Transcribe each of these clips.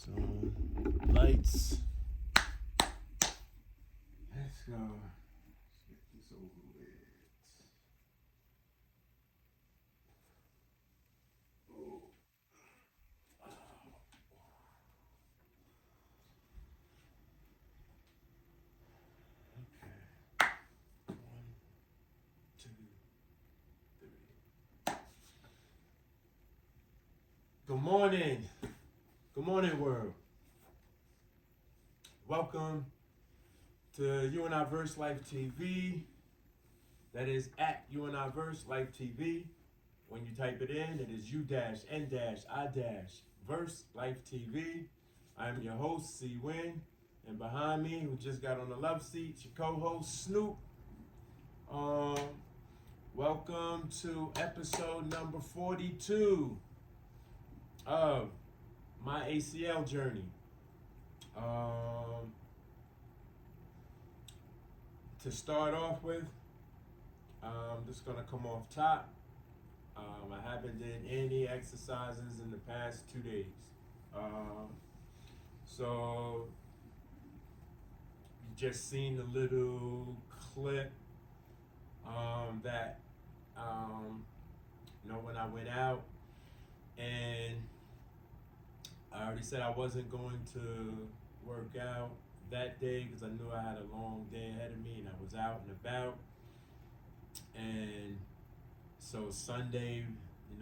So, lights. Let's go. Let's get this over with. Oh. Okay. 1, 2, 3. Good morning. Good morning, world. Welcome to U-N-I-VERSELIFETV. That is at U-N-I-VERSELIFETV. When you type it in, it is U-N-I-VERSE-TV. I am your host, C. Win. And behind me, who just got on the love seat, your co-host, Snoop. Welcome to episode number 42 of my ACL journey. To start off with, I'm just gonna come off top. I haven't done any exercises in the past 2 days. So you just seen the little clip that when I went out, and I already said I wasn't going to work out that day because I knew I had a long day ahead of me and I was out and about. And so Sunday,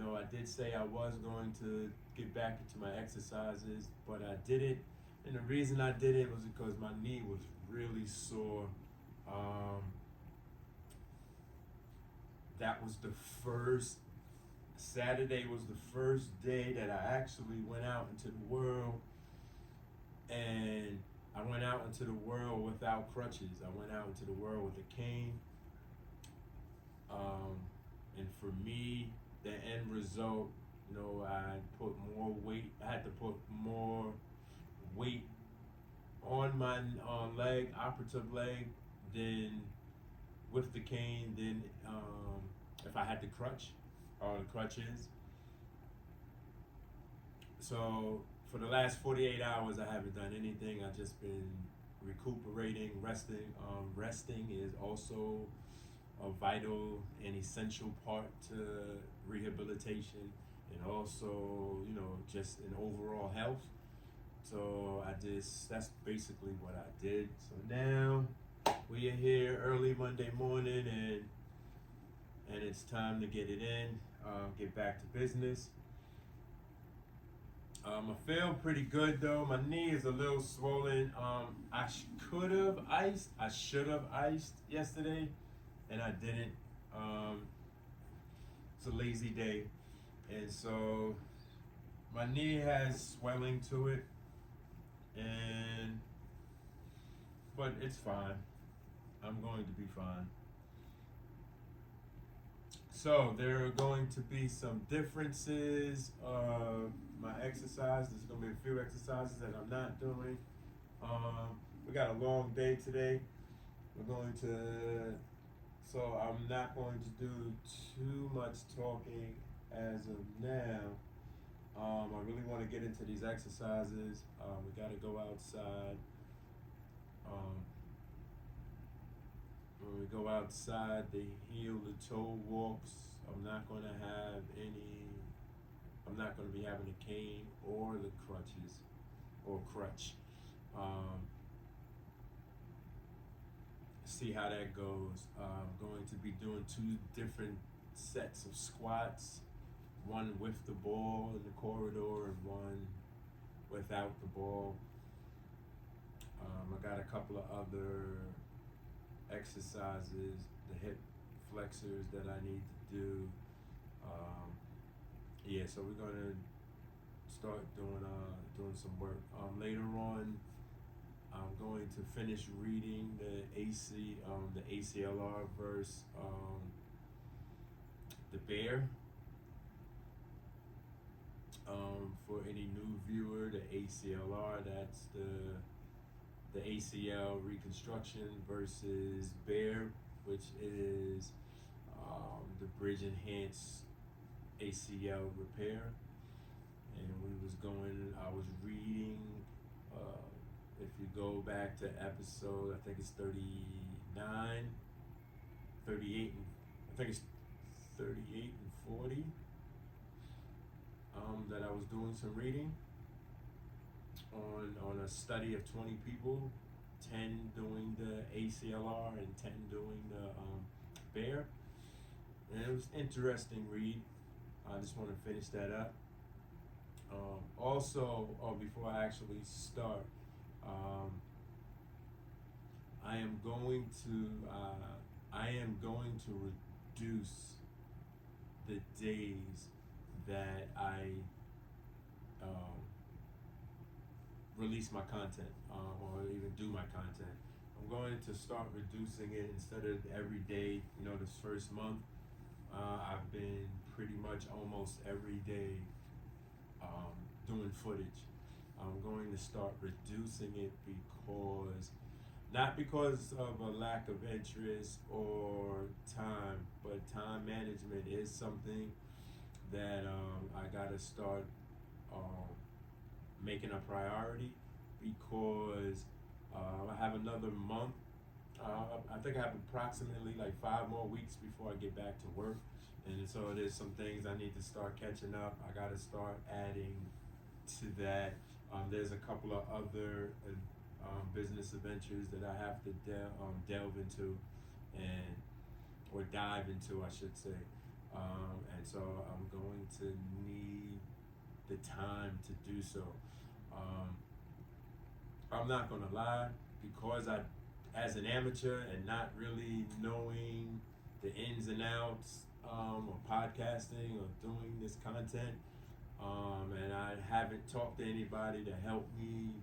I did say I was going to get back into my exercises, but I didn't. And the reason I didn't was because my knee was really sore. Saturday was the first day that I actually went out into the world, and I went out into the world without crutches. I went out into the world with a cane. And for me, the end result, I put more weight. I had to put more weight on my operative leg, than with the cane, than if I had the crutch or the crutches. So for the last 48 hours, I haven't done anything. I've just been recuperating, resting. Resting is also a vital and essential part to rehabilitation, and also, just in overall health. So that's basically what I did. So now we are here early Monday morning, and it's time to get it in, get back to business. I feel pretty good though. My knee is a little swollen. I should have iced yesterday, and I didn't. It's a lazy day, and so my knee has swelling to it, but it's fine. I'm going to be fine. So there are going to be some differences of my exercise. There's going to be a few exercises that I'm not doing. We got a long day today. So I'm not going to do too much talking as of now. I really want to get into these exercises. We got to go outside. When we go outside, the heel to toe walks. I'm not going to be having a cane or the crutch. See how that goes. I'm going to be doing 2 different sets of squats, one with the ball in the corridor and one without the ball. I got a couple of other exercises, the hip flexors that I need to do. So we're gonna start doing some work. Later on, I'm going to finish reading the ACL verse, the B.E.A.R. For any new viewer, the ACLR, that's the ACL reconstruction versus B.E.A.R, which is the bridge enhanced ACL repair. And I was was reading. If you go back to episode, I think it's 39, 38, and I think it's 38 and 40. That I was doing some reading on a study of 20 people, 10 doing the ACLR and 10 doing the B.E.A.R. And it was an interesting read. I just want to finish that up. Also, before I actually start, I am going to reduce the days that I release my content or even do my content. I'm going to start reducing it instead of every day. This first month, I've been pretty much almost every day doing footage. I'm going to start reducing it not because of a lack of interest or time, but time management is something that I gotta start making a priority, because I have another month. I think I have approximately like 5 more weeks before I get back to work, and so there's some things I need to start catching up. I gotta start adding to that. There's a couple of other business adventures that I have to delve into or dive into, I should say. And so I'm going to need the time to do so. I'm not gonna lie, because as an amateur and not really knowing the ins and outs of podcasting or doing this content, and I haven't talked to anybody to help me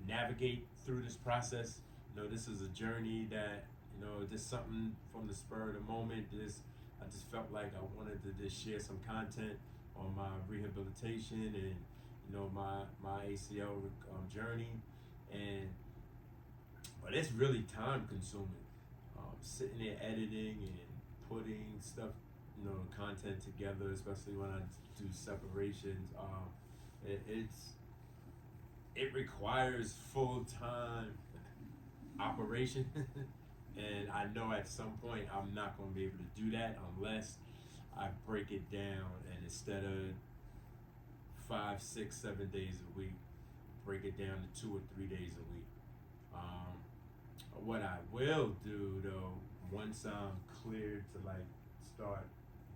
navigate through this process. This is a journey that, just something from the spur of the moment. I just felt like I wanted to just share some content on my rehabilitation and, my ACL journey. But it's really time consuming. Sitting there editing and putting stuff, content together, especially when I do separations. It requires full-time operation. And I know at some point I'm not going to be able to do that unless I break it down, and instead of 5, 6, 7 days a week, break it down to 2 or 3 days a week. What I will do though, once I'm cleared to start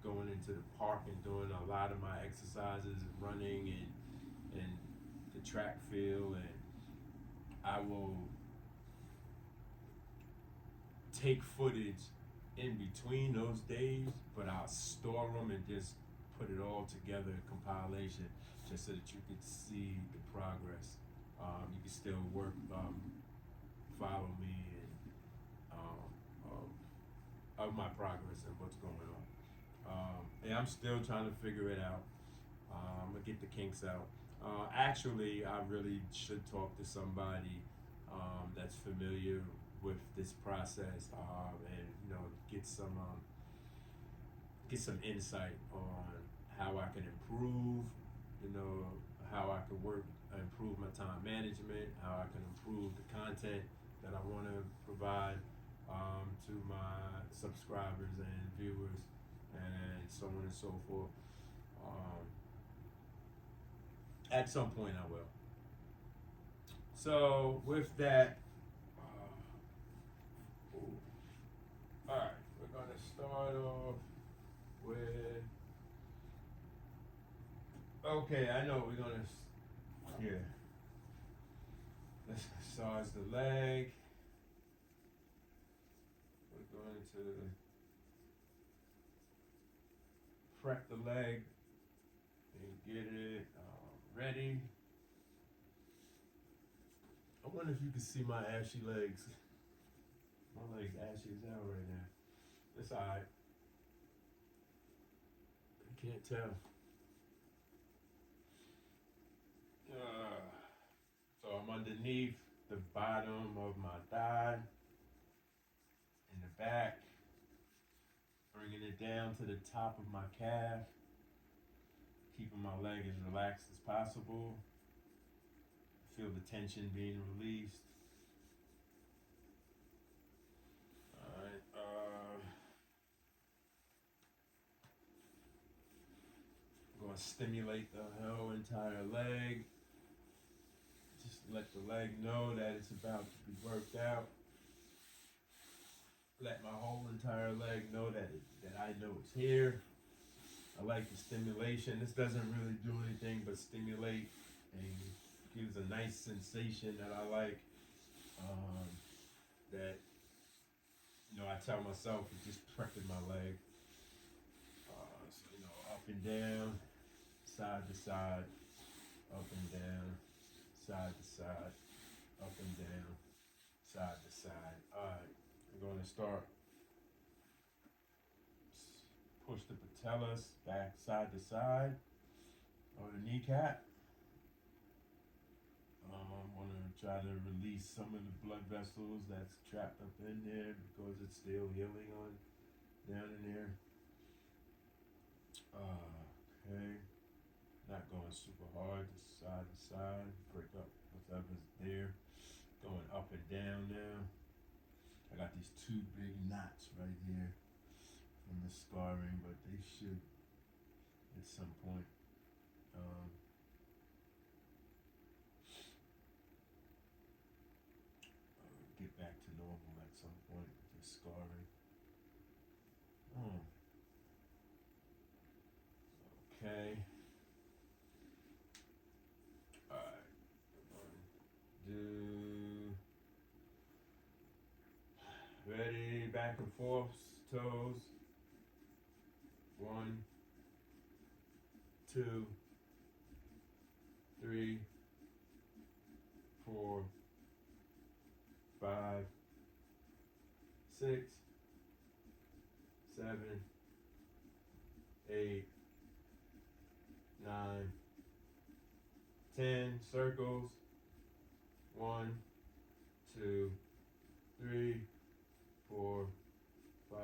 going into the park and doing a lot of my exercises and running and the track field, and I will take footage in between those days, but I'll store them and just put it all together in compilation, just so that you can see the progress. You can still follow me of my progress and what's going on. And I'm still trying to figure it out. I'm gonna get the kinks out. Actually, I really should talk to somebody that's familiar with this process, and get some insight on how I can improve, how I can improve my time management, how I can improve the content that I want to provide to my subscribers and viewers, and so on and so forth. At some point I will. So with that, all right, we're gonna start off with, okay, I know we're gonna, yeah, let's massage the leg. We're going to prep the leg and get it ready. I wonder if you can see my ashy legs. My legs ashy as hell right now. It's alright. I can't tell. So I'm underneath the bottom of my thigh, in the back, bringing it down to the top of my calf, keeping my leg as relaxed as possible. Feel the tension being released. Alright, I'm going to stimulate the whole entire leg. Just let the leg know that it's about to be worked out. Let my whole entire leg know that I know it's here. I like the stimulation. This doesn't really do anything but stimulate and gives a nice sensation that I like. That, you know, I tell myself it's just prepping my leg. So, you know, up and down, side to side, up and down, side to side, up and down, side to side. Alright, I'm going to start. Push the patellas back side to side, or the kneecap. I'm going to try to release some of the blood vessels that's trapped up in there because it's still healing on down in there. Okay. Not going super hard, just side to side, break up whatever's there. Going up and down now. I got these two big knots right here from the scarring, but they should at some point get back to normal at some point with this scarring. Okay. Alright. Do ready, back and forth, toes. 1, 2, 3, 4, 5, 6, 7, 8, 9, 10 circles. 1, 2, 3, 4, 5,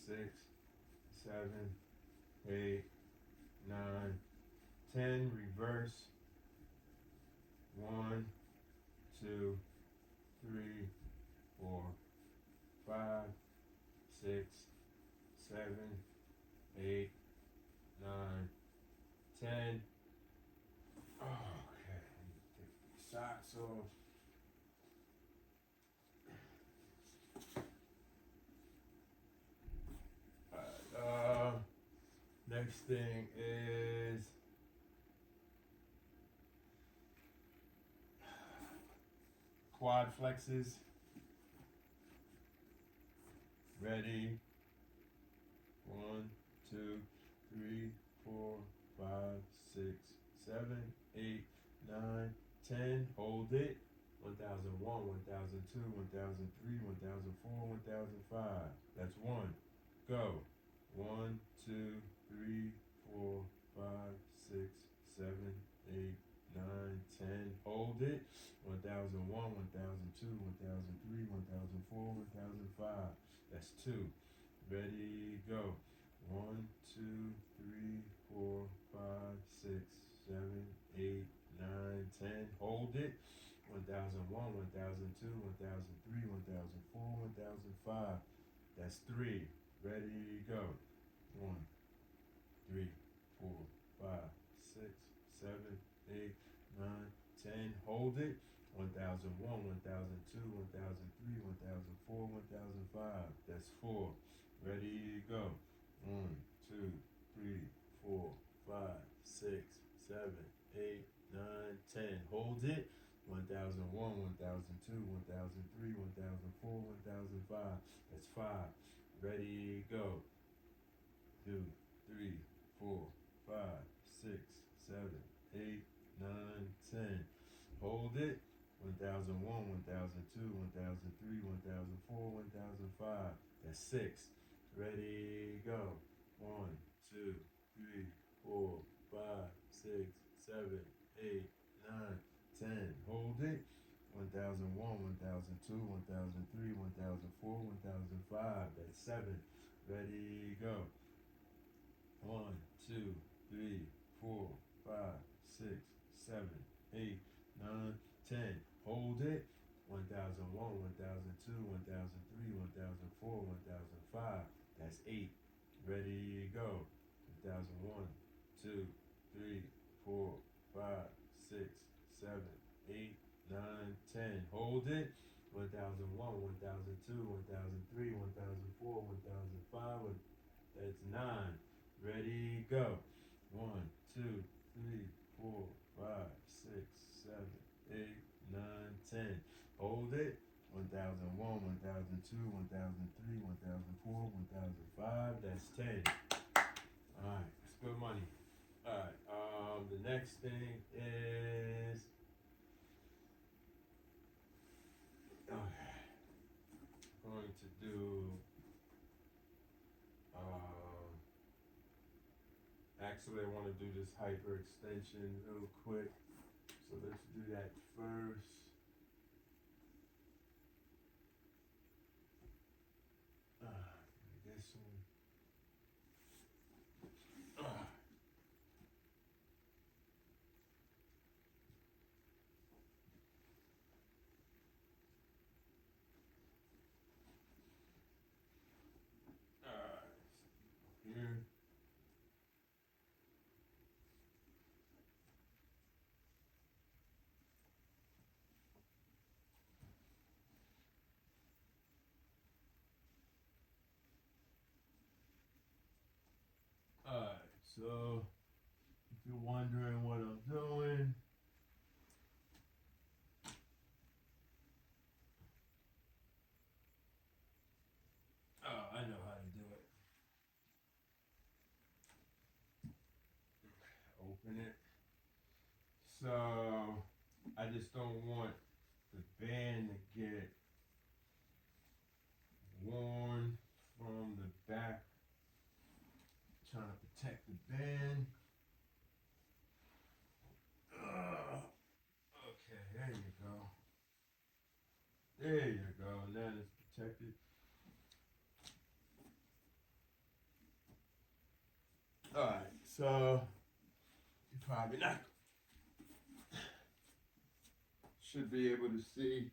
6, 7, 8, 9, 10. Reverse. 1, 2, 3, 4, 5, 6, 7, 8, 9, 10. Okay, take the socks off. Alright, next thing is quad flexes. Ready? 1, 2, 3, 4, 5, 6, 7, 8, 9, 10. Hold it. 1001, 1002, 1003, 1004, 1005. That's 1. Go. 1, 2, 3, 4, 5, 6, 7, 8, 9, 10. Hold it. 1001, 1002, 1003, 1004, 1005. That's 2. Ready, go. 1, 2, 3, 4, 5, 6, 7, 8, 9, 10. Hold it. 1001, 1002, 1003, 1004, 1005. That's 3. Ready, go. 1, 3, 4, 5, 6, 7, 8, 9, 10. Hold it. 1001, 1002, 1003, 1004, 1005. That's 4. Ready, go. 1, 2, 3, 4, 5, 6, 7, 8, 9, 10. Hold it. 1001, 1002, 1003, 1004, 1005. That's 5. Ready, go. 2, 3, 4, 5, 6, 7, 8, 9, 10. Hold it. 1001, 1002, 1003, 1004, 1005. That's 6. Ready, go. 1, 2, 3, 4, 5, 6, 7, 8, 9, 10. Hold it. 1001, 1002, 1003, 1004, 1005. That's 7. Ready, go. 1, 2, 3, 4, 5, 6, 7, 8, 9, 10. Hold it. 1001, 1002, 1003, 1004, 1005. That's 8. Ready, go. 1001, 2, 3, 4, 5, 6, 7, 8, 9, 10. Hold it. 1001, 1002, 1003, 1004, 1005. That's 9. Ready, go. 1, 2, 3, 4, 5, 6, 7, 8, 9, 10. Hold it. 1001, 1002, 1003, 1004, 1005. That's 10. Alright, that's good money. Alright, the next thing is going to do actually I want to do this hyperextension real quick. So let's do that first. This one. Here. Alright, so if you're wondering what I'm doing, I know how to do it. Open it. So I just don't want the band to get worn from the back. Trying to protect the band. Okay, there you go. There you go. Now it's protected. Alright, so you probably not should be able to see.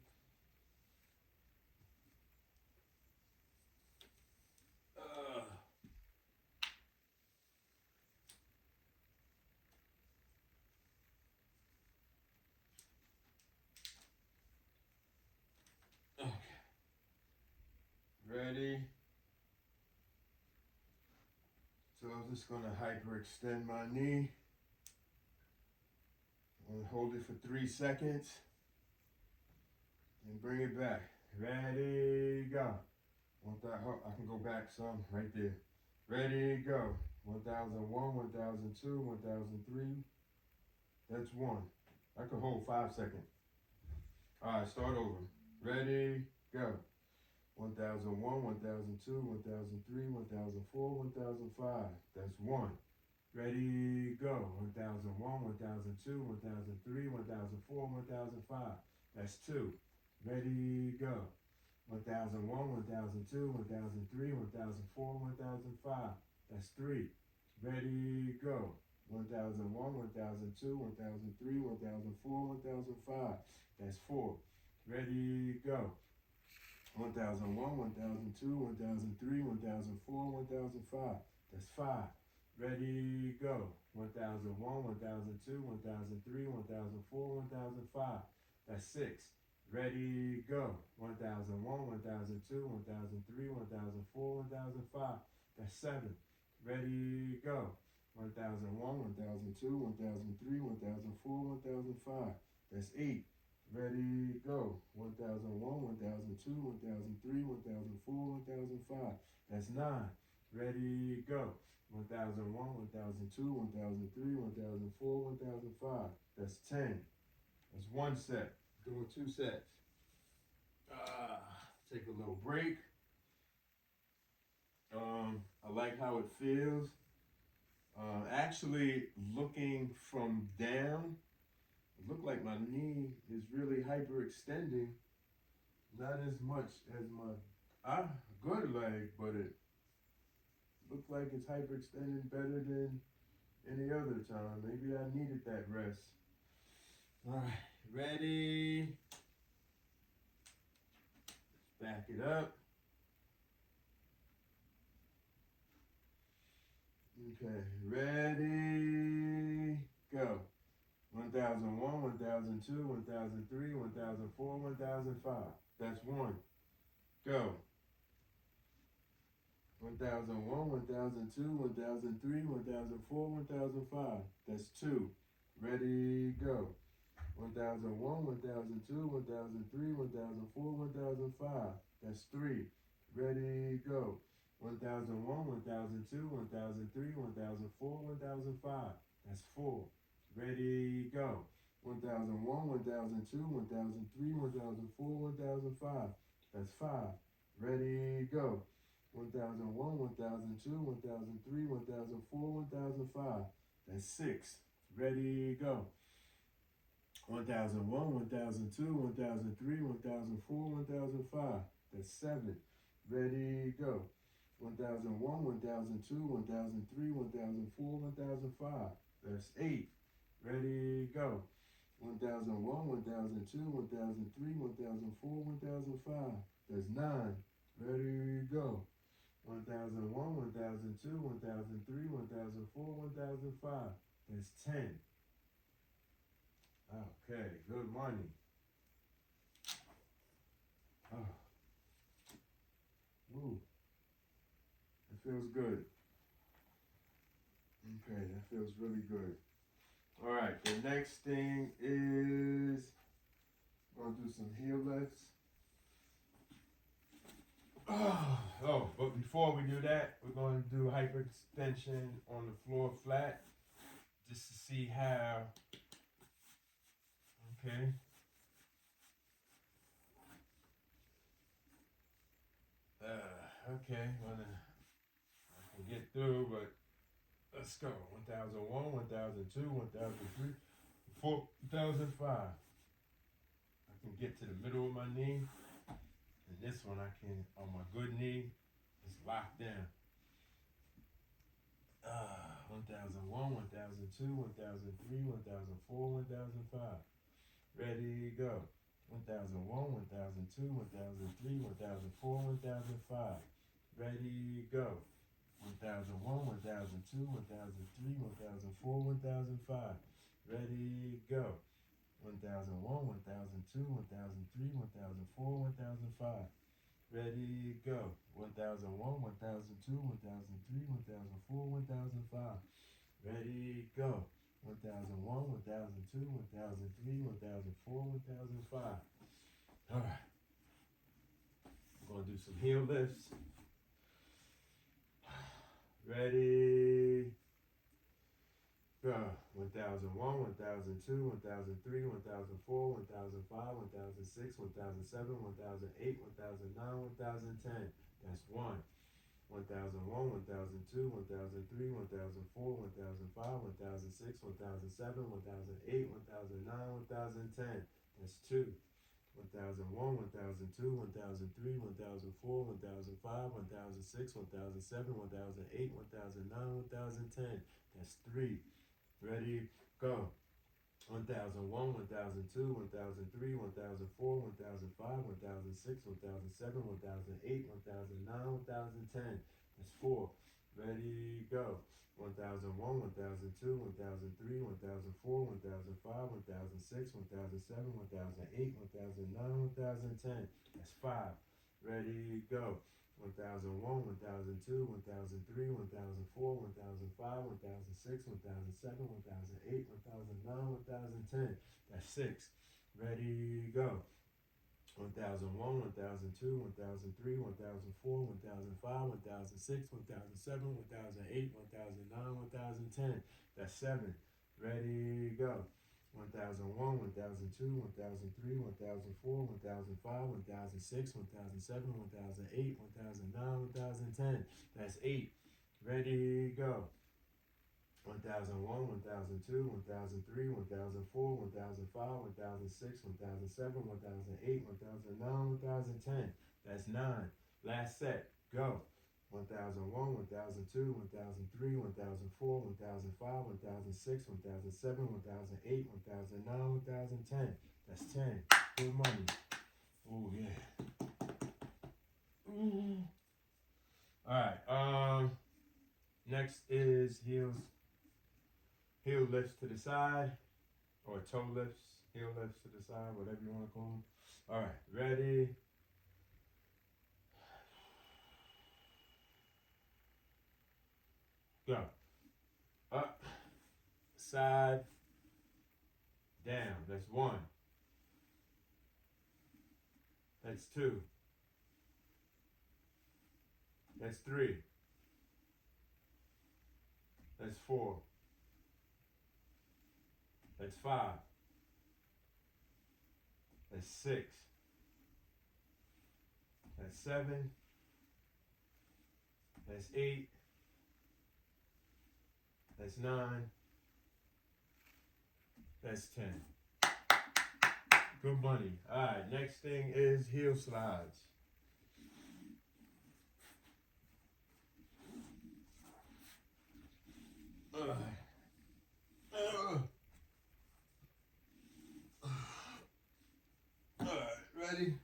Okay. Ready? So I'm just gonna hyperextend my knee. I'm gonna hold it for 3 seconds and bring it back. Ready, go. Want that? I can go back some right there. Ready, go. 1001, 1002, 1003. That's 1. I can hold 5 seconds. All right, start over. Ready, go. 1001, 1002, 1003, 1004, 1005. That's 1. Ready, go. 1001, 1002, 1003, 1004, 1005. That's 2. Ready, go. 1001, 1002, 1003, 1004, 1005. That's 3. Ready, go. 1001, 1002, 1003, 1004, 1005. That's 4. Ready, go. 1001, 1002, 1003, 1004, 1005. That's 5. Ready, go. 1001, 1002, 1003, 1004, 1005. That's 6. Ready, go. 1001, 1002, 1003, 1004, 1005. That's 7. Ready, go. 1001, 1002, 1003, 1004, 1005. That's 8. Ready, go. 1001, 1002, 1003, 1004, 1005. That's 9. Ready, go. 1001, 1002, 1003, 1004, 1005. That's 10. That's 1 set. Doing 2 sets. Take a little break. I like how it feels. Actually, looking from down, it looked like my knee is really hyperextending. Not as much as my good leg, but it looked like it's hyperextending better than any other time. Maybe I needed that rest. All right, ready? Back it up. Okay, ready, go. 1001, 1002, 1003, 1004, 1005. That's one. Go. 1001, 1002, 1003, 1004, 1005. That's two. Ready, go. 1001, 1002, 1003, 1004, 1005. That's three. Ready, go. 1001, 1002, 1003, 1004, 1005. That's four. Ready, go. 1001, 1002, 1003, 1004, 1005. That's five. Ready, go. 1001, 1002, 1003, 1004, 1005. That's six. Ready, go. 1001, 1002, 1003, 1004, 1005. That's seven. Ready, go. 1001, 1002, 1003, 1004, 1005. That's eight. Ready, go. 1001, 1002, 1003, 1004, 1005. That's nine. Ready, go. 1001, 1002, 1003, 1004, 1005. That's 10. Okay, good morning. Oh, ooh, it feels good. Okay, that feels really good. All right, the next thing is we're gonna do some heel lifts. But before we do that, we're gonna do hyperextension on the floor flat, just to see how. Okay. Okay, well, I can get through, but let's go. 1001, 1002, 1003, 4005. I can get to the middle of my knee, and this one I can, on my good knee, it's locked down. 1001, 1002, 1003, 1004, 1005. Ready, go. 1001, 1002, 1003, 1004, 1005. Ready, go. 1001, 1002, 1003, 1004, 1005. Ready, go. 1001, 1002, 1003, 1004, 1005. Ready, go. 1001, 1002, 1003, 1004, 1005. Ready, go. 1001, 1002, 1003, 1004, 1005. All right. We're going to do some heel lifts. Ready, go. 1001, 1002, 1003, 1004, 1005, 1006, 1007, 1008, 1009, 1010. That's one. 1001, 1002, 1003, 1004, 1005, 1006, 1007, 1008, 1009, 1010. That's two. 1001, 1002, 1003, 1004, 1005, 1006, 1007, 1008, 1009, 1010. That's three. Ready, go. 1001, 1002, 1003, 1004, 1005, 1006, 1007, 1008, 1009, 1010. That's four. Ready, go. 1001, 1002, 1003, 1004, 1005, 1006, 1007, 1008, 1009, 1010. That's five. Ready, go. 1001, 1002, 1003, 1004, 1005, 1006, 1007, 1008, 1009, 1010. That's six. Ready, go. 1001, 1002, 1003, 1004, 1005, 1006, 1007, 1008, 1009, 1010. That's seven. Ready, go. 1001, 1002, 1003, 1004, 1005, 1006, 1007, 1008, 1009, 1010. That's eight. Ready, go. 1001, 1002, 1003, 1004, 1005, 1006, 1007, 1008, 1009, 1010. That's nine. Last set. Go. 1001, 1002, 1003, 1004, 1005, 1006, 1007, 1008, 1009, 1010. That's 10. Good money. Oh yeah. Alright, next is heel lifts to the side, or toe lifts, heel lifts to the side, whatever you want to call them. Alright, ready? Go. Up, side, down. That's 1. That's 2. That's 3. That's 4. That's 5. That's 6. That's 7. That's 8. That's 9. That's 10. Good money. Alright, next thing is heel slides. Alright, ready?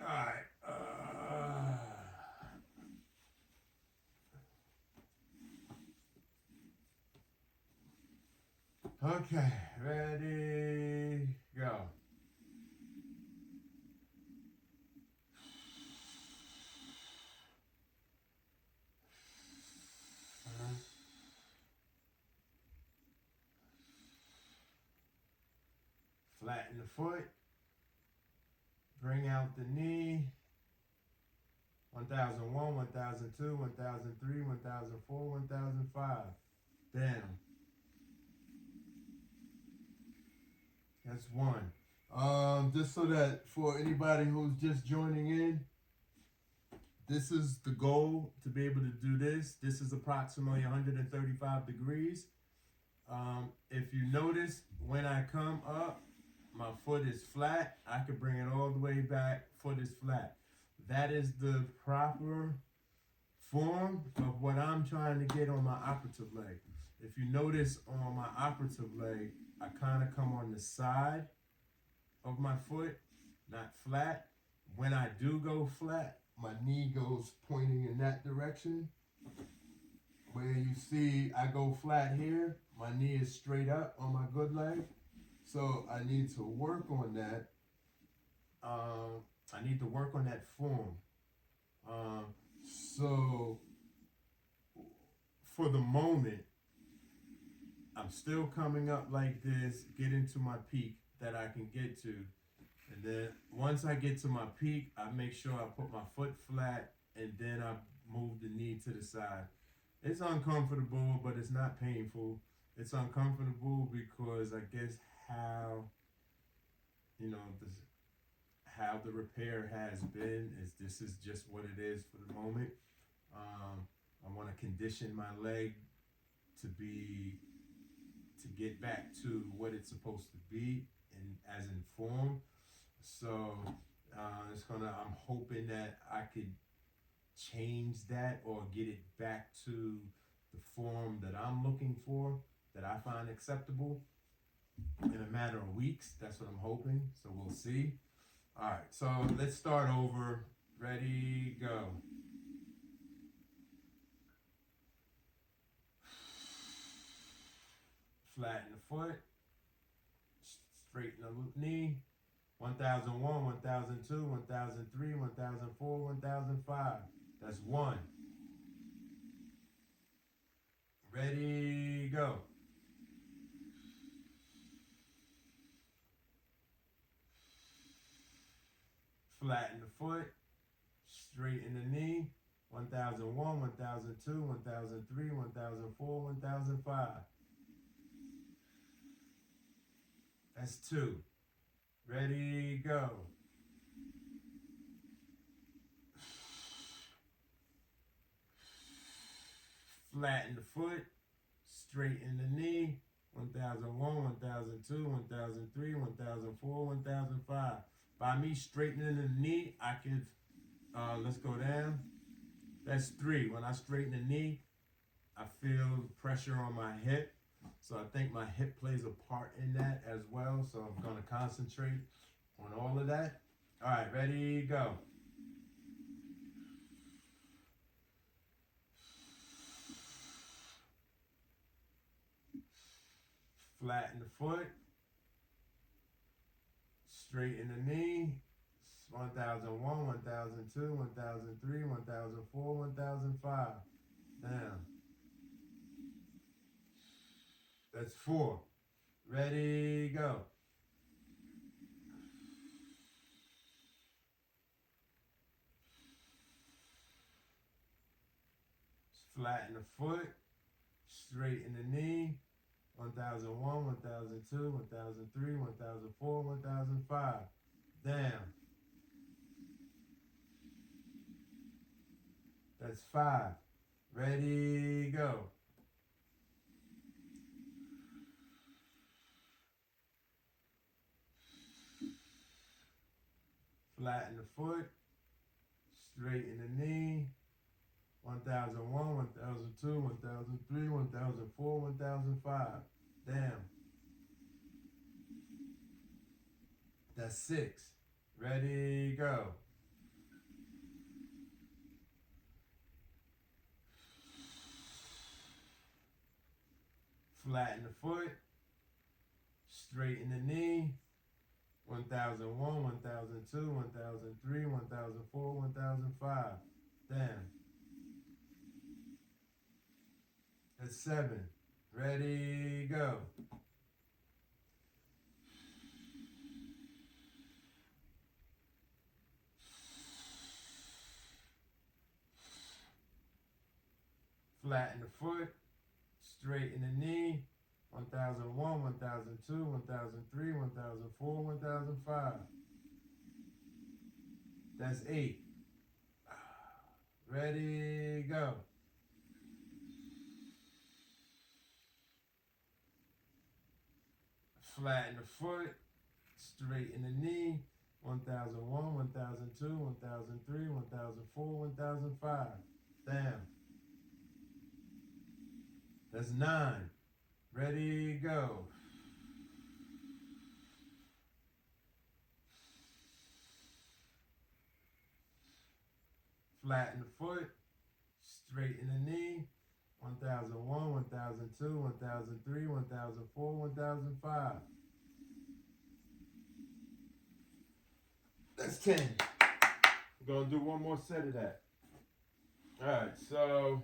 Alright. Okay, ready, go. Flatten the foot. Bring out the knee. 1001, 1002, 1003, 1004, 1005. Down. That's 1. Just so that for anybody who's just joining in, this is the goal to be able to do this. This is approximately 135 degrees. If you notice, when I come up, my foot is flat. I could bring it all the way back. Foot is flat. That is the proper form of what I'm trying to get on my operative leg. If you notice on my operative leg, I kind of come on the side of my foot, not flat. When I do go flat, my knee goes pointing in that direction. Where you see I go flat here, my knee is straight up on my good leg. So I need to work on that. I need to work on that form. So for the moment, I'm still coming up like this, getting to my peak that I can get to. And then once I get to my peak, I make sure I put my foot flat and then I move the knee to the side. It's uncomfortable, but it's not painful. It's uncomfortable because I guess how, how the repair has been is this is just what it is for the moment. I want to condition my leg to get back to what it's supposed to be and as in form. So I'm hoping that I could change that or get it back to the form that I'm looking for, that I find acceptable in a matter of weeks. That's what I'm hoping. So we'll see. All right, so let's start over. Ready, go. Flatten the foot. Straighten the knee. 1001, 1002, 1003, 1004, 1005. That's 1. Ready, go. Flatten the foot. Straighten the knee. 1001, 1002, 1003, 1004, 1005. That's 2. Ready, go. Flatten the foot. Straighten the knee. 1001, 1002, 1003, 1004, 1005. By me straightening the knee, I can, let's go down. That's 3. When I straighten the knee, I feel pressure on my hip. So I think my hip plays a part in that as well. So I'm going to concentrate on all of that. All right, ready, go. Flatten the foot. Straighten the knee. 1001, 1002, 1003, 1004, 1005. Down. That's 4. Ready, go. Flatten the foot. Straighten the knee. 1001, 1002, 1003, 1004, 1005. Down. That's 5. Ready, go. Flatten the foot. Straighten the knee. 1001, 1002, 1003, 1004, 1005. Down. That's 6. Ready, go. Flatten the foot. Straighten the knee. 1001, 1002, 1003, 1004, 1005. Down. That's 7. Ready, go. Flatten the foot. Straighten the knee. 1001, 1002, 1003, 1004, 1005. That's 8. Ready, go. Flatten the foot. Straighten the knee. 1001, 1002, 1003, 1004, 1005. Down. That's 9. Ready, go. Flatten the foot. Straighten the knee. 1001, 1002, 1003, 1004, 1005. That's 10. We're going to do one more set of that. All right, so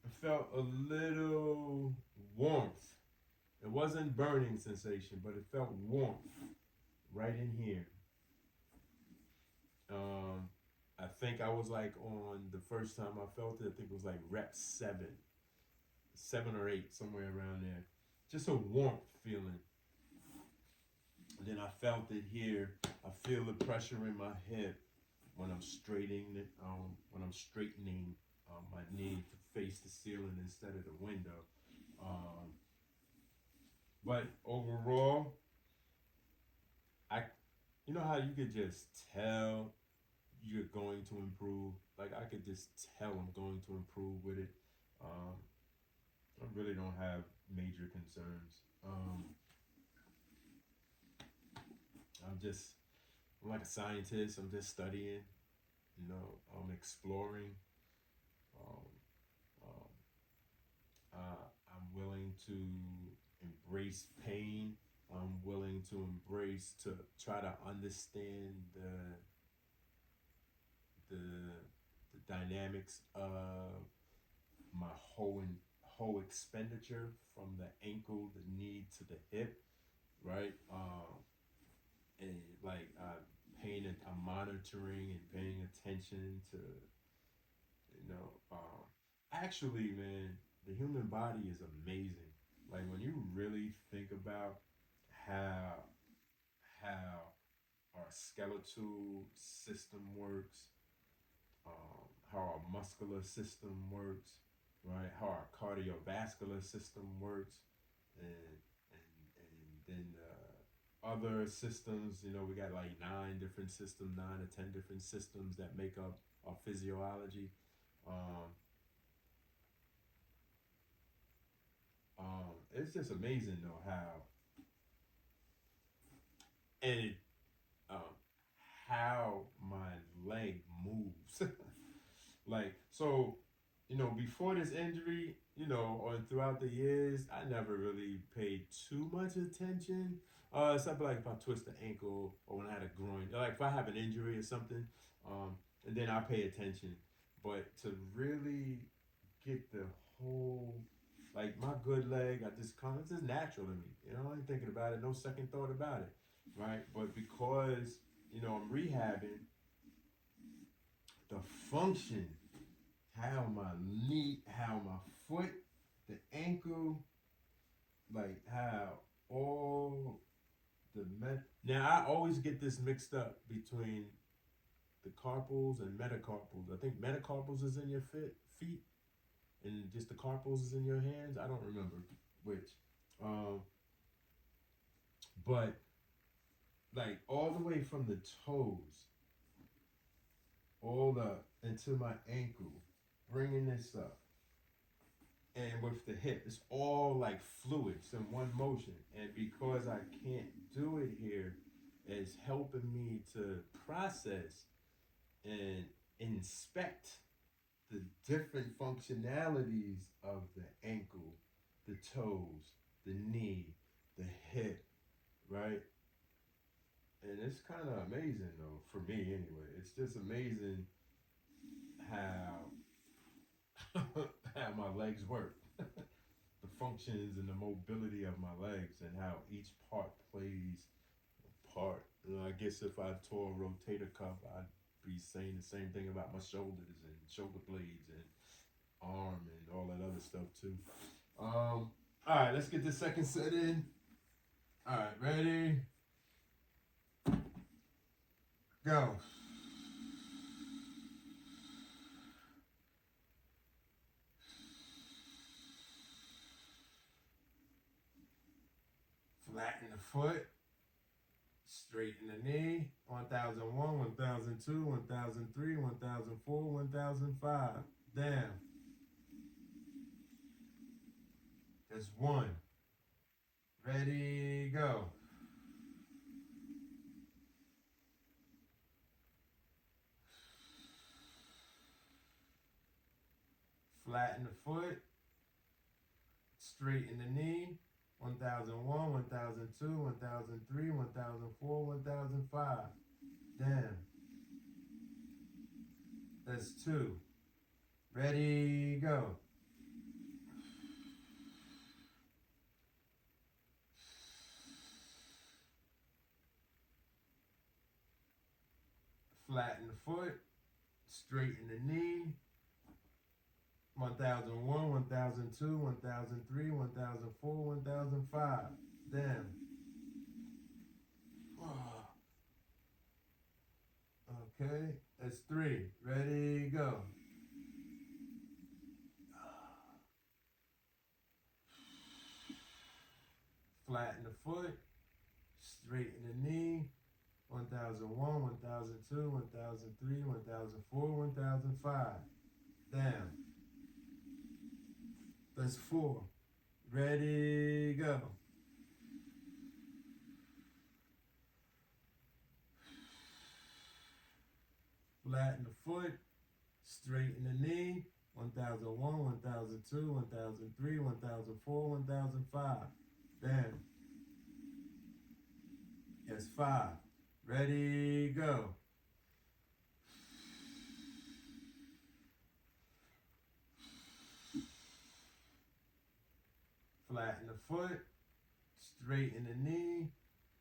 I felt a little warmth. It wasn't burning sensation, but it felt warmth right in here. I think I was like on the first time I felt it, I think it was like rep 7 or 8, somewhere around there. Just a warmth feeling. And then I felt it here. I feel the pressure in my hip when I'm straightening my knee to face the ceiling instead of the window. But overall, you know how you could just tell you're going to improve. Like I could just tell I'm going to improve with it. I really don't have major concerns. I'm like a scientist. I'm just studying. I'm exploring. Um, I'm willing to embrace pain. I'm willing to try to understand the dynamics of my whole expenditure from the ankle, the knee to the hip, right? And like I'm monitoring and paying attention to, actually, man, the human body is amazing. Like when you really think about how our skeletal system works, how our muscular system works, right? How our cardiovascular system works, and then other systems. You know, we got like 9 or 10 systems that make up our physiology. Um, it's just amazing though and it, um, how my leg moves. Like, so, before this injury, or throughout the years, I never really paid too much attention. Except like if I twist the ankle or when I had a groin, like if I have an injury or something, um, and then I pay attention. But to really get the whole, like my good leg, I just kind of, it's just natural to me. I ain't thinking about it, no second thought about it, right? But because, I'm rehabbing, the function, how my knee, how my foot, the ankle, like how all now I always get this mixed up between the carpals and metacarpals. I think metacarpals is in your feet and just the carpals is in your hands. I don't remember which. Um, but like all the way from the toes, all the into my ankle, bringing this up, and with the hip, it's all like fluids in one motion. And because I can't do it here, it's helping me to process and inspect the different functionalities of the ankle, the toes, the knee, the hip, right? And it's kind of amazing though, for me anyway. It's just amazing how how my legs work, the functions and the mobility of my legs, and how each part plays a part. I guess if I tore a rotator cuff, I'd be saying the same thing about my shoulders and shoulder blades and arm and all that other stuff too. All right, let's get the second set in. All right, ready? Go. Flatten the foot. Straighten the knee. 1001, 1002, 1003, 1004, 1005. Down. That's one. Ready, go. Flatten the foot. Straighten the knee. 1001, 1002, 1003, 1004, 1005. Down. That's two. Ready, go. Flatten the foot. Straighten the knee. 1001, 1002, 1003, 1004, 1005. Down. Okay, that's three. Ready, go. Flatten the foot. Straighten the knee. 1001, 1002, 1003, 1004, 1005. Down. That's four. Ready, go. Flatten the foot. Straighten the knee. 1001, 1002, 1003, 1004, 1005. Down. That's five. Ready, go. Flatten the foot. Straighten the knee.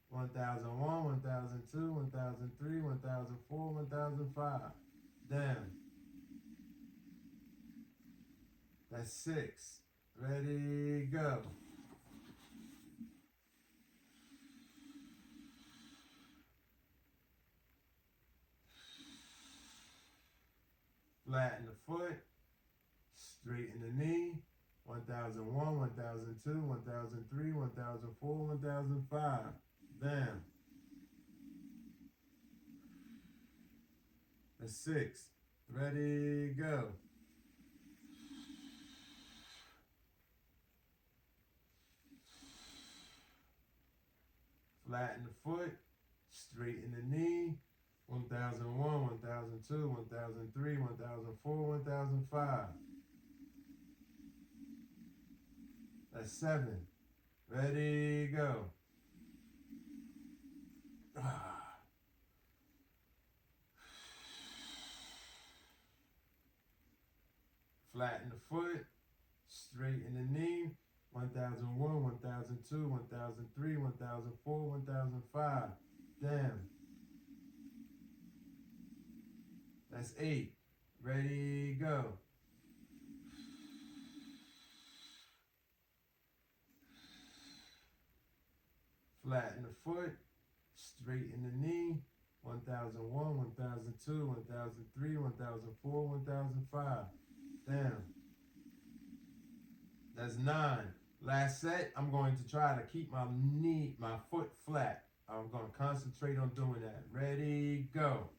1001, 1002, 1003, 1004, 1005. Down. That's six. Ready, go. Flatten the foot. Straighten the knee. 1001, 1002, 1003, 1004, 1005. Down. That's 6. Ready, go. Flatten the foot, straighten the knee. 1001, 1002, 1003, 1004, 1005. That's 7. Ready, go. Flatten the foot, straighten the knee. 1001, 1002, 1003, 1004, 1005. Down. That's 8. Ready, go. Flatten the foot, straighten the knee. 1001, 1002, 1003, 1004, 1005. Down. That's 9. Last set, I'm going to try to keep my foot flat. I'm going to concentrate on doing that. Ready, go.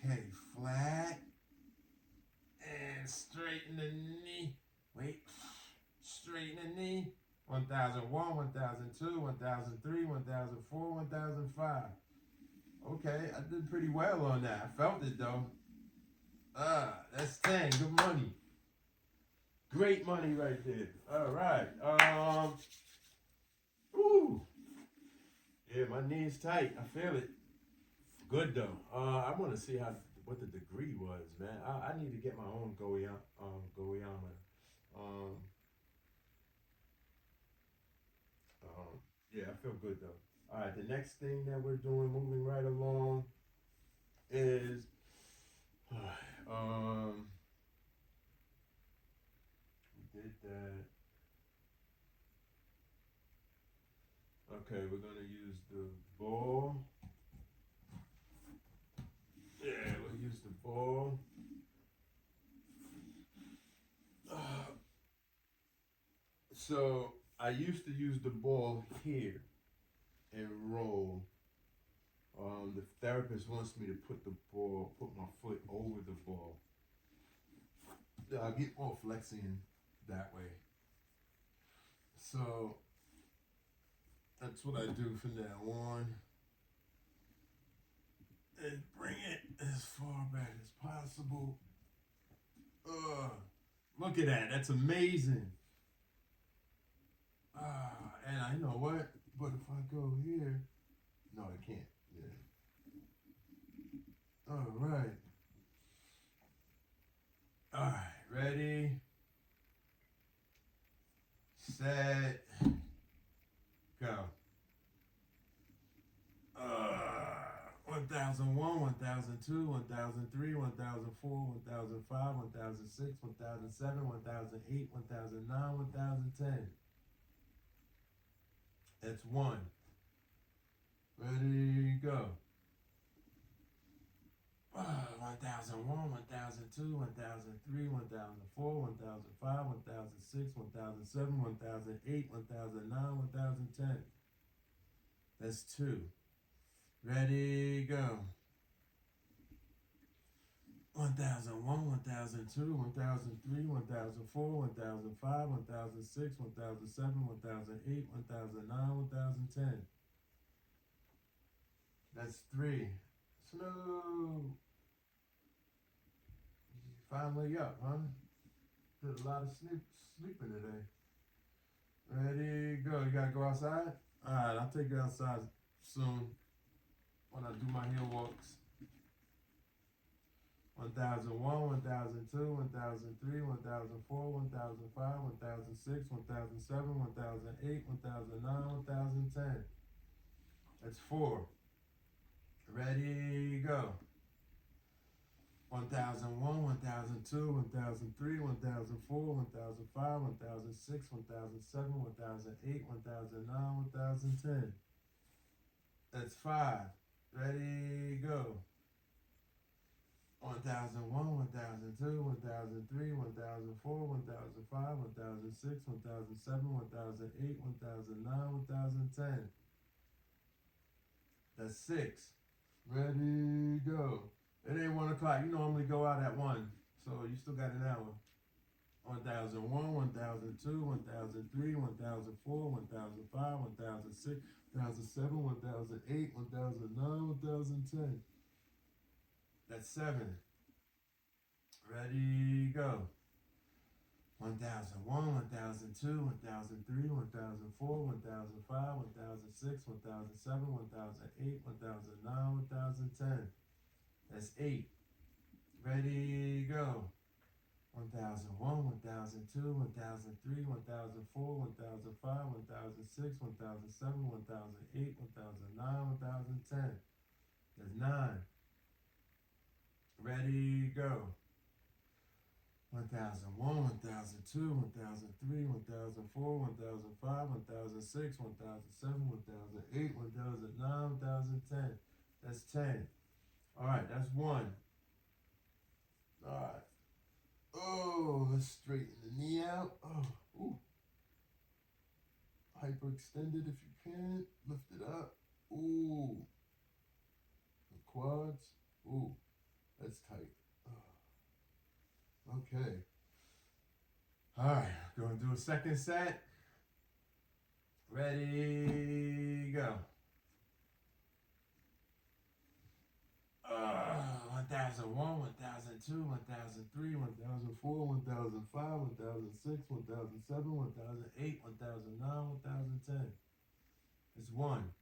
Okay, flat. And straighten the knee. Wait. Straighten the knee. 1001, 1002, 1003, 1004, 1005. Okay, I did pretty well on that. I felt it though. That's 10. Good money. Great money right there. All right. Ooh. Yeah, my knee's tight. I feel it. Good though. I want to see what the degree was, man. I need to get my own goeometer. Yeah, I feel good though. All right, the next thing that we're doing, moving right along, is we did that. Okay, we're gonna use the ball. Yeah, we'll use the ball. So I used to use the ball here and roll. The therapist wants me to put my foot over the ball. I get more flexing that way. So that's what I do from now on. And bring it as far back as possible. Look at that. That's amazing. And I know what, but if I go here, no, I can't. Yeah. All right. All right. Ready, set, go. 1001, 1002, 1003, 1004, 1005, 1006, 1007, 1008, 1009, 1010. That's 1. Ready, go. 1001, 1002, 1003, 1004, 1005, 1006, 1007, 1008, 1009, 1010. That's 2. Ready, go. 1001, 1002, 1003, 1004, 1005, 1006, 1007, 1008, 1009, 1010. That's 3. Slow. Finally up, huh? Did a lot of sleeping today. Ready, go. You gotta go outside? Alright, I'll take you outside soon when I do my hill walks. 1001, 1002, 1003, 1004, 1005, 1006, 1007, 1008, 1009, 1010. That's 4. Ready, go. 1001, 1002, 1003, 1004, 1005, 1006, 1007, 1008, 1009, 1010. That's 5. Ready, go. 1001, 1002, 1003, 1004, 1005, 1006, 1007, 1008, 1009, 1010. That's 6. Ready, go. It ain't 1 o'clock. You normally go out at 1, so you still got an hour. 1001, 1002, 1003, 1004, 1005, 1006, 1007, 1008, 1009, 1010. That's 7. Ready, go. 1001, 1002, 1003, 1004, 1005, 1006, 1007, 1008, 1009, 1010. That's 8. Ready, go. 1001, 1002, 1003, 1004, 1005, 1006, 1007, 1008, 1009, 1010. That's 9. Ready, go. 1001, 1002, 1003, 1004, 1005, 1006, 1007, 1008, 1009, 1010. That's 10. Alright, that's 1. Alright. Oh, let's straighten the knee out. Oh, ooh. Hyperextended if you can. Lift it up. Ooh. The quads. Ooh, that's tight. Oh. Okay. Alright, gonna do a second set. Ready, go. 1001, 1002, 1003, 1004, 1005, 1006, 1007, 1008, 1009, 1010. It's 1.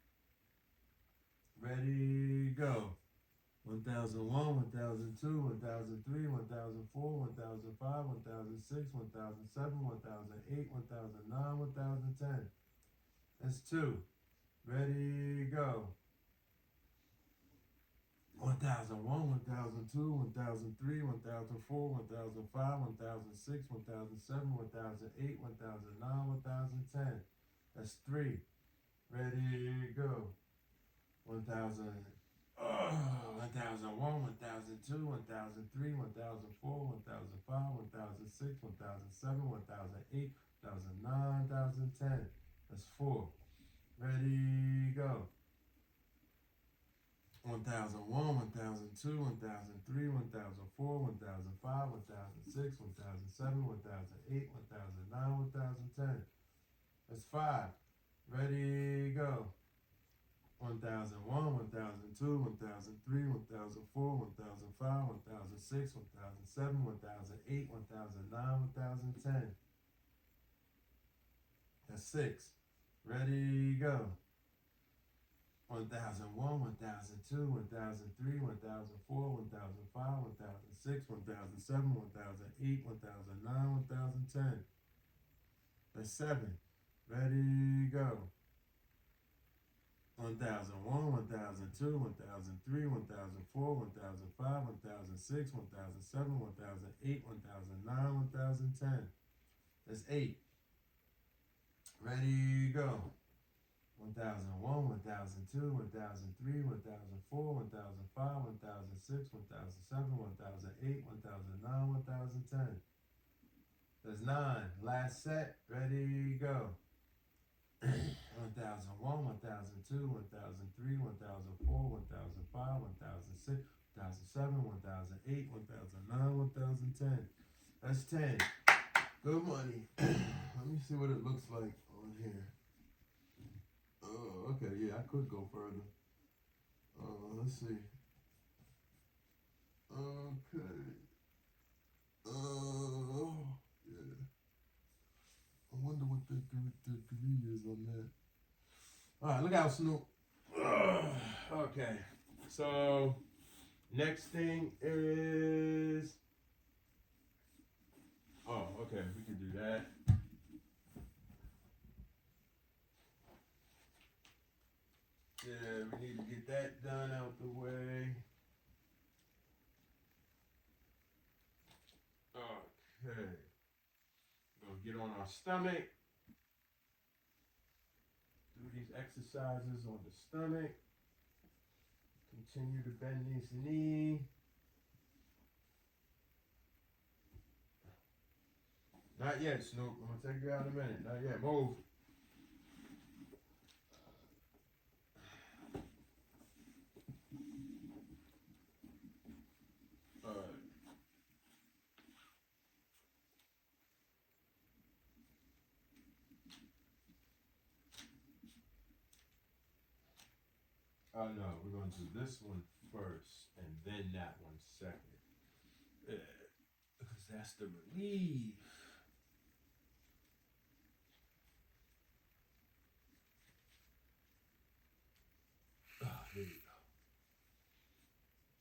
Ready, go. 1001, 1002, 1003, 1004, 1005, 1006, 1007, 1008, 1009, 1010. That's 2. Ready, go. 1001, 1002, 1003, 1004, 1005, 1006, 1007, 1008, 1009, 1010. That's 3. Ready, go. 1001, 1002, 1003, 1004, 1005, 1006, 1007, 1008, 1009, 1010. That's 4. Ready, go. 1001, 1002, 1003, 1004, 1005, 1006, 1007, 1008, 1009, 1010. That's 5. Ready, go. 1001, 1002, 1003, 1004, 1005, 1006, 1007, 1008, 1009, 1010. That's 6. Ready, go. 1001, 1002, 1003, 1004, 1005, 1006, 1007, 1008, 1009, 1010. That's 7. Ready, go. 1001, 1002, 1003, 1004, 1005, 1006, 1007, 1008, 1009, 1010. That's 8. Ready, go. 1001, 1002, 1003, 1004, 1005, 1006, 1007, 1008, 1009, 1010. That's 9. Last set. Ready, go. 1001, 1002, 1003, 1004, 1005, 1006, 1007, 1008, 1009, 1010. That's 10. Good money. Let me see what it looks like on here. Okay, yeah, I could go further. Let's see. Okay. Yeah. I wonder what the degree is on that. All right, look out, Snoop. Okay, so next thing is. Oh, okay, we can do that. Yeah, we need to get that done out the way. Okay. Gonna get on our stomach. Do these exercises on the stomach. Continue to bend this knee. Not yet, Snoop. I'm gonna take you out in a minute. Not yet. Move. Alright. Oh no, we're gonna do this one first and then that one second. Because that's the relief. There you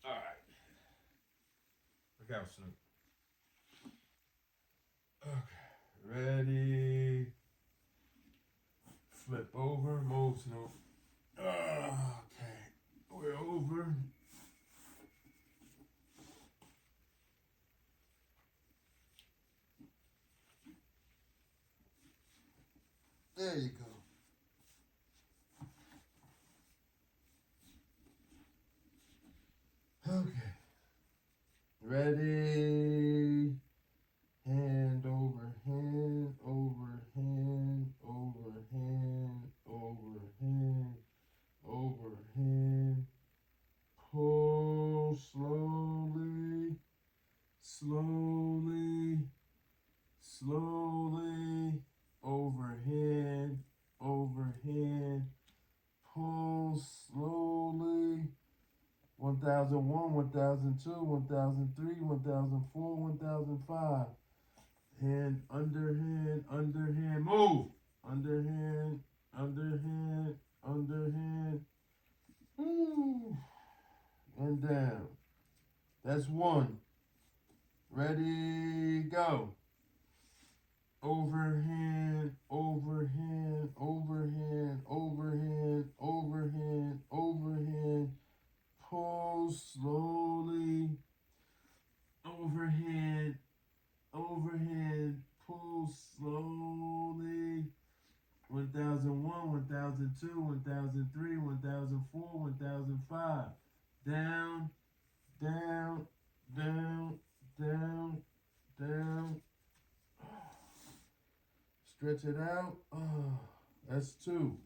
go. Alright. Look out, Snoop. Okay. Ready. Flip over. Move, Snoop. Okay. We're over. There you go. Okay. Ready. Hand over hand, over hand, over hand, over hand, over hand. Pull slowly, slowly, slowly. Overhand, overhand. Pull slowly. 1001, 1002, 1003, 1004, 1005. Hand, underhand, underhand. Move. Underhand, underhand, underhand. Ooh. And down. That's one. Ready, go. Overhand, overhand, overhand, overhand, overhand, overhand. Pull slowly. Overhand, overhand. Pull slowly. 1001, 1002, 1003, 1004, 1005. Down, down, down, down, down. Stretch it out. Oh, that's two.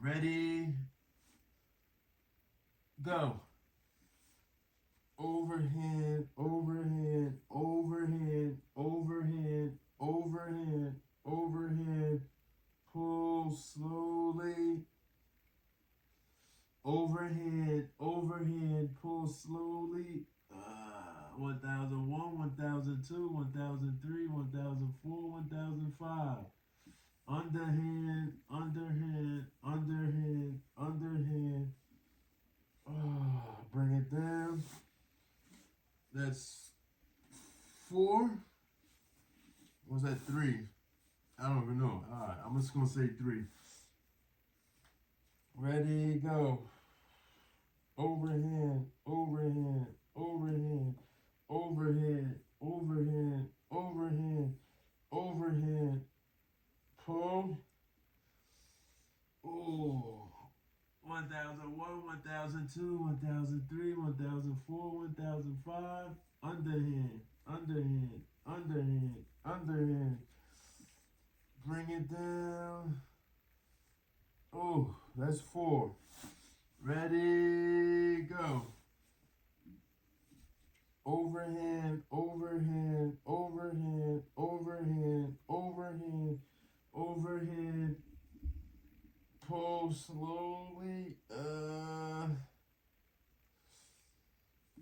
Ready? Go. Overhand, overhand, overhand, overhand, overhand, overhand. Pull slowly. Overhand, overhand, pull slowly. 1001, 1002, 1003, 1004, 1005. Underhand, underhand, underhand, underhand. Bring it down. That's four. Was that three? I don't even know. Alright, I'm just gonna say three. Ready, go. Overhand, overhand, overhand, overhand, overhand, overhand, overhand. Pull. Oh. 1001, 1002, 1003, 1004, 1005. Underhand, underhand, underhand, underhand. Bring it down. Oh, that's four. Ready, go. Overhand, overhand, overhand, overhand, overhand, overhand. Pull slowly.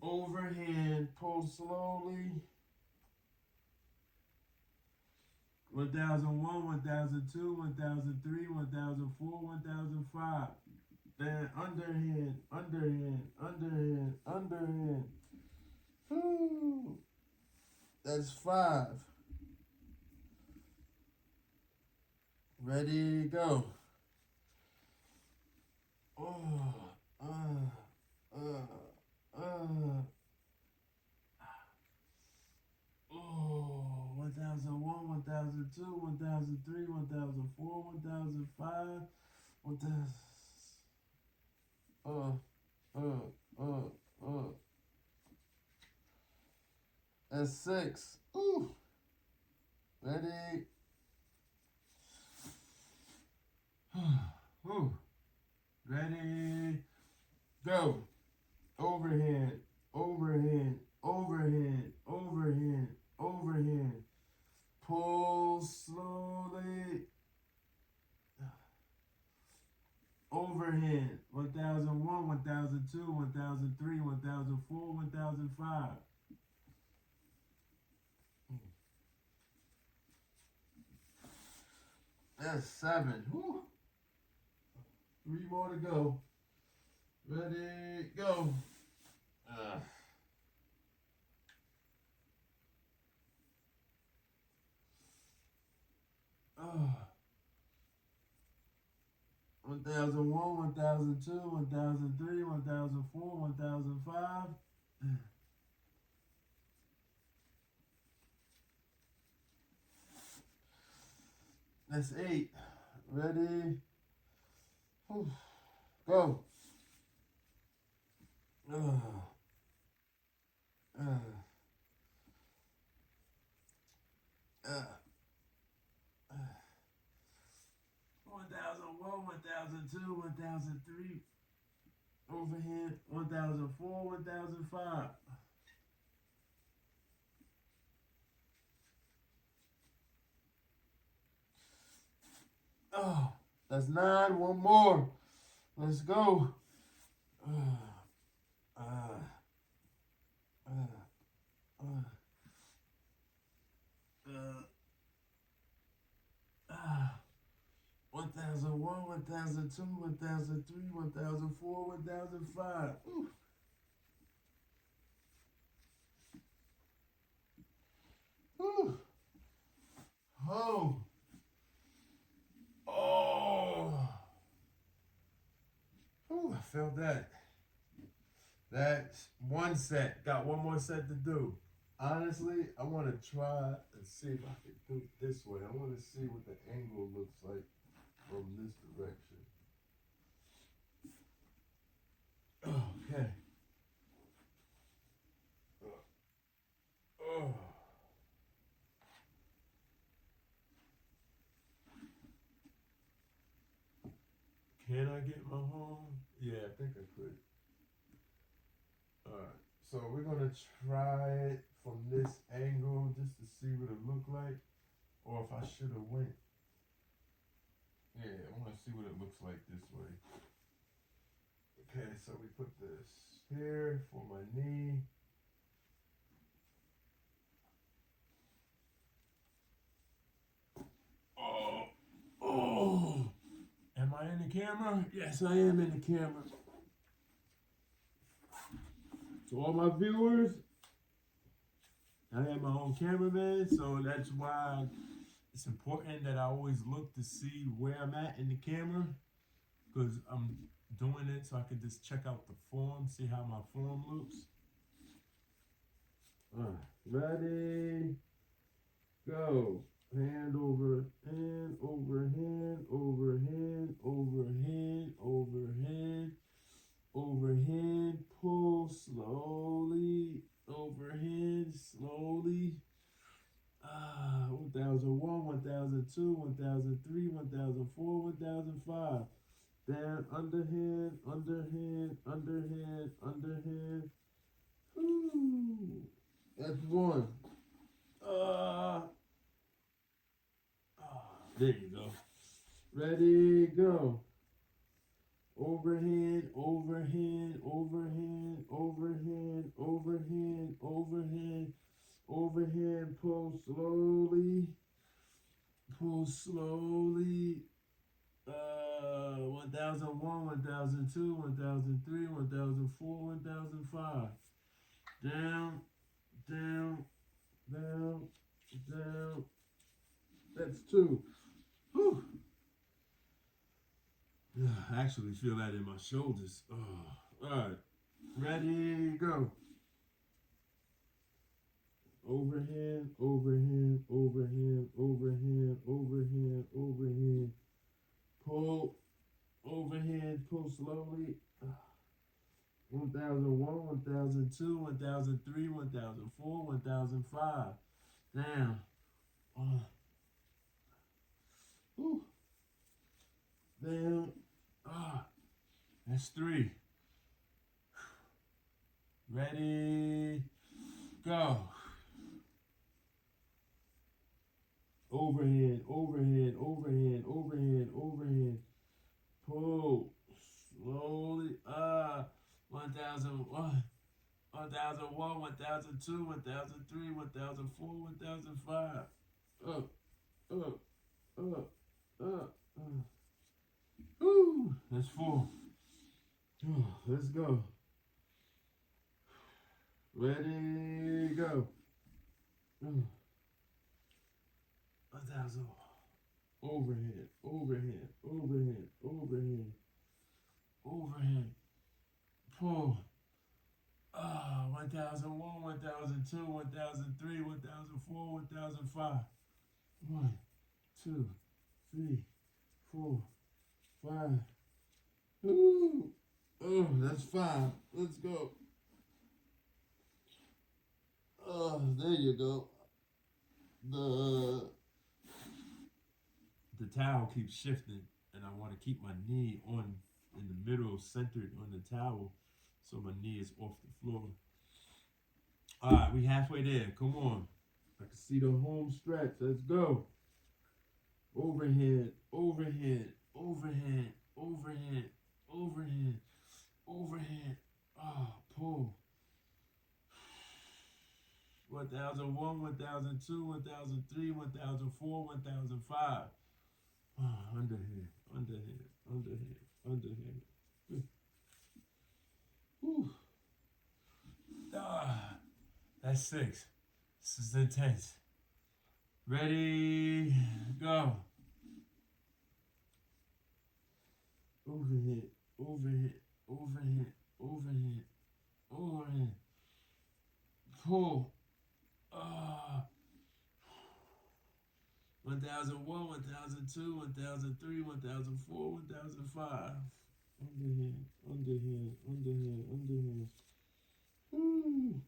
Overhand, pull slowly. 1001, 1002, 1003, 1004, 1005. Then underhand, underhand, underhand, underhand. Woo. That's five. Ready, go. Oh, 1001, 1002, 1003, 1004, 1005, 1000. That's six. Ooh. Ready? Whew. Ready? Go. Overhand, overhand, overhand, overhand, overhand. Pull slowly. Overhand. 1001, 1002, 1003, 1004, 1005. That's 7. Whew. 3 more to go. Ready, go. 1001, 1002, 1003, 1004, 1005. That's 8. Ready? Whew. Go. 1001, 1002, 1003. Overhead. 1004, 1005. Oh, that's 9. One more. Let's go. 1001, 1002, 1003, 1004, 1005. Oh. Oh. Ooh, I felt that. That's one set. Got one more set to do. Honestly, I want to try and see if I can do it this way. I want to see what the angle looks like from this direction. Okay. Oh. Can I get my home? Yeah, I think I could. Alright, so we're gonna try it from this angle just to see what it looked like, or if I should have went. Yeah, I want to see what it looks like this way. Okay, so we put this here for my knee. Oh, am I in the camera? Yes, I am in the camera. To all my viewers, I have my own cameraman, so that's why it's important that I always look to see where I'm at in the camera, because I'm doing it so I can just check out the form, see how my form looks. Ready, go. Hand over hand, over hand, over hand, over hand, over hand, overhand, pull slowly, overhand, slowly. 1001, 1002, 1003, 1004, 1005. Down, underhand, underhand, underhand, underhand. Ooh, that's 1. There you go. Ready, go. Overhand, overhand, overhand, overhand, overhand, overhand, overhand, pull slowly, pull slowly. 1001, 1002, 1003, 1004, 1005. Down, down, down, down. That's 2. Whew. I actually feel that in my shoulders. Oh. All right. Ready, go. Overhand, overhand, overhand, overhand, overhand, overhand. Pull, overhand, pull slowly. 1001, 1002, 1003, 1004, 1005. Down. Whew. Down. That's 3. Ready, go. Overhead, overhead, overhead, overhead, overhead. Pull. Slowly. 1001. 1001, 1002, 1003, 1004, 1005. Up, up, up, up. Woo! That's 4. Let's go. Ready, go. 1000. Overhead, overhead, overhead, overhead, overhead. Pull. 1001, 1002, 1003, 1004, 1005. 1, 2, 3, 4, 5. Ooh. Oh, that's 5. Let's go. There you go. The towel keeps shifting, and I want to keep my knee on in the middle, centered on the towel, so my knee is off the floor. All right, we halfway there. Come on. I can see the home stretch. Let's go. Overhead, overhead, overhead, overhead, overhead, overhead. Pull. 1001, 1002, 1003, 1004, 1005. Underhead, underhead, underhead, underhead. Whew. That's 6. This is intense. Ready, go. Overhead, overhead, overhead, overhead, overhead. Pull. 1001, 1002, 1003, 1004, 1005. Underhand, underhand, underhand, underhand. Woo.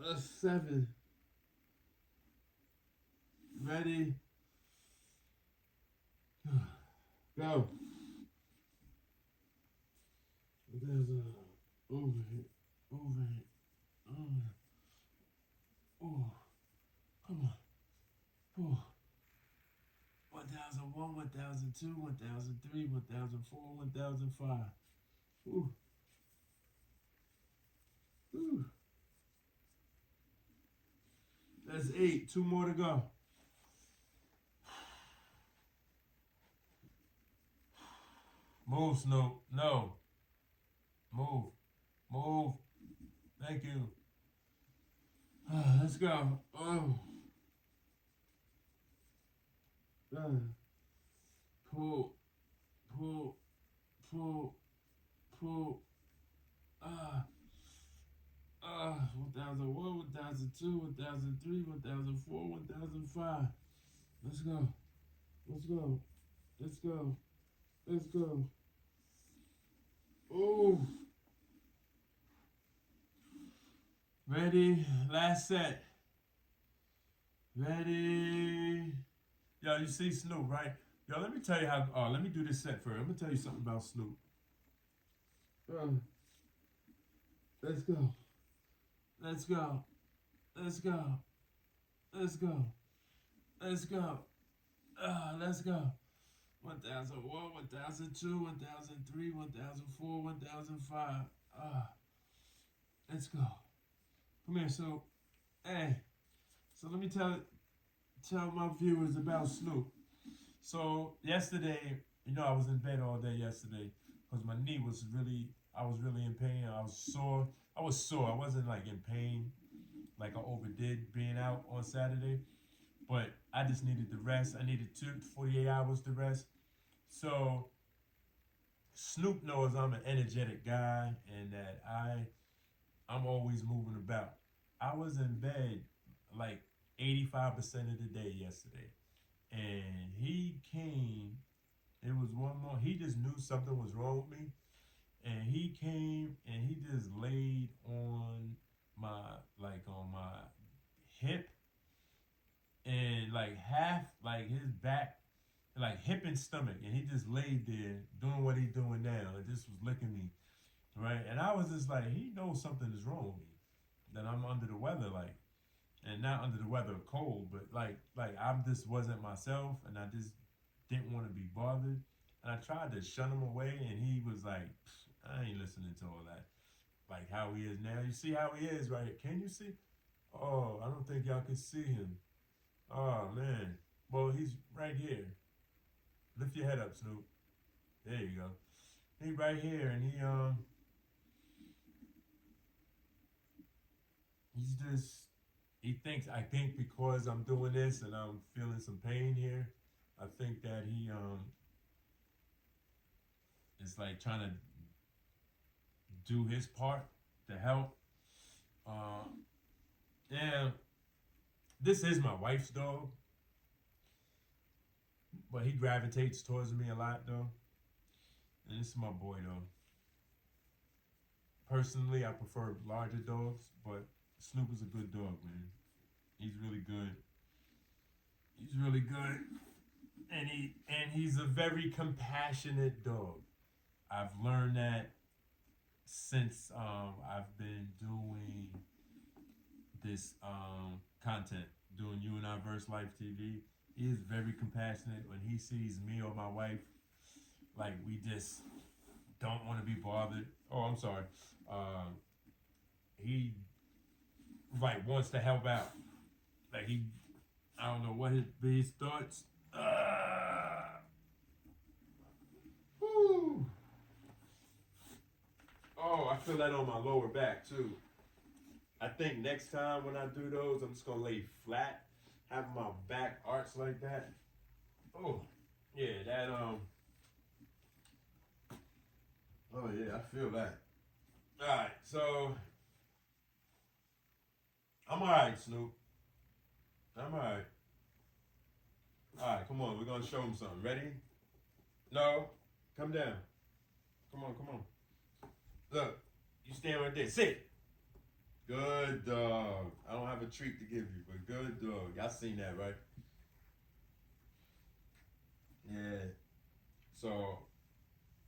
That's 7. Ready? Go. There's a overhead, overhead, overhead. Oh, come on. Oh. 1001, 1002, 1003, 1004, 1005. Ooh. Ooh. That's 8. 2 more to go. Move, Snoop. No. Move. Move. Thank you. Let's go. Oh. Pull. Pull. Pull. Pull. 1001, 1002, 1003, 1004, 1005. Let's go. Let's go. Let's go. Let's go. Oh. Ready? Last set. Ready? Yo, you see Snoop, right? Yo, let me tell you how, let me do this set first. I'm gonna tell you something about Snoop. Let's go. Let's go. Let's go. Let's go. Let's go. Let's go. 1001, 1002, 1003, 1004, 1005. Let's go. Come here, so, hey. So let me tell my viewers about Snoop. So yesterday, I was in bed all day yesterday because my knee was I was really in pain. I was sore. I wasn't like in pain like I overdid being out on Saturday. But I just needed the rest. I needed 48 hours to rest. So Snoop knows I'm an energetic guy and that I'm always moving about. I was in bed like 85% of the day yesterday. And he came, it was one more, he just knew something was wrong with me. And he came and he just laid on my hip and like half, like his back, like hip and stomach, and he just laid there doing what he's doing now, and just was licking me, right? And I was just like, he knows something is wrong with me, that I'm under the weather, like, and not under the weather cold, but like I just wasn't myself, and I just didn't want to be bothered, and I tried to shun him away, and he was like, I ain't listening to all that, like how he is now. You see how he is, right? Can you see? Oh, I don't think y'all can see him. Oh man. Well, he's right here. Lift your head up, Snoop. There you go. He right here, and he's just he thinks, I think because I'm doing this and I'm feeling some pain here, I think that he is like trying to do his part to help. Um, yeah, this is my wife's dog, but he gravitates towards me a lot though. And this is my boy though. Personally, I prefer larger dogs, but Snoop is a good dog, man. He's really good. He's really good, and he's a very compassionate dog. I've learned that since I've been doing this content, doing U-N-I-VERSELIFETV. He is very compassionate. When he sees me or my wife, like we just don't want to be bothered. Oh, I'm sorry. Um, he like wants to help out. Like he, I don't know what his thoughts. Whew. Oh, I feel that on my lower back too. I think next time when I do those, I'm just gonna lay flat, have my back arch like that. Oh, yeah, that Oh yeah, I feel that. All right, so I'm all right, Snoop. I'm all right. All right, come on, we're gonna show him something. Ready? No, come down. Come on, come on. Look, you stand right there. Sit. Good dog. I don't have a treat to give you, but good dog. Y'all seen that, right? Yeah. So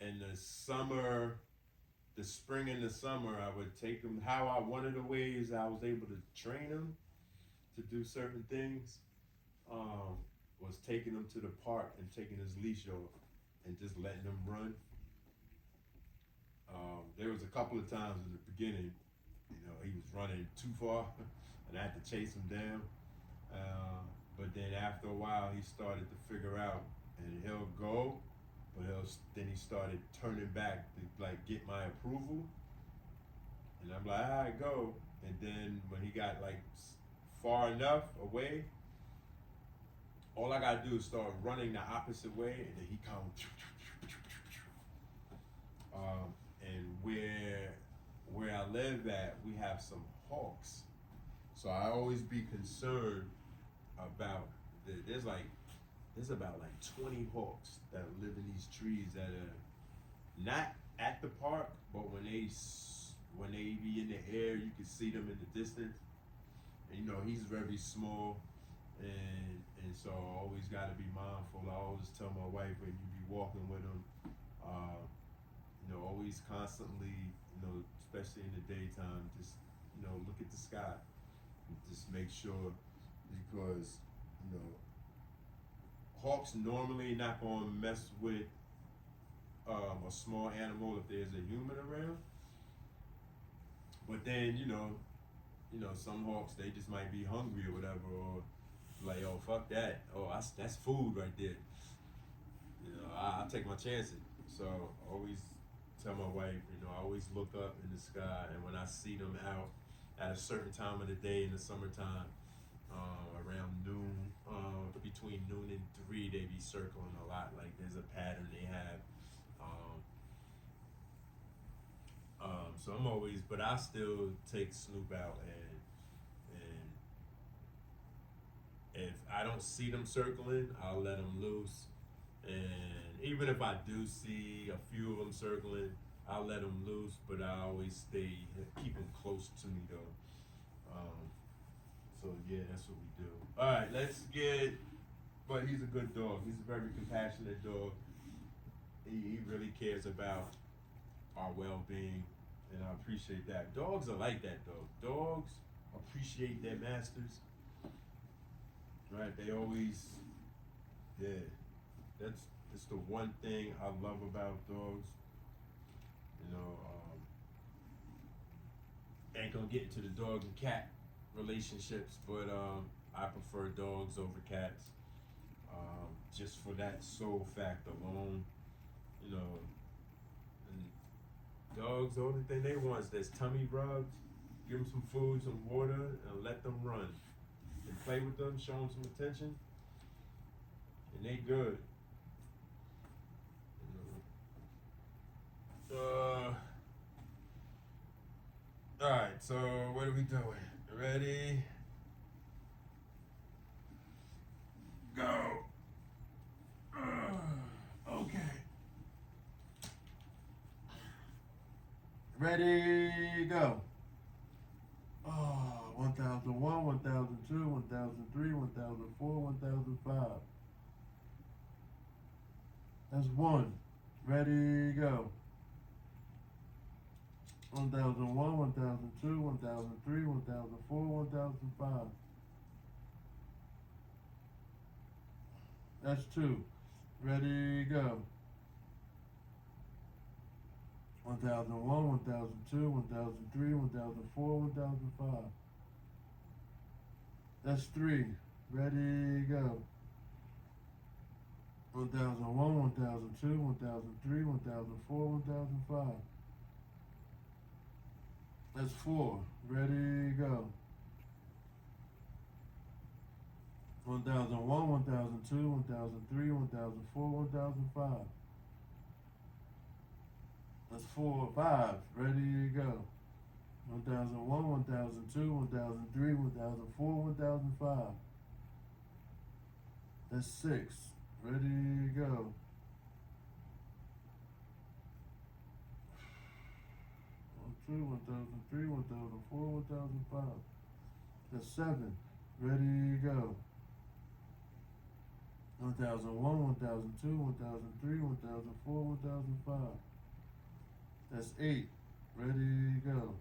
in the summer, the spring and the summer, I would take him. One of the ways I was able to train him to do certain things um, was taking him to the park and taking his leash off and just letting him run. There was a couple of times in the beginning, he was running too far, and I had to chase him down. Uh, but then after a while, he started to figure out, and he'll go, but then he started turning back to like get my approval, and I'm like, all right, go. And then when he got like far enough away, all I gotta do is start running the opposite way, and then he comes. And where I live at, we have some hawks, so I always be concerned about there's about like 20 hawks that live in these trees that are not at the park, but when they be in the air, you can see them in the distance. And he's very small, and so I always got to be mindful. I always tell my wife when you be walking with him, uh, always constantly, especially in the daytime, just look at the sky, and just make sure, because you know hawks normally not gonna mess with a small animal if there's a human around. But then some hawks, they just might be hungry or whatever, or like, oh fuck that, oh that's food right there. I take my chances. So I always tell my wife, I always look up in the sky, and when I see them out at a certain time of the day in the summertime, around noon, between noon and 3, they be circling a lot. Like there's a pattern they have. So I'm always, but I still take Snoop out, and if I don't see them circling, I'll let them loose. And even if I do see a few of them circling, I'll let them loose. But I always keep them close to me though. So yeah, that's what we do. All right, let's get. But he's a good dog. He's a very compassionate dog. He really cares about our well-being, and I appreciate that. Dogs are like that, though. Dogs appreciate their masters, right? They always, yeah. It's the one thing I love about dogs. You know, ain't gonna get into the dog and cat relationships, but I prefer dogs over cats, just for that sole fact alone. You know, and dogs, the only thing they want is this tummy rubs. Give them some food, some water, and let them run. And play with them, show them some attention, and they good. You know. All right, so what are we doing? Ready? Go. Okay. Ready, go. 1001, 1002, 1003, 1004, 1005. That's one. Ready, go. 1001, 1002, 1003, 1004, 1005. That's two. Ready, go. 1001, 1002, 1003, 1004, 1005. That's three. Ready, go. 1001, 1002, 1003, 1004, 1005. That's four. Ready, go. 1001, 1002, 1003, 1004, 1005. That's four, five. Ready, go. 1001, 1002, 1003, 1004, 1005. That's six. Ready, go. 1003, 1004, 1005. That's seven. Ready, go. 1001, 1002, 1003, 1004, 1005. That's eight. Ready, go.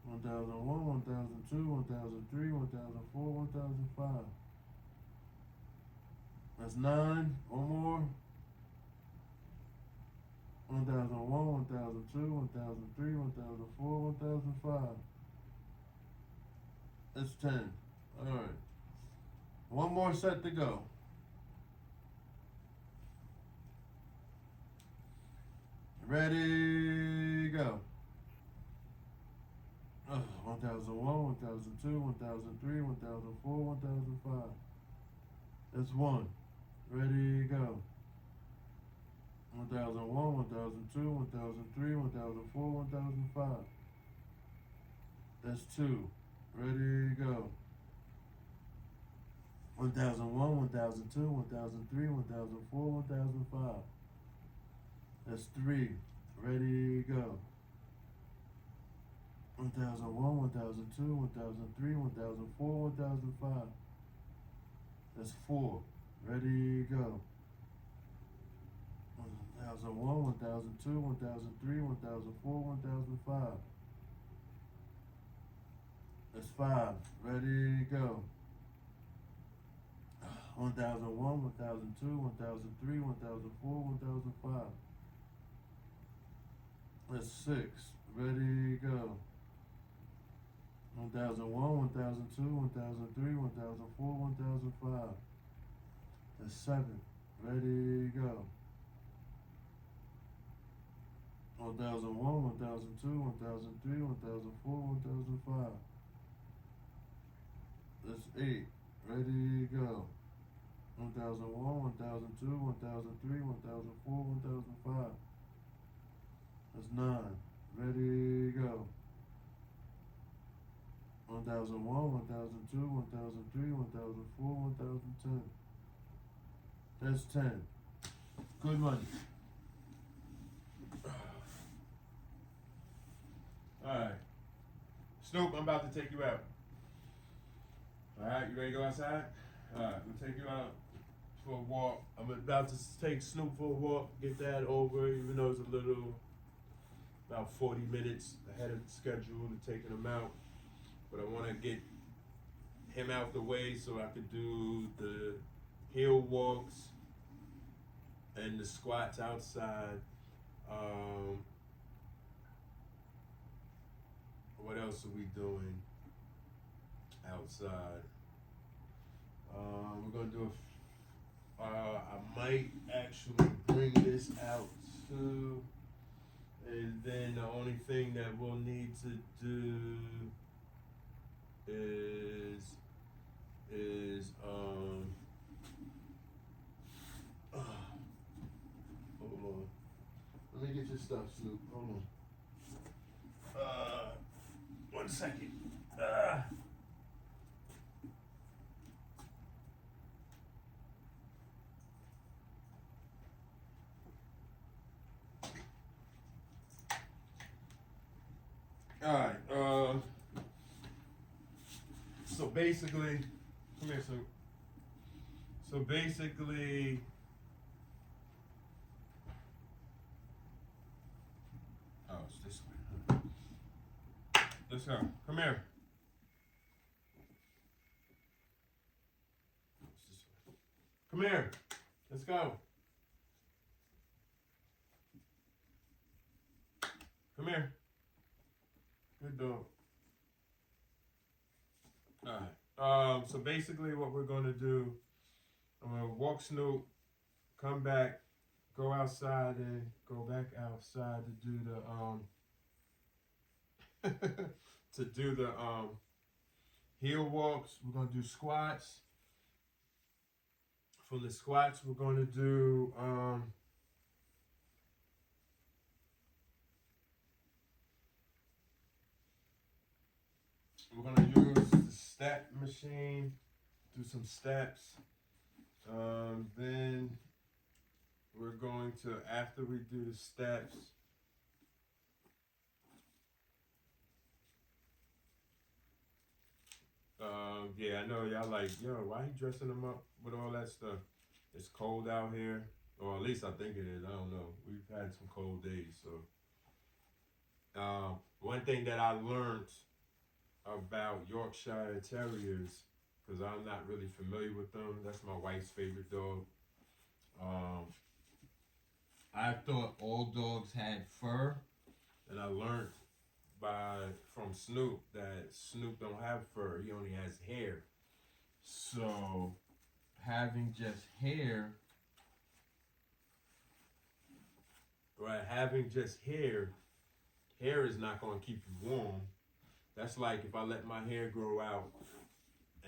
1001, 1002, 1003, 1004, 1005. That's nine. One more. 1001, 1002, 1003, 1004, 1005. That's 10. Alright. One more set to go. Ready, go. 1001, 1002, 1003, 1004, 1005. That's one. Ready, go. 1001, 1002, 1003, 1004, 1005. That's two. Ready, go. 1001, 1002, 1003, 1004, 1005. That's three. Ready, go. 1001, 1002, 1003, 1004, 1005. That's four. Ready, go. 1001, 1002, 1003, 1004, 1005. That's five. Ready, go. 1001, 1002, 1003, 1004, 1005. That's six. Ready, go. 1001, 1002, 1003, 1004, 1005. That's seven. Ready, go. 1001, 1002, 1003, 1004, 1005. That's eight. Ready, go. 1001, 1002, 1003, 1004, 1005. That's nine. Ready, go. 1001, 1002, 1003, 1004, 1010. That's 10. Good money. Alright. Snoop, I'm about to take you out. All right, you ready to go outside? All right, we'll take you out for a walk. I'm about to take Snoop for a walk, get that over, even though it's a little, about 40 minutes ahead of schedule to taking him out. But I want to get him out the way so I could do the hill walks and the squats outside. What else are we doing outside? We're gonna do I might actually bring this out too, and then the only thing that we'll need to do is hold on. Let me get your stuff, Snoop. Hold on. 1 second. All right. So basically, come here, Snoop. So basically, oh, it's this way. Let's go. Come here. Come here. Let's go. Come here. Good dog. All right. So basically, what we're gonna do, I'm gonna walk Snoop, come back, go outside, and go back outside to do the heel walks. We're gonna do squats. For the squats, we're gonna do we're gonna use the step machine, do some steps. Then we're going to, after we do the steps, yeah, I know y'all like, yo, why you dressing them up with all that stuff? It's cold out here, or at least I think it is. I don't know. We've had some cold days, so. One thing that I learned about Yorkshire Terriers, because I'm not really familiar with them. That's my wife's favorite dog. I thought all dogs had fur, and I learned from Snoop that Snoop don't have fur. He only has hair. So having just hair, right? Having just hair is not going to keep you warm. That's like if I let my hair grow out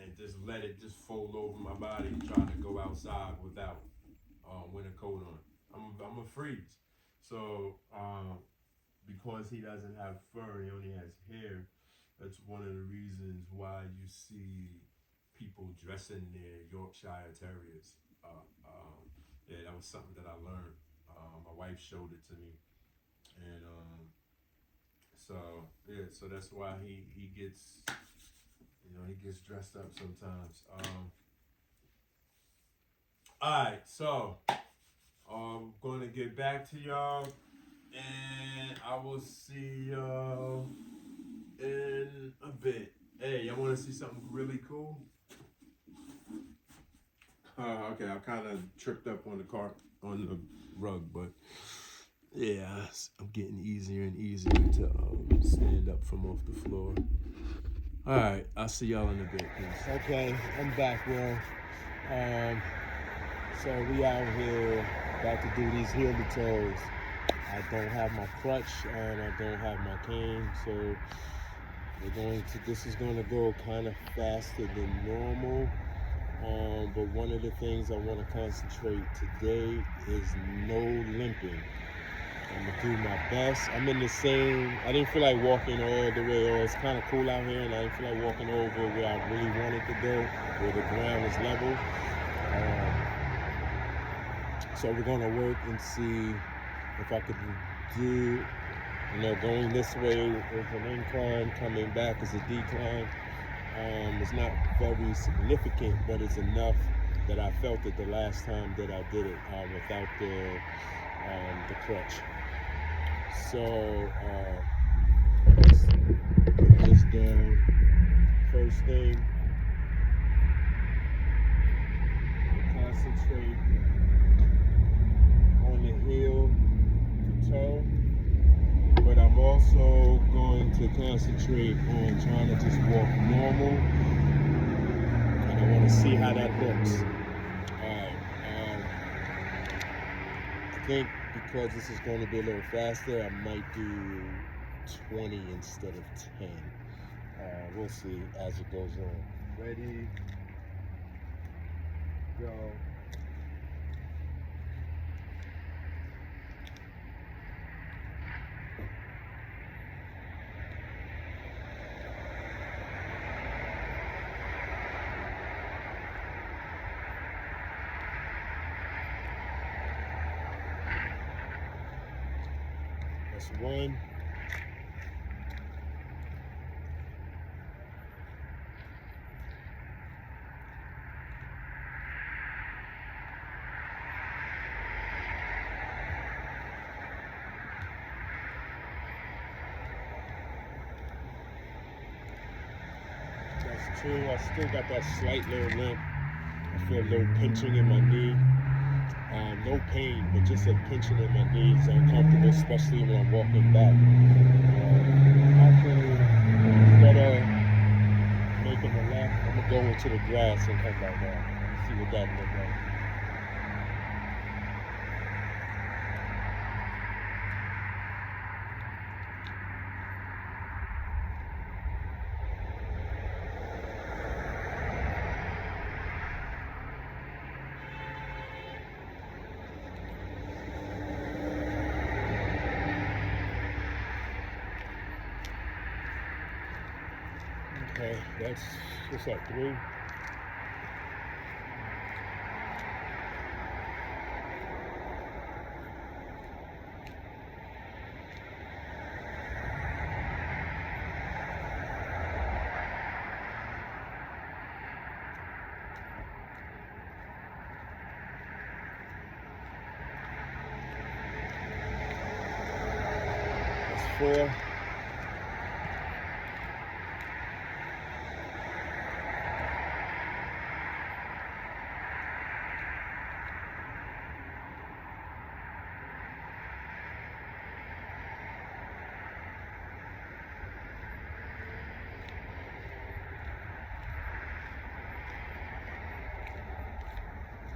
and just let it just fold over my body trying to go outside without winter coat on. I'm a freeze. So because he doesn't have fur, he only has hair. That's one of the reasons why you see people dressing their Yorkshire Terriers. Yeah, that was something that I learned. My wife showed it to me, and so that's why he gets, he gets dressed up sometimes. All right, so I'm going to get back to y'all, and I will see y'all in a bit. Hey, y'all want to see something really cool? Okay, I kind of tripped up on the rug, but yeah, I'm getting easier and easier to stand up from off the floor. All right, I'll see y'all in a bit. Please. Okay, I'm back, bro. So we out here about to do these heel to toes. I don't have my crutch and I don't have my cane, so this is going to go kind of faster than normal. But one of the things I want to concentrate today is no limping. I'm going to do my best. I'm in the same, I didn't feel like walking all the way, it's kind of cool out here, and I didn't feel like walking over where I really wanted to go, where the ground is level. So we're going to work and see if I could do, going this way is an incline, coming back is a decline. It's not very significant, but it's enough that I felt it the last time that I did it without the crutch. So let's put this down. First thing, concentrate on the heel, the toe, but I'm also going to concentrate on trying to just walk normal, and I want to see how that looks. I think because this is going to be a little faster, I might do 20 instead of 10. We'll see as it goes on. Ready, go. That's one. That's two. I still got that slight little limp. I feel a little pinching in my knee. No pain, but just a pinching in my knee is uncomfortable, especially when I'm walking back. Actually, instead of making a left, I'm gonna go into the grass and come back down. See what that looks like. Okay, that's what's that, 3? That's 4.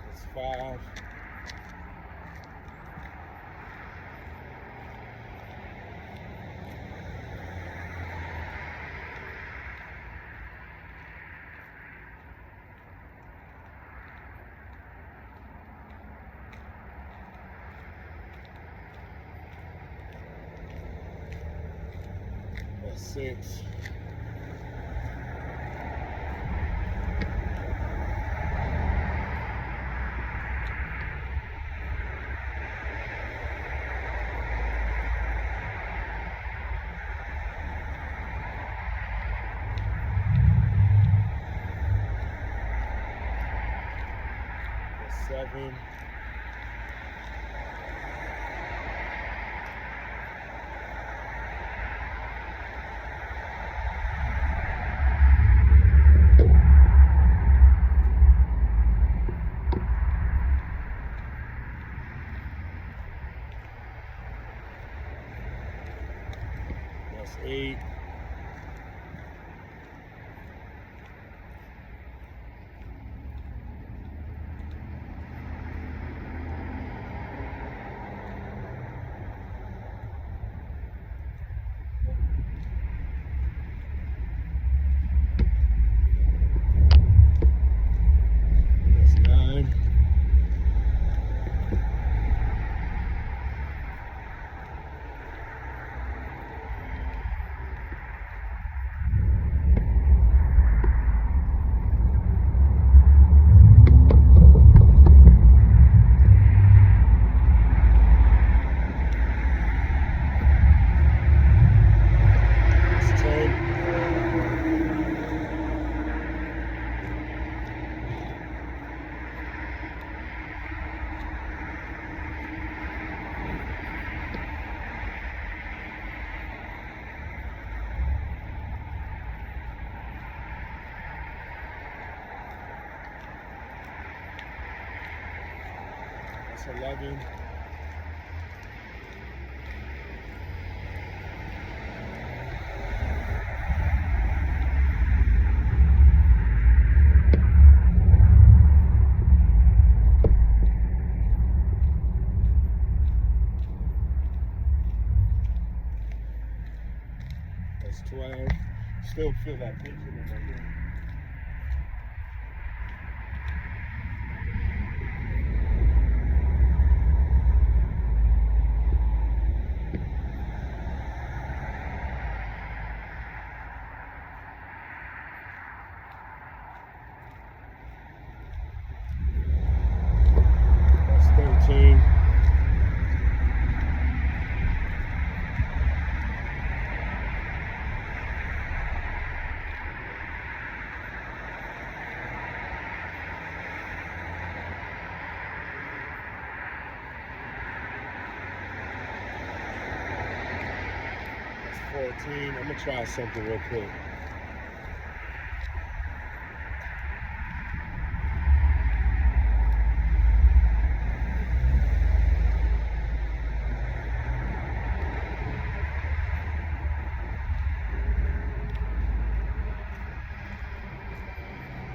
That's 5. That's 6. That's 7. That's 8. That's 9. That's 11. That's 12. Still feel that tension in my hand. That's 13. That's 14. I'm gonna try something real quick.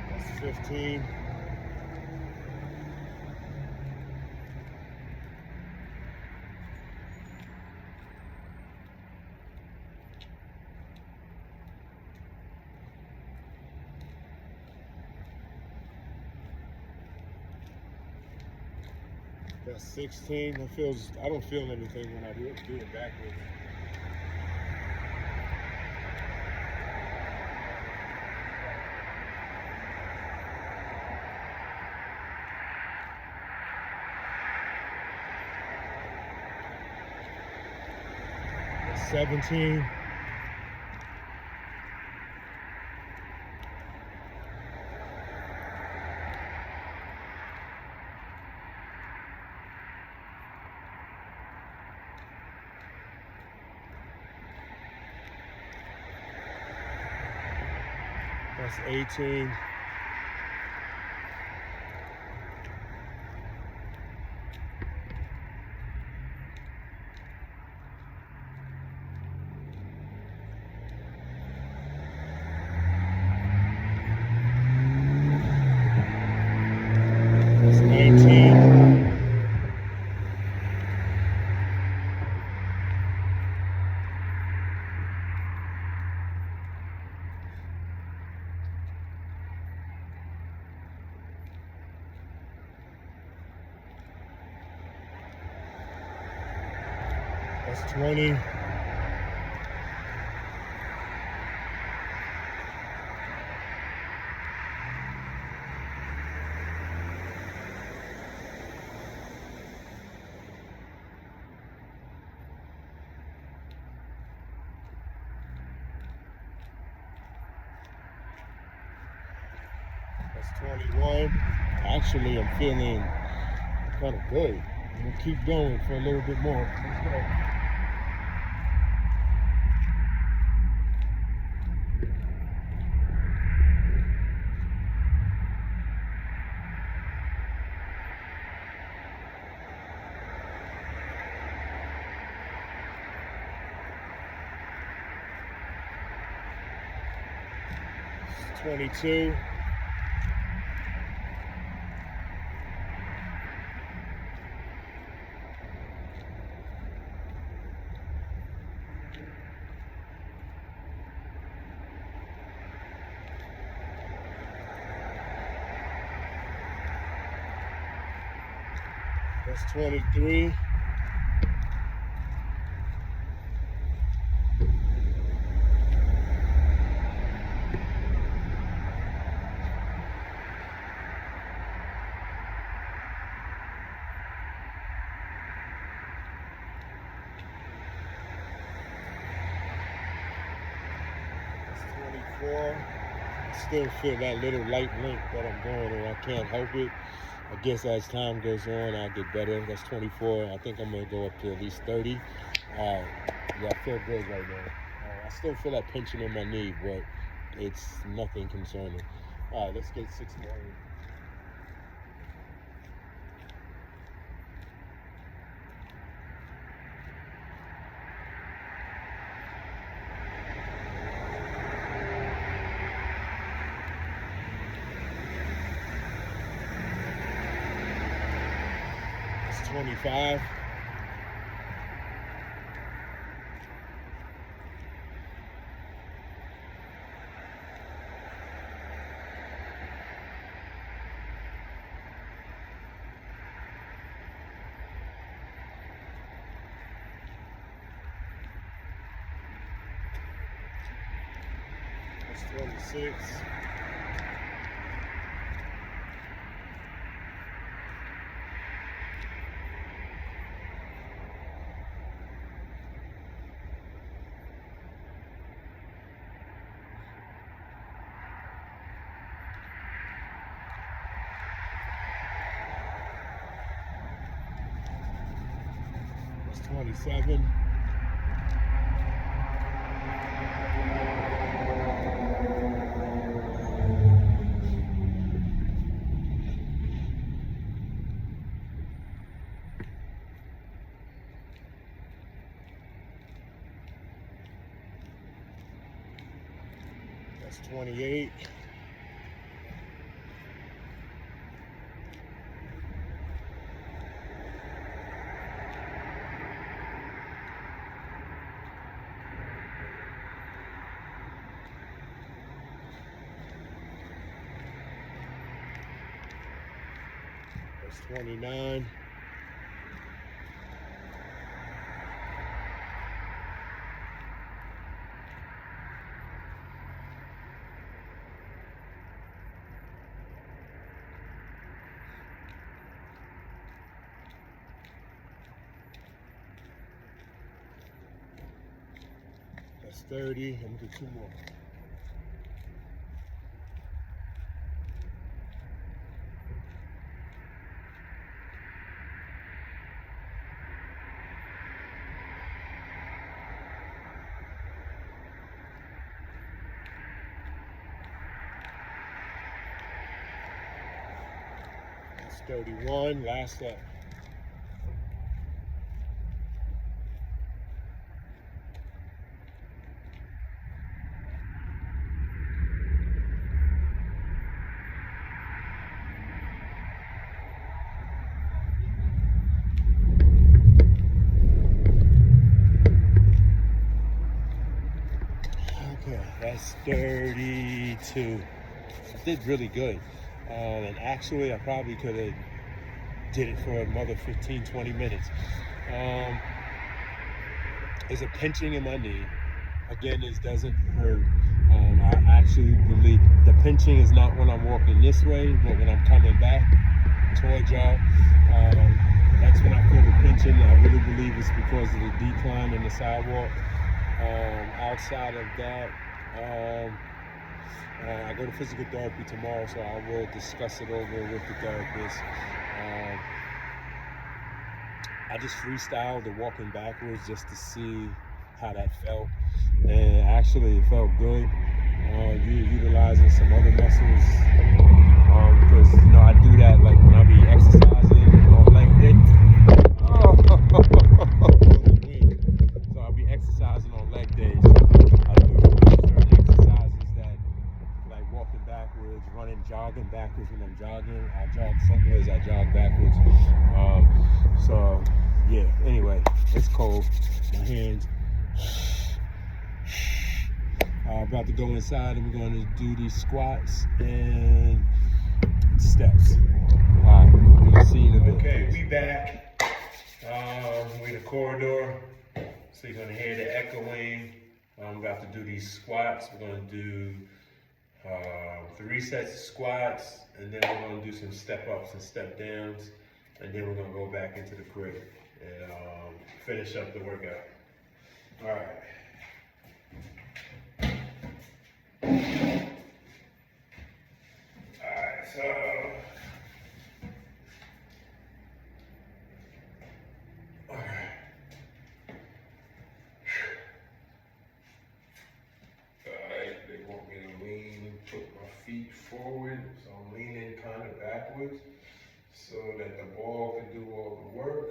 That's 15. That's 16. I don't feel anything when I do it backwards. That's 17. That's 18. That's 19. That's 20. That's 21. Actually, I'm feeling kind of good. I'm gonna keep going for a little bit more. Let's go. It's 22. That's 23. That's 24. I still feel that little light limp that I'm going and I can't help it. I guess as time goes on, I'll get better. That's 24. I think I'm going to go up to at least 30. Yeah, I feel good right now. I still feel that pinching in my knee, but it's nothing concerning. All right, let's get 6 more in. 25. That's 26. That's 27. That's 28. That's 29. That's 30. Let me do 2 more. That's 31. Last up. Okay, that's 32. I did really good. And actually, I probably could have did it for another 15, 20 minutes. There's a pinching in my knee. Again, this doesn't hurt. I actually believe the pinching is not when I'm walking this way, but when I'm coming back towards y'all. That's when I feel the pinching. I really believe it's because of the decline in the sidewalk. Outside of that, I go to physical therapy tomorrow, so I will discuss it over with the therapist. I just freestyled the walking backwards just to see how that felt, and actually it felt good. Utilizing some other muscles, because I do that like when I be exercising on leg day. So I'll be exercising on leg days. I do certain exercises that, like walking backwards, running, jogging backwards when I'm jogging. I jog frontwards, I jog backwards. So yeah, anyway, it's cold. My hands. About to go inside and we're going to do these squats and steps. Alright, we'll see you in a bit. Okay, we back. We're in the corridor, so you're going to hear the echoing. We're about to do these squats. We're going to do 3 sets of squats, and then we're going to do some step ups and step downs, and then we're going to go back into the crib and finish up the workout. All right. So they want me to lean, put my feet forward, so I'm leaning kind of backwards so that the ball can do all the work.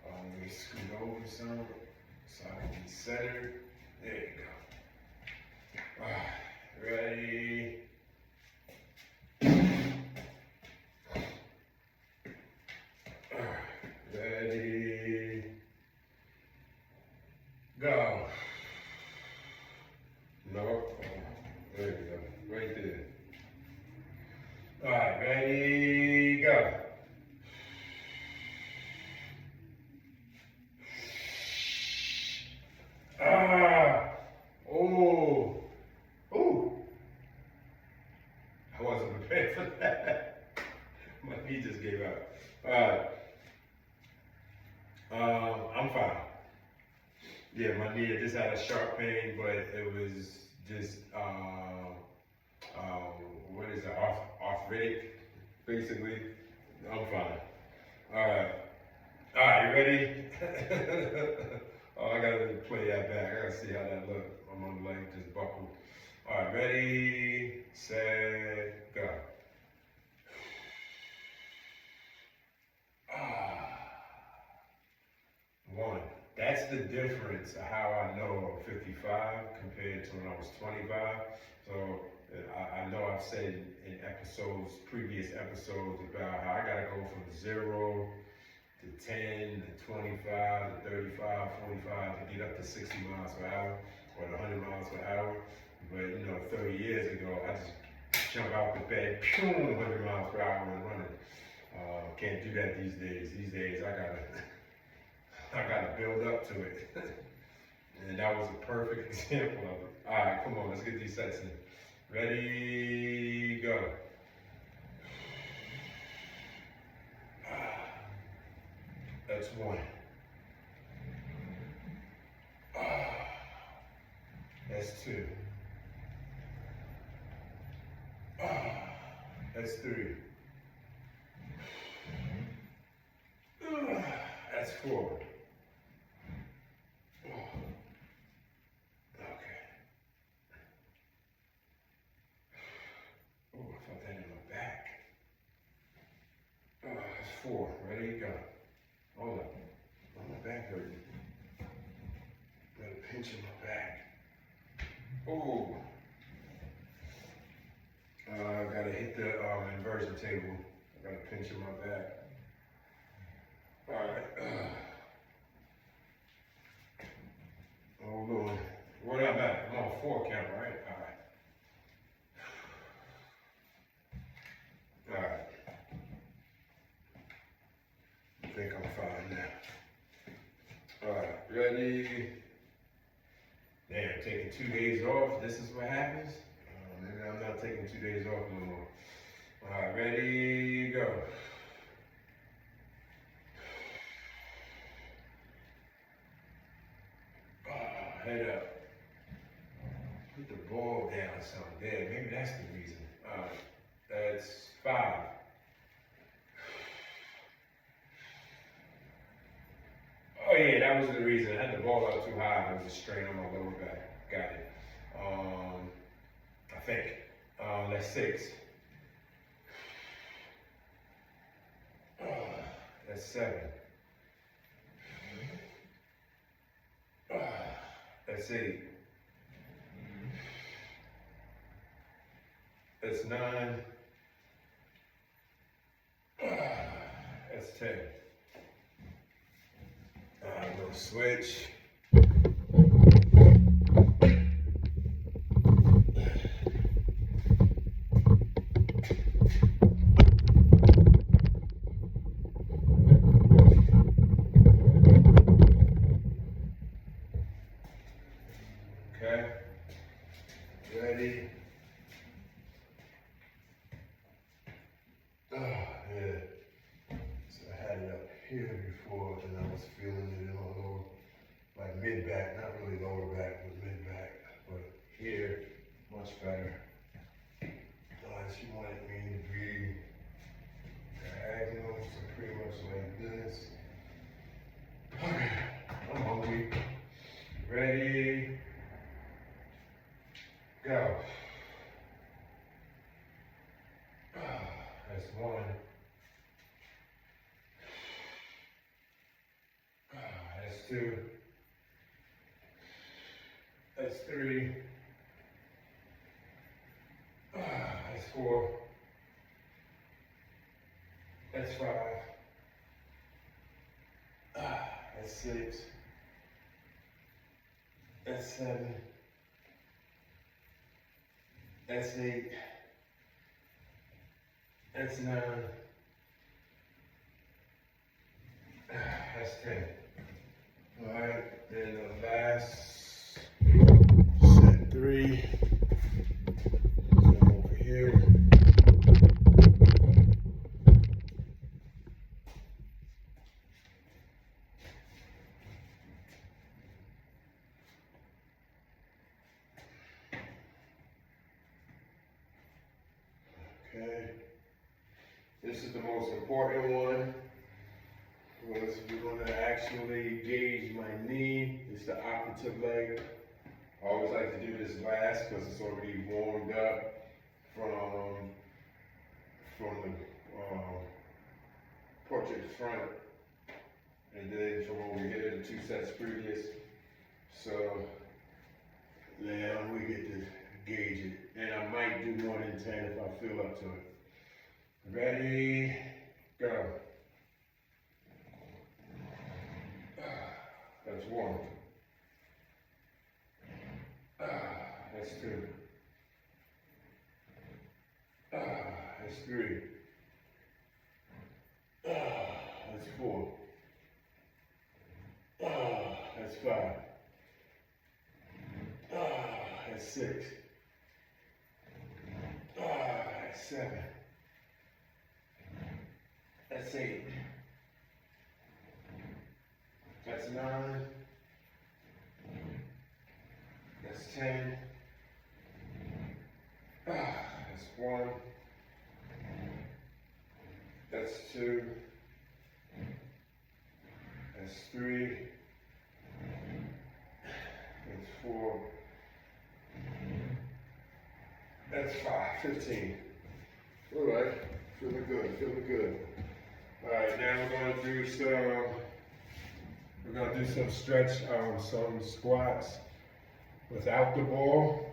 Let me scoot over some so I can be centered. There you go. Ready? Yeah, my knee, I just had a sharp pain, but it was just, what is it, arthritic, basically. I'm fine. Alright. Alright, you ready? Oh, I gotta play that back. I gotta see how that look. I'm on the leg, just buckle. Alright, ready, set, go. One. That's the difference of how I know I'm 55 compared to when I was 25. So I know I've said in previous episodes about how I gotta go from 0 to 10 to 25 to 35, 45 to get up to 60 miles per hour or to 100 miles per hour. But 30 years ago, I just jump out the bed, 100 miles per hour and running. Can't do that these days. These days, I gotta build up to it. And that was a perfect example of it. All right, come on, let's get these sets in. Ready, go. That's one. That's two. That's three. That's four. Okay. Oh, I felt that in my back. That's four. Ready, go. Hold up. Oh, my back hurting. Got a pinch in my back. Oh. I gotta hit the inversion table. I got a pinch in my back. All right. Oh Lord. Where am I at? I'm on 4 count, right? All right. I think I'm fine now. All right. Ready? Damn, taking 2 days off. This is what happens? Maybe I'm not taking 2 days off no more. All right. Ready? Go. Head up. Put the ball down or something there. Maybe that's the reason. That's 5. Oh yeah, that was the reason. I had the ball up too high. There was a strain on my lower back. Got it. I think. That's 6. That's 7. That's 8. That's 9. That's 10. I'm gonna switch. Okay. Ready? Yeah. So I had it up here before, and I was feeling it in my lower, like mid back, not really lower back, but mid back. But here, much better. She wanted me to be diagonal, so pretty much like this. Okay, I'm hungry. Ready? Go. That's 1. That's 2. That's 3. That's 4. That's 5. That's 6. That's 7. That's 8. That's 9. That's 10. All right, then the last set 3. Come over here. This is the most important one. We're going to actually gauge my knee. It's the operative leg. I always like to do this last because it's already warmed up from the portrait front, and then from over here, the 2 sets previous. So now we get to gauge it, and I might do more than 10 if I feel up to it. Ready, go. That's 1. That's 2. That's 3. That's 4. That's 5. That's 6. That's 7. That's 8. That's 9. That's 10. That's 1. That's 2. That's 3. That's 4. That's 5. 15. All right. Feeling good. Feeling good. All right. Now we're gonna do some stretch, some squats without the ball.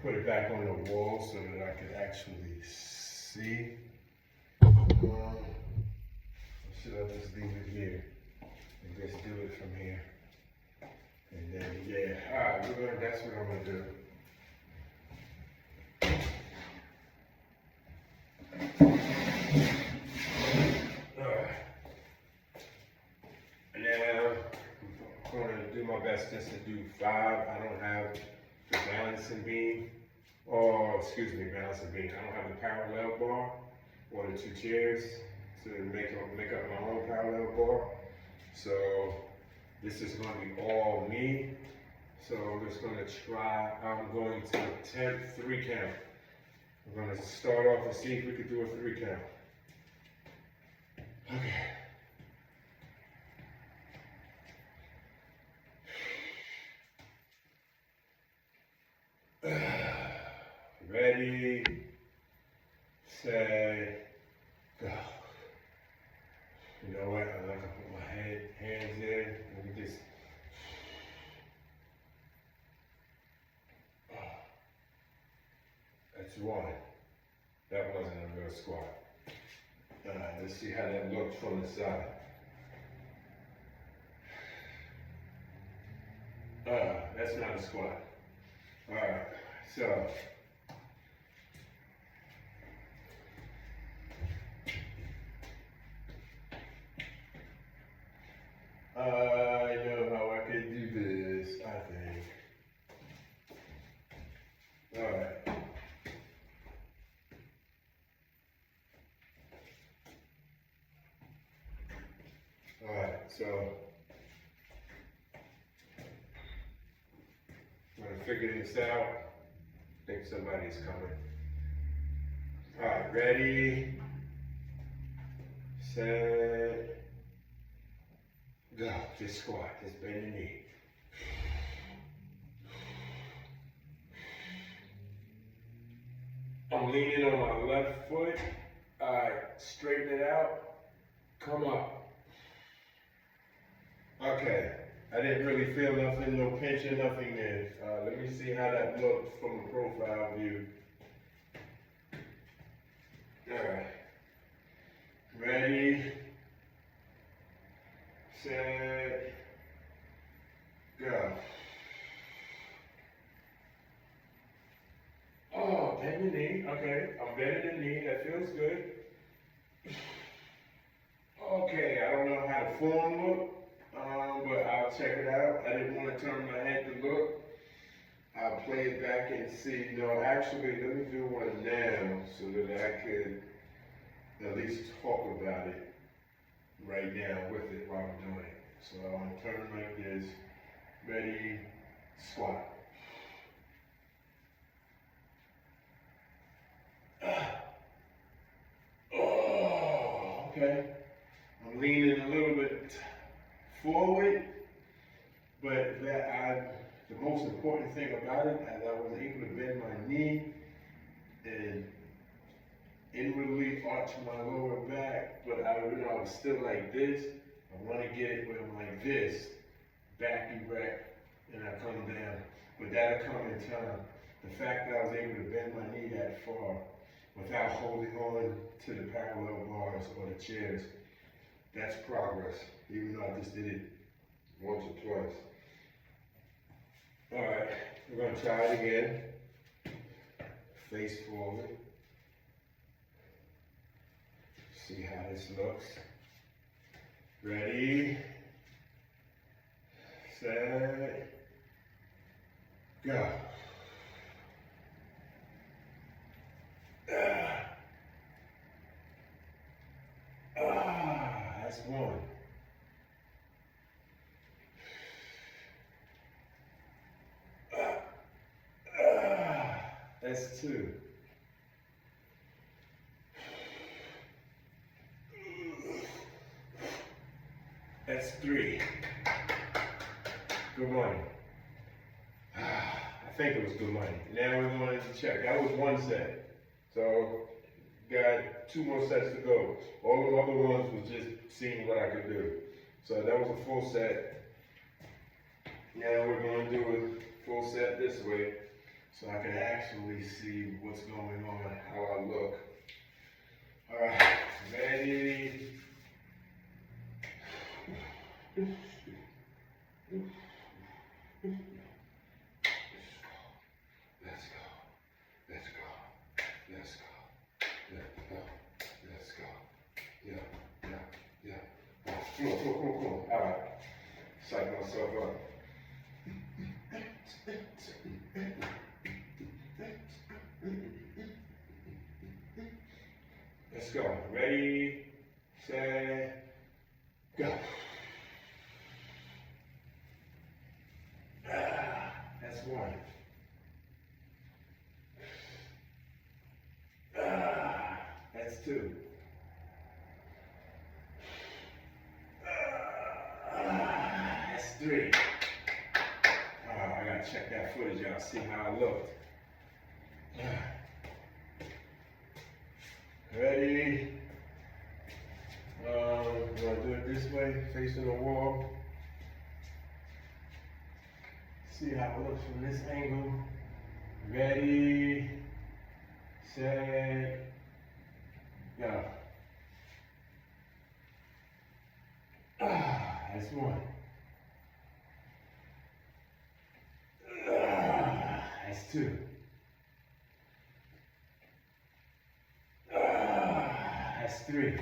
Put it back on the wall so that I could actually see. Or should I just leave it here and just do it from here? And then, yeah, all right, that's what I'm gonna do. All right. Now, I'm gonna do my best just to do 5. I don't have the balancing beam, balancing beam. I don't have the parallel bar or the 2 chairs to make up my own parallel bar. So this is going to be all me. So I'm just going to try. I'm going to attempt 3 count. I'm going to start off and see if we could do a 3 count. Okay. Ready, set, go. You know what? I like to put my hands in. Let me just. That's 1. That wasn't a real squat. All right, let's see how that looks from the side. That's not a squat. All right, so. I know how I can do this, I think. All right. All right, so I'm gonna figure this out. I think somebody's coming. All right, ready, set, go. Just squat, just bend your knee. I'm leaning on my left foot. All right, straighten it out, come up. Okay, I didn't really feel nothing, no pinching, nothing there. Let me see how that looks from the profile view. All right, ready, set, go. Oh, bend the knee. Okay, I'm bending the knee. That feels good. Okay, I don't know how the form look, but I'll check it out. I didn't want to turn my head to look. I'll play it back and see. No, actually, let me do one now so that I could at least talk about it right now with it while I'm doing it. So I'm going to turn like this. Ready, squat. Oh, okay. I'm leaning a little bit forward, but the most important thing about it is I was able to bend my knee and inwardly arch my lower back, but I was still like this. I want to get it where I'm like this, back erect, and I come down. But that'll come in time. The fact that I was able to bend my knee that far without holding on to the parallel bars or the chairs, that's progress, even though I just did it once or twice. All right, we're gonna try it again. Face forward. See how this looks. Ready, set, go. That's one. That's two. That's three. Good morning. I think it was good money. Now we're going to check. That was one set. So, got 2 more sets to go. All the other ones was just seeing what I could do. So that was a full set. Now we're going to do a full set this way so I can actually see what's going on, how I look. All right, ready? Let's go. Let's go. Let's go. Let's go. Yeah. Come on. All right. Psych myself up. Let's go. Ready, set, go. That's one. That's two. That's three. I gotta check that footage out, see how I looked. Ready? I'm gonna do it this way, facing the wall. See how it looks from this angle. Ready, set, go. That's one. That's two. That's three.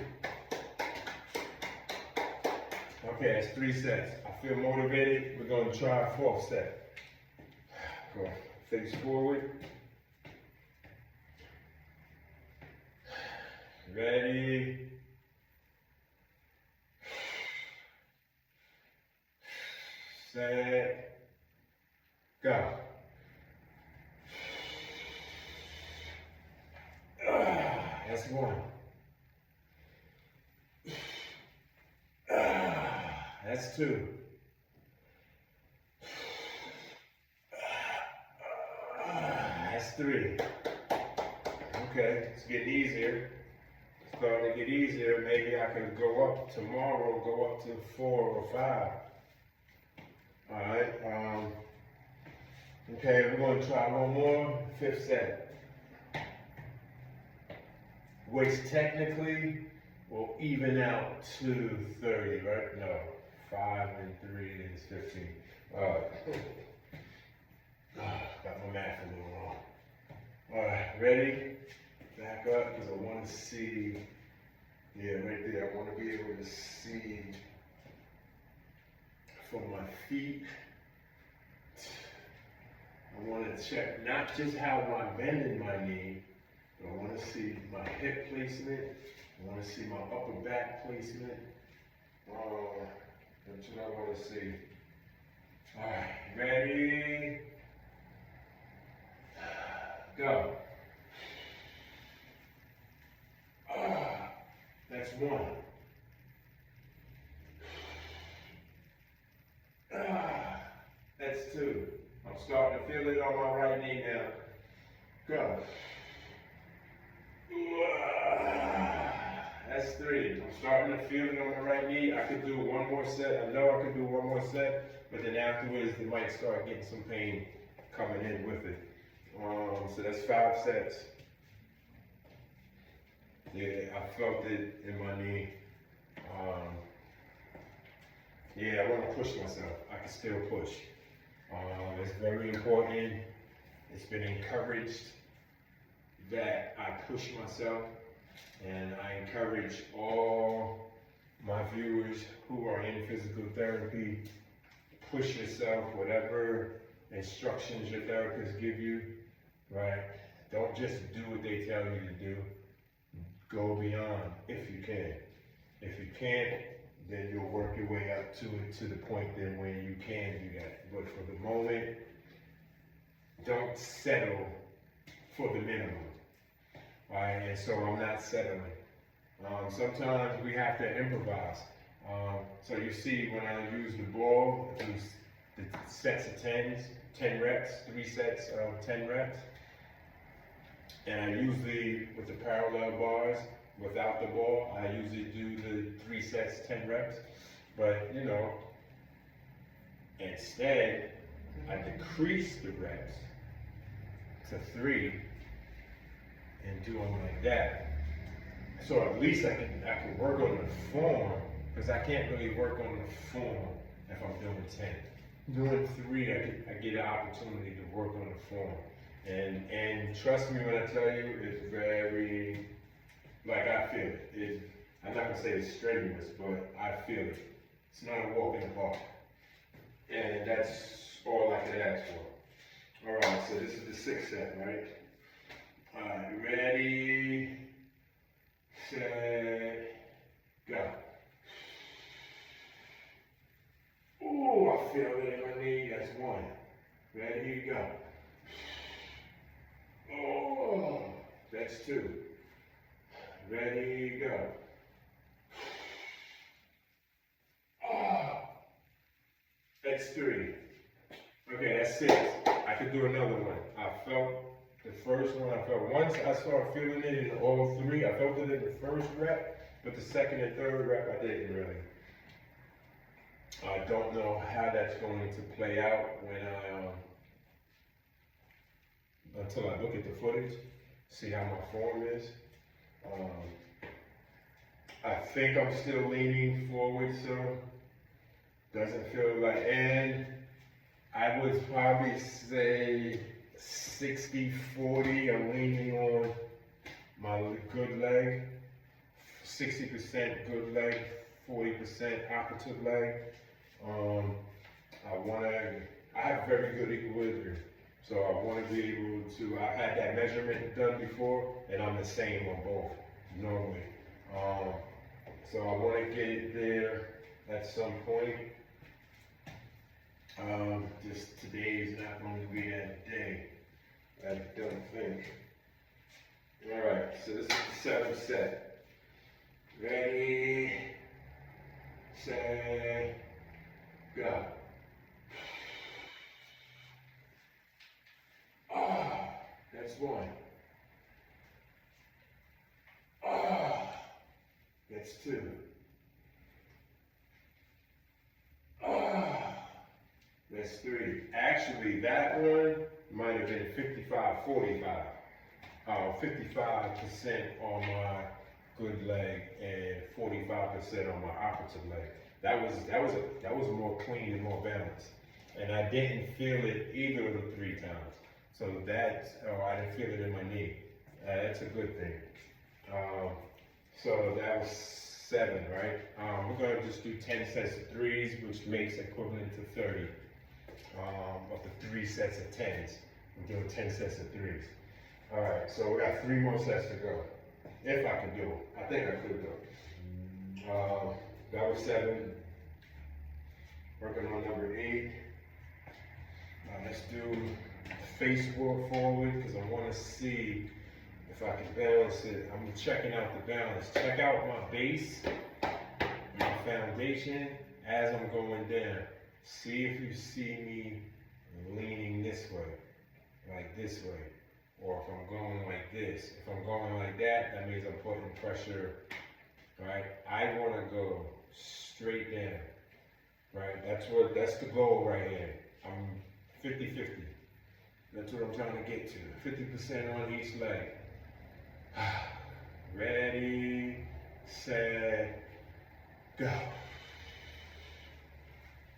Okay, that's 3 sets. I feel motivated. We're going to try a 4th set. Go. Face forward. Ready. Set. Go. That's one. That's two. That's three. Okay, it's getting easier. It's starting to get easier. Maybe I can go up tomorrow, go up to 4 or 5. All right. Okay, we're going to try one more. 5th set. Which technically will even out to 30, right? No, 5 and 3 is 15. Got my math a little wrong. All right, ready? Back up, because I want to see, yeah, right there. I want to be able to see from my feet. I want to check not just how I'm bending my knee, but I want to see my hip placement. I want to see my upper back placement. That's what I want to see. All right, ready? Go. one. That's two. I'm starting to feel it on my right knee now. Go. That's three. I'm starting to feel it on my right knee. I could do one more set. I know I could do one more set, but then afterwards, they might start getting some pain coming in with it. So that's 5 sets. Yeah, I felt it in my knee. Yeah, I want to push myself. I can still push. It's very important. It's been encouraged that I push myself, and I encourage all my viewers who are in physical therapy, push yourself, whatever instructions your therapist give you, right? Don't just do what they tell you to do. Go beyond if you can. If you can't, then you'll work your way up to it to the point then where you can do that. But for the moment, don't settle for the minimum. Right? And so I'm not settling. Sometimes we have to improvise. So you see when I use the ball, I do the sets of 10s, 10 reps, 3 sets of 10 reps. And I usually, with the parallel bars, without the ball, I usually do the 3 sets, 10 reps. But, you know, instead, I decrease the reps to 3 and do them like that. So at least I can work on the form, because I can't really work on the form if I'm doing 10. Doing 3, I get an opportunity to work on the form. And trust me when I tell you, it's very, like I feel it. I'm not gonna say it's strenuous, but I feel it. It's not a walk in the park. And that's all I can ask for. All right, so this is the 6th set, right? All right, ready, set, go. Ooh, I feel it in my knee. That's 1. Ready, go. Oh, that's 2. Ready, go. Oh, that's 3. Okay, that's 6. I could do another one. I felt the first one. I felt once I started feeling it in all 3. I felt it in the first rep, but the 2nd and 3rd rep I didn't really. I don't know how that's going to play out when until I look at the footage, see how my form is. I think I'm still leaning forward, so doesn't feel like, and I would probably say 60-40. I'm leaning on my good leg, 60% good leg, 40% opposite leg. I have very good equilibrium. So I want to be able to, I've had that measurement done before, and I'm the same on both, normally. So I want to get it there at some point. Just today is not going to be that day, I don't think. All right, so this is the 7th set. Ready, set, go. That's 1. That's 2. That's 3. Actually, that one might have been 55-45. 55% on my good leg and 45% on my opposite leg. That was more clean and more balanced. And I didn't feel it either of the 3 times. So I didn't feel it in my knee. That's a good thing. So that was 7, right? We're gonna just do 10 sets of 3s, which makes equivalent to 30 of the 3 sets of 10s. We're doing 10 sets of 3s. All right, so we got 3 more sets to go. If I can do it. I think I could though. That was 7. Working on number 8. Let's do face forward, because I want to see if if I can balance it. I'm checking out the balance. Check out my base, my foundation as I'm going down. See if you see me leaning this way, like this way. Or if I'm going like this. If I'm going like that, that means I'm putting pressure, right? I want to go straight down, right? That's the goal right here. I'm 50-50. That's what I'm trying to get to. 50% on each leg. Ready, set, go.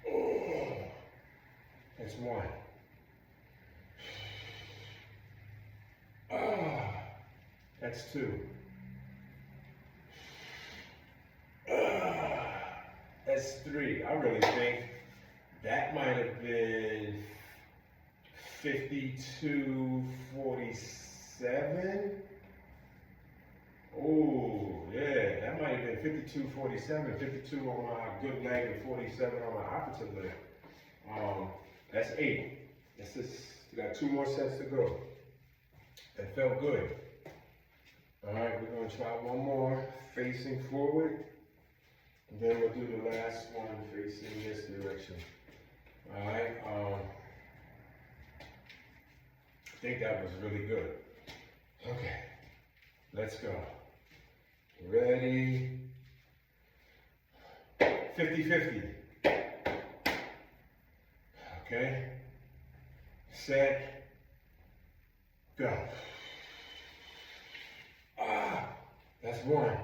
Oh, that's one. That's two. That's three. I really think that might have been 52-47. Oh, yeah, that might have been 52-47. 52 on my good leg and 47 on my opposite leg. That's 8. That's just, we got 2 more sets to go. That felt good. All right, we're gonna try one more, facing forward. And then we'll do the last one facing this direction. All right, I think that was really good. Okay, let's go. Ready? 50-50. Okay, set, go. That's one.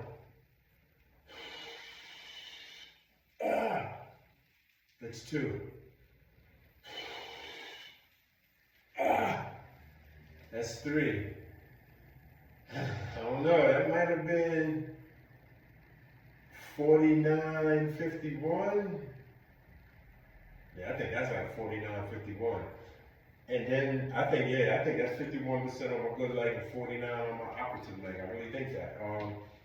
That's two. That's three. I don't know, that might have been 49-51. Yeah, I think that's like 49-51. And then I think that's 51% on my good leg and 49 on my opposite leg. I really think that.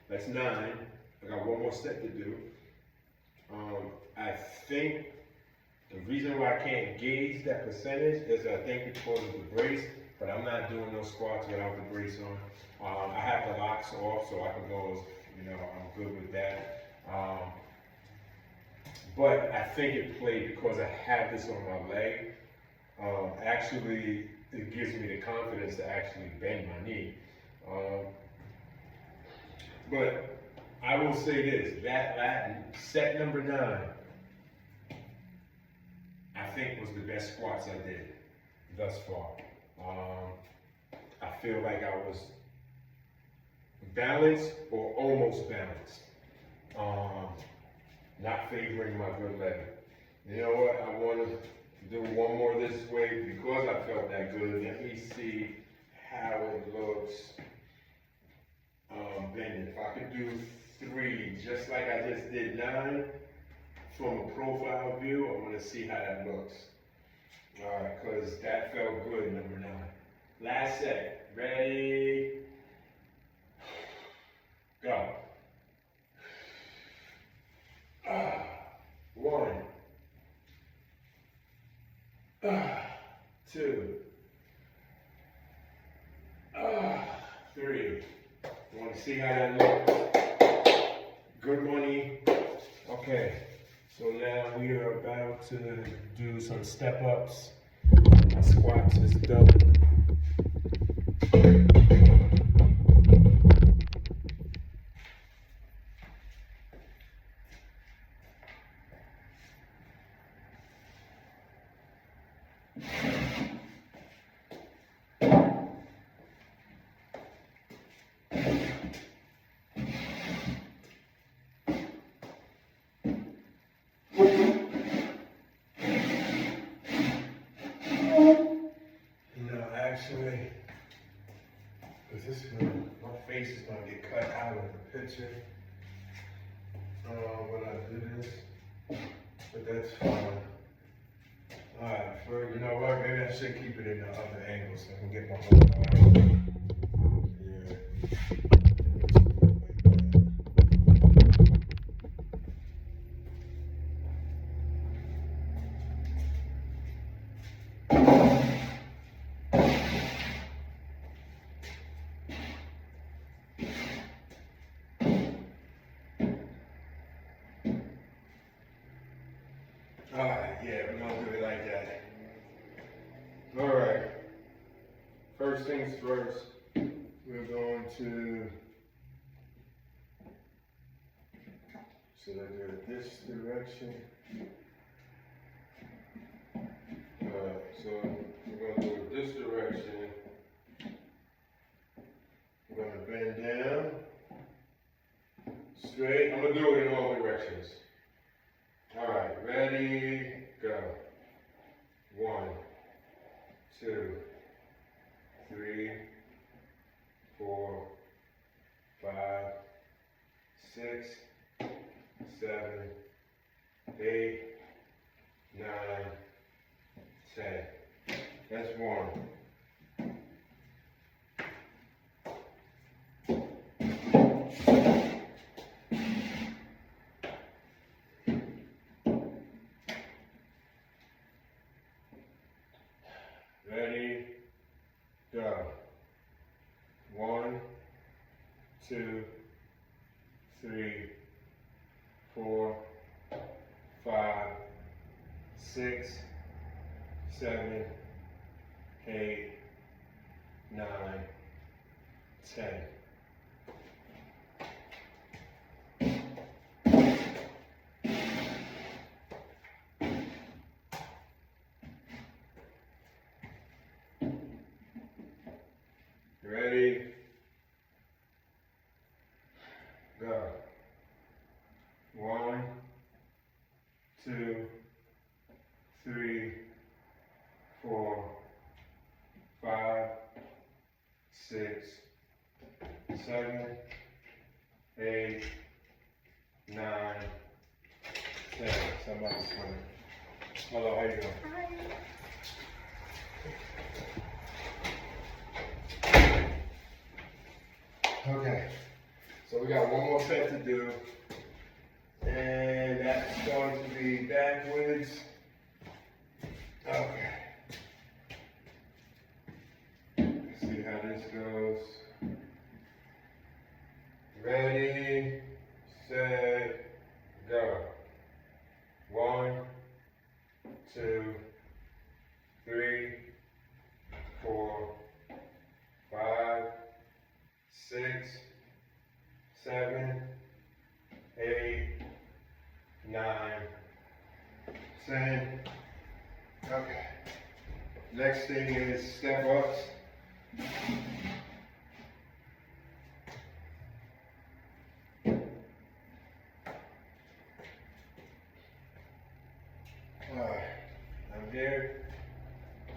That's 9. I got one more step to do. I think the reason why I can't gauge that percentage is I think because of the brace, but I'm not doing no squats without the brace on. I have the locks off so I can go, I'm good with that. But I think it played because I have this on my leg. Actually, it gives me the confidence to actually bend my knee. But I will say this, that set number 9, I think was the best squats I did thus far. I feel like I was balanced or almost balanced. Not favoring my good leg. You know what, I want to do one more this way because I felt that good. Let me see how it looks bending. If I could do 3, just like I just did 9, from a profile view, I want to see how that looks. Alright, because that felt good, number 9. Last set. Ready? Go. 1. 2. 3. You want to see how that looks? Good money. Okay, so now we are about to do some step ups. My squats is done. Actually, because my face is going to get cut out of the picture when I do this, but that's fine. Alright, you know what, maybe I should keep it in the other angle so I can get my whole body. Yeah. first things first, we're going to, should I do it this direction? So we're going to do it this direction. We're going to bend down, straight. I'm going to do it in all directions. All right, ready, go. 1, 2, 3, 4, 5, 6, 7, 8, 9, 10. That's 1. Ready, go. 1, 2, 3, 4, 5, 6, 7, 8, 9, 10. Ready, go. 1, 2, 3, 4, 5, 6, 7, 8, 9, 10. Somebody's coming. Hello, how you doing? Hi. Okay, so we got one more set to do, and that's going to be backwards. Okay. Let's see how this goes. Ready, set, go. 1, 2, 3, 4, 5, 6, 7, 8, 9, 10. Okay. Next thing is step ups. Alright, I'm here.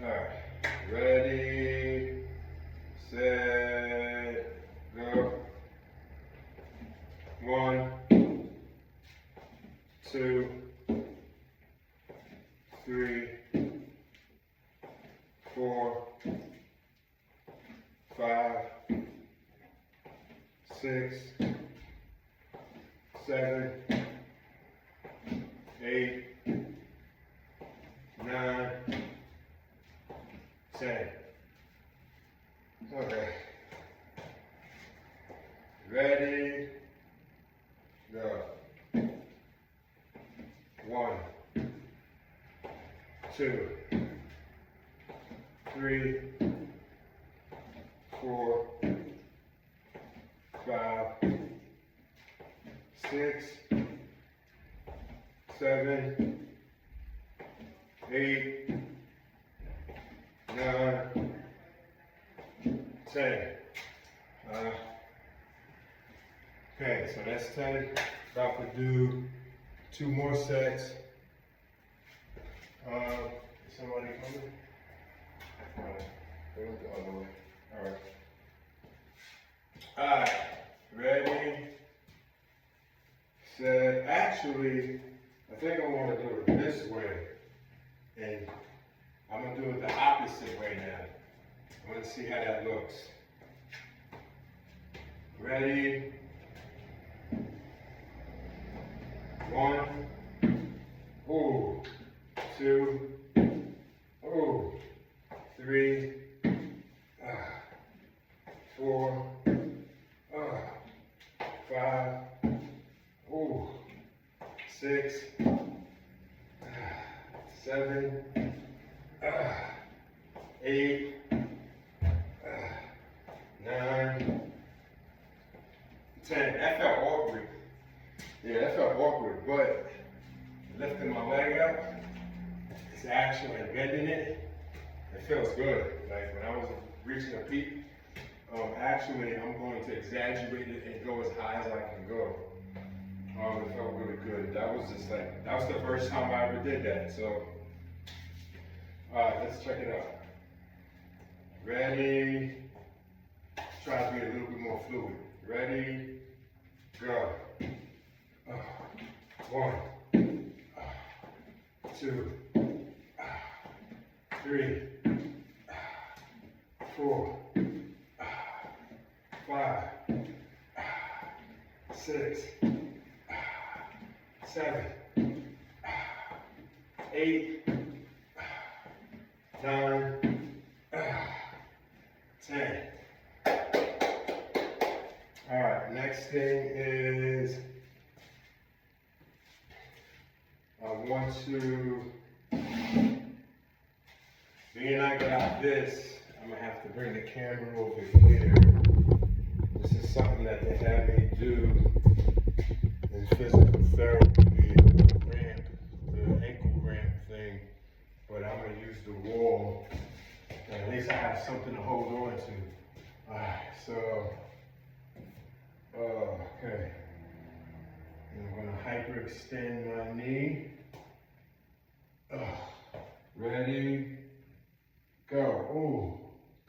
Alright, ready, set, go. 1, 2, 3, 4, 5, 6, 7, 8, 9, 10. Okay. Ready, go. 1, 2, 3, 4, 5, 6, 7, 8, 9, 10. Okay, so that's 10. About to do 2 more sets. Is somebody coming? They went the other way. Alright, ready, set. Actually, I think I want to do it this way. And I'm going to do it the opposite way now. I want to see how that looks. Ready? 1, ooh, 2, ooh, 3, 4, 5, ooh, 6, 7, 8, 9, 10. That felt awkward. Yeah, that felt awkward, but lifting my leg up, it's actually bending it. It feels good. Like when I was reaching a peak, actually I'm going to exaggerate it and go as high as I can go. It felt really good. That was just like, that was the first time I ever did that. So, alright, let's check it out. Ready? Try to be a little bit more fluid. Ready? Go. 1, 2, 3, 4, 5, 6, 7, 8, 9, 10. All right, next thing is I want to, being I got this, I'm gonna have to bring the camera over here. This is something that they have me do in physical therapy, the ramp, the ankle ramp thing, but I'm gonna use the wall, and at least I have something to hold on to. Alright, so, okay. And I'm gonna hyperextend my knee. Ready? Go. Ooh.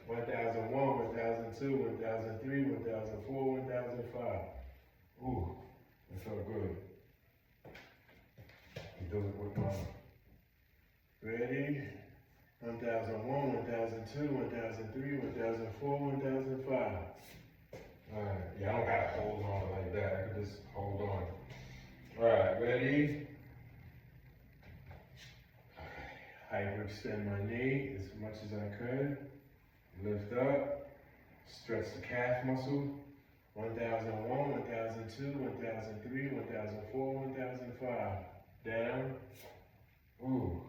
1001, 1002, 1003, 1004, 1005. Ooh, that felt good. Do it with my, ready? 1001, 1002, 1003, 1004, 1005. Alright, yeah, I don't gotta hold on like that. I can just hold on. Alright, ready? Hyperextend my knee as much as I could. Lift up, stretch the calf muscle. 1001, 1002, 1003, 1004, 1005. Down. Ooh.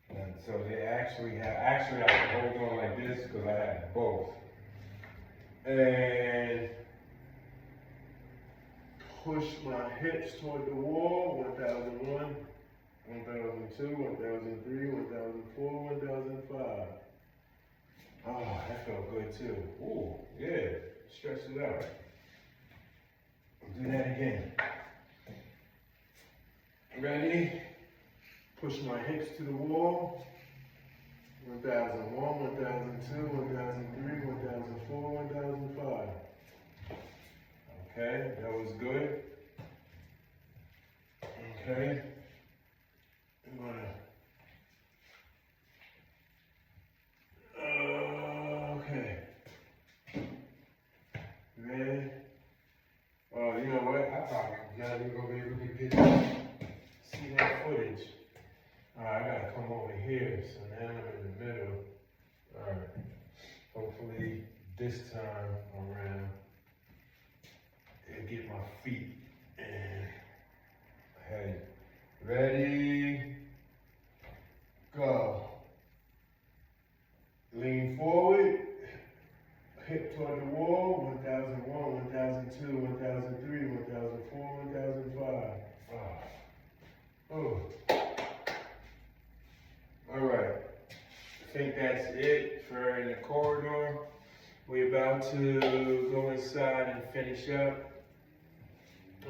And so they actually I can hold on like this because I have both. And push my hips toward the wall. 1001, 1002, 1003, 1004, 1005. Oh, that felt good too. Ooh, yeah. Stretch it out. Do that again. Ready? Push my hips to the wall. 1001, 1002, 1003, 1004, 1005. Okay, that was good. Okay. I'm gonna okay. Ready? Oh, you know what? I thought I'm not even gonna be able to get see that footage. Alright, I gotta come over here, so now I'm in the middle. Alright. Hopefully this time around and get my feet and hey. Ready? Go. Lean forward. Hip toward the wall. 1001, 1002, 1003, 1004, 1005. Oh. All right. I think that's it for in the corridor. We're about to go inside and finish up.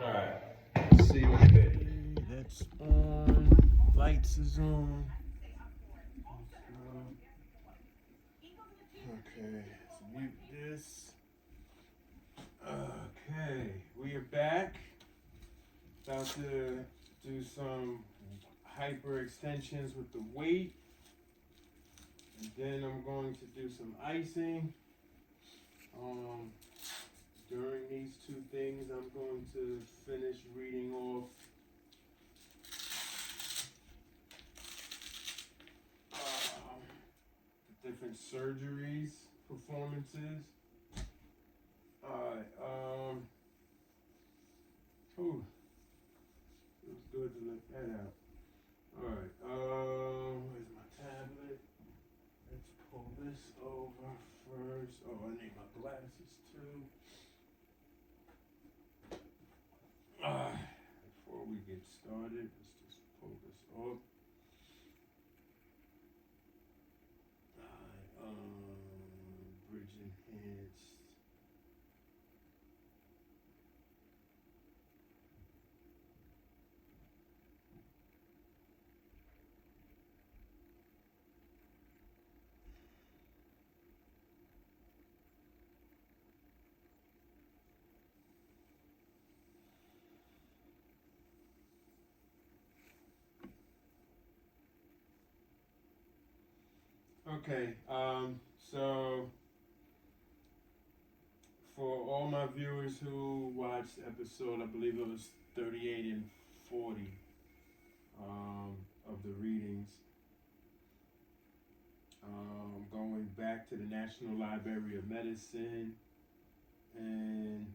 All right. Let's see what's ready. That's on. Lights is on. Okay, let's mute this. Okay, we are back. About to do some hyper extensions with the weight. And then I'm going to do some icing. During these two things, I'm going to finish reading off the different surgeries, performances. Alright, ooh, it was good to let that out. Alright, where's my tablet? Let's pull this over first. Oh, I need started. Let's just pull this up. Bridge enhanced. Okay, so for all my viewers who watched episode, I believe it was 38 and 40 of the readings, going back to the National Library of Medicine, and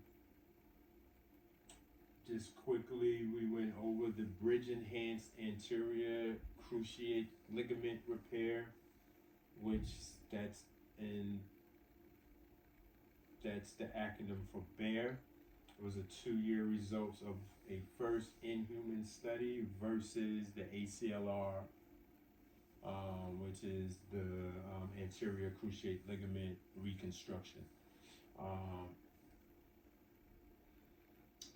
just quickly we went over the bridge enhanced anterior cruciate ligament repair, which that's the acronym for B.E.A.R. It was a 2-year results of a first in-human study versus the ACLR, which is the anterior cruciate ligament reconstruction.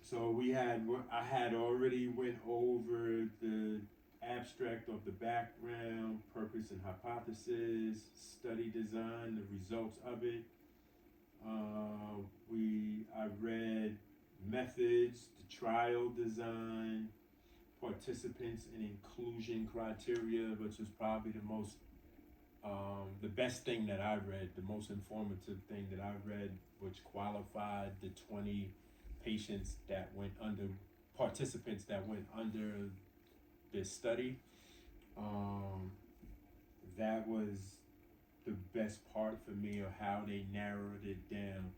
So I had already went over the abstract of the background, purpose and hypothesis, study design, the results of it. I read methods, the trial design, participants and inclusion criteria, which was probably the best thing that I read, the most informative thing that I read, which qualified the 20 participants that went under this study. That was the best part for me, of how they narrowed it down.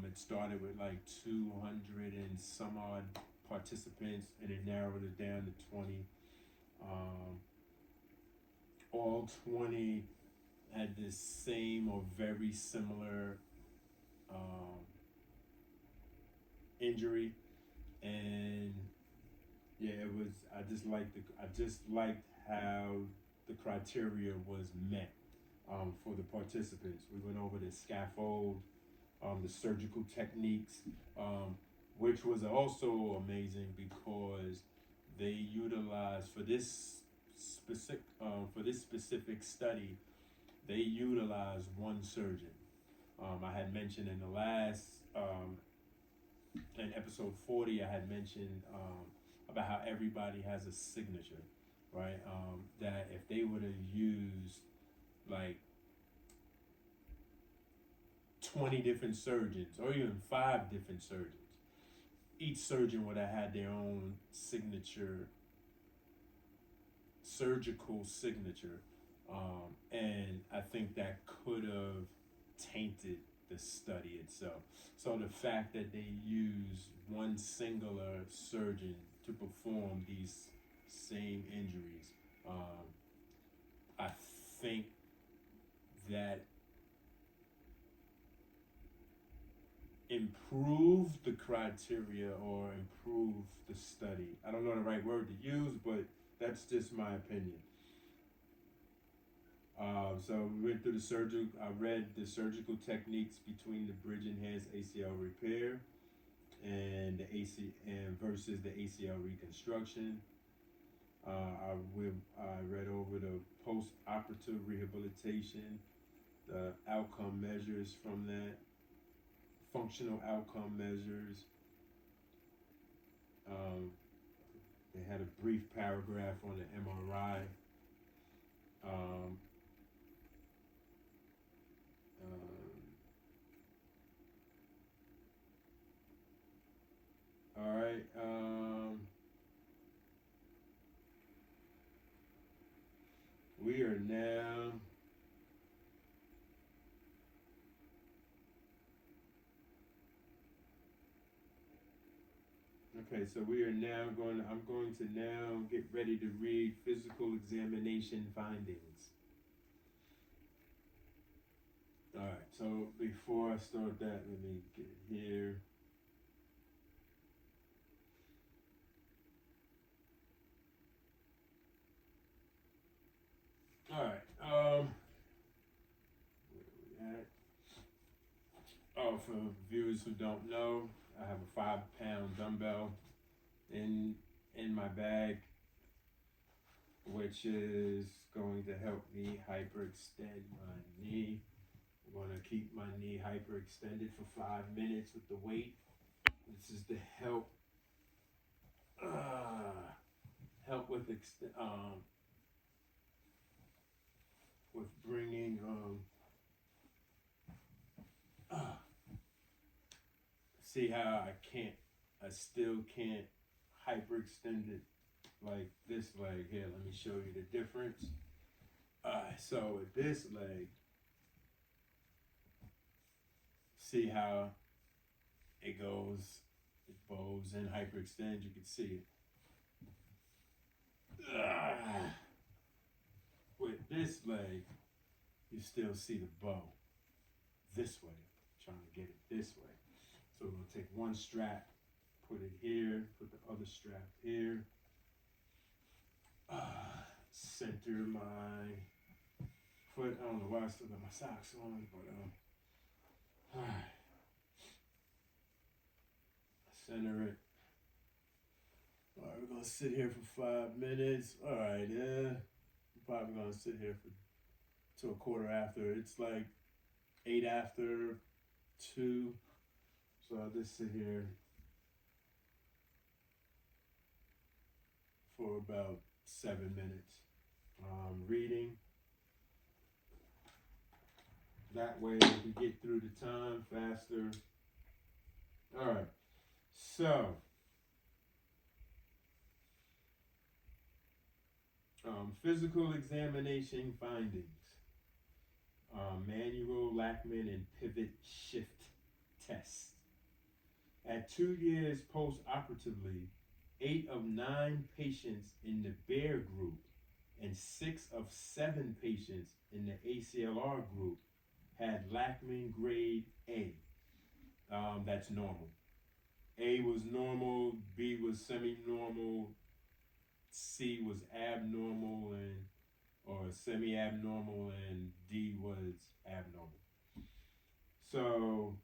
It started with like 200 and some odd participants, and it narrowed it down to 20. All 20 had the same or very similar injury, and yeah, it was. I just liked how the criteria was met for the participants. We went over the scaffold, the surgical techniques, which was also amazing because they utilized for this specific study, they utilized one surgeon. I had mentioned in the last in episode 40, I had mentioned about how everybody has a signature, right? That if they would have used like 20 different surgeons, or even 5 different surgeons, each surgeon would have had their own signature, surgical signature, and I think that could have tainted the study itself. So the fact that they use one singular surgeon to perform these same injuries, I think that improve the criteria or improve the study. I don't know the right word to use, but that's just my opinion. So we went through I read the surgical techniques between the bridge enhanced ACL repair and versus the ACL reconstruction. I read over the post-operative rehabilitation, the outcome measures from that, functional outcome measures. They had a brief paragraph on the MRI. All right. We are now. Okay, so I'm going to now get ready to read physical examination findings. All right, so before I start that, let me get here. for viewers who don't know, I have a 5-pound dumbbell in my bag, which is going to help me hyperextend my knee. I'm going to keep my knee hyperextended for 5 minutes with the weight. This is to help with bringing see how I still can't hyperextend it like this leg here. Let me show you the difference. So with this leg, see how it goes, it bows and hyperextends, you can see it. With this leg, you still see the bow this way. I'm trying to get it this way. So we're gonna take one strap, put it here, put the other strap here. Center my foot. I don't know why I still got my socks on, but center it. All right, we're gonna sit here for 5 minutes. All right, yeah. We're probably gonna sit here till a quarter after. It's like 8 after 2. So I'll just sit here for about 7 minutes. Reading. That way we can get through the time faster. All right. So, physical examination findings. Manual, Lachman, and pivot shift tests. At 2 years post-operatively, 8 of 9 patients in the B.E.A.R group and 6 of 7 patients in the ACLR group had Lachman grade A. That's normal. A was normal, B was semi-normal, C was abnormal or semi-abnormal, and D was abnormal. So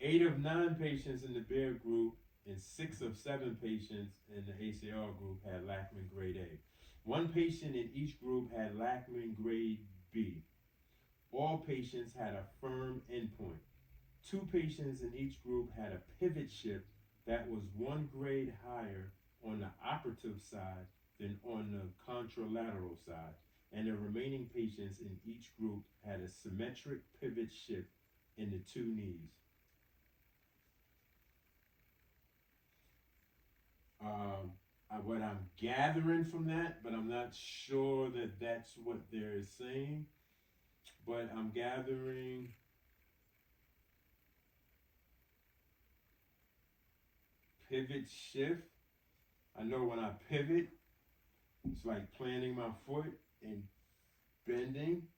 8 of 9 patients in the B.E.A.R group and 6 of 7 patients in the ACL group had Lachman grade A. 1 patient in each group had Lachman grade B. All patients had a firm endpoint. 2 patients in each group had a pivot shift that was 1 grade higher on the operative side than on the contralateral side, and the remaining patients in each group had a symmetric pivot shift in the 2 knees. What I'm gathering from that, but I'm not sure that that's what they're saying, but I'm gathering pivot shift. I know when I pivot, it's like planting my foot and bending.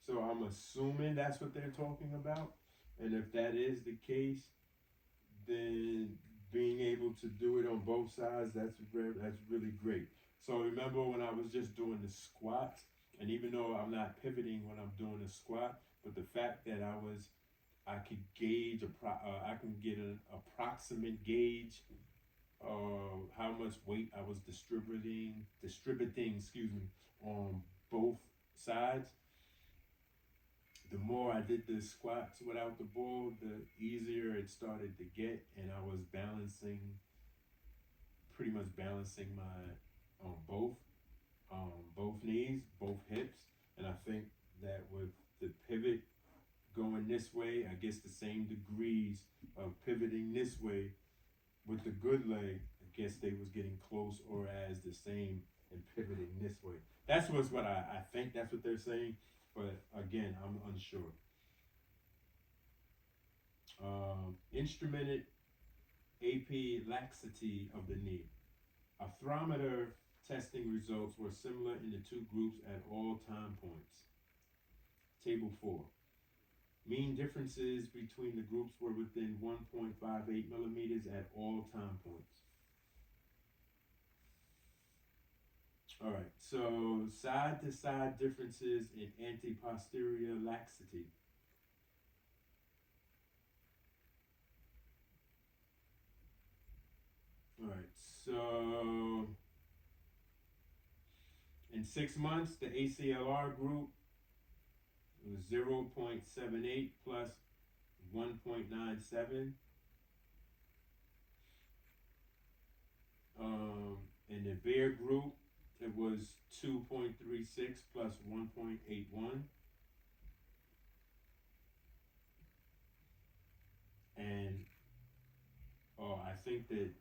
So I'm assuming that's what they're talking about. And if that is the case, then being able to do it on both sides, that's really great. So remember when I was just doing the squats, and even though I'm not pivoting when I'm doing the squat, but the fact that I could gauge, I can get an approximate gauge of how much weight I was distributing, on both sides. The more I did the squats without the ball, the easier it started to get, and I was pretty much balancing my both knees, both hips, and I think that with the pivot going this way, I guess the same degrees of pivoting this way with the good leg, I guess they was getting close or as the same and pivoting this way. That's what I think that's what they're saying, but again, I'm unsure. Instrumented AP laxity of the knee. Arthrometer testing results were similar in the 2 groups at all time points. Table 4. Mean differences between the groups were within 1.58 millimeters at all time points. All right, so side-to-side differences in anteposterior laxity. In 6 months, the ACLR group was 0.78 plus 1.97. In the B.E.A.R group, it was 2.36 plus 1.81. And, I think that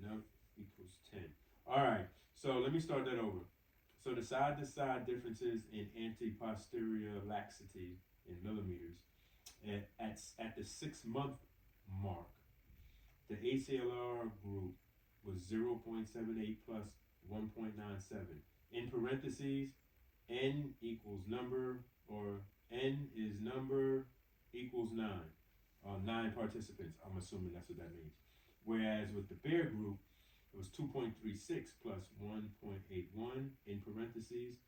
enough equals 10. All right, so let me start that over. So the side-to-side differences in anti-posterior laxity in millimeters at the 6 month mark, the ACLR group was 0.78 plus 1.97. In parentheses, N equals number, or N is number equals 9. 9 participants, I'm assuming that's what that means. Whereas with the B.E.A.R group, it was 2.36 plus 1.81 in parentheses.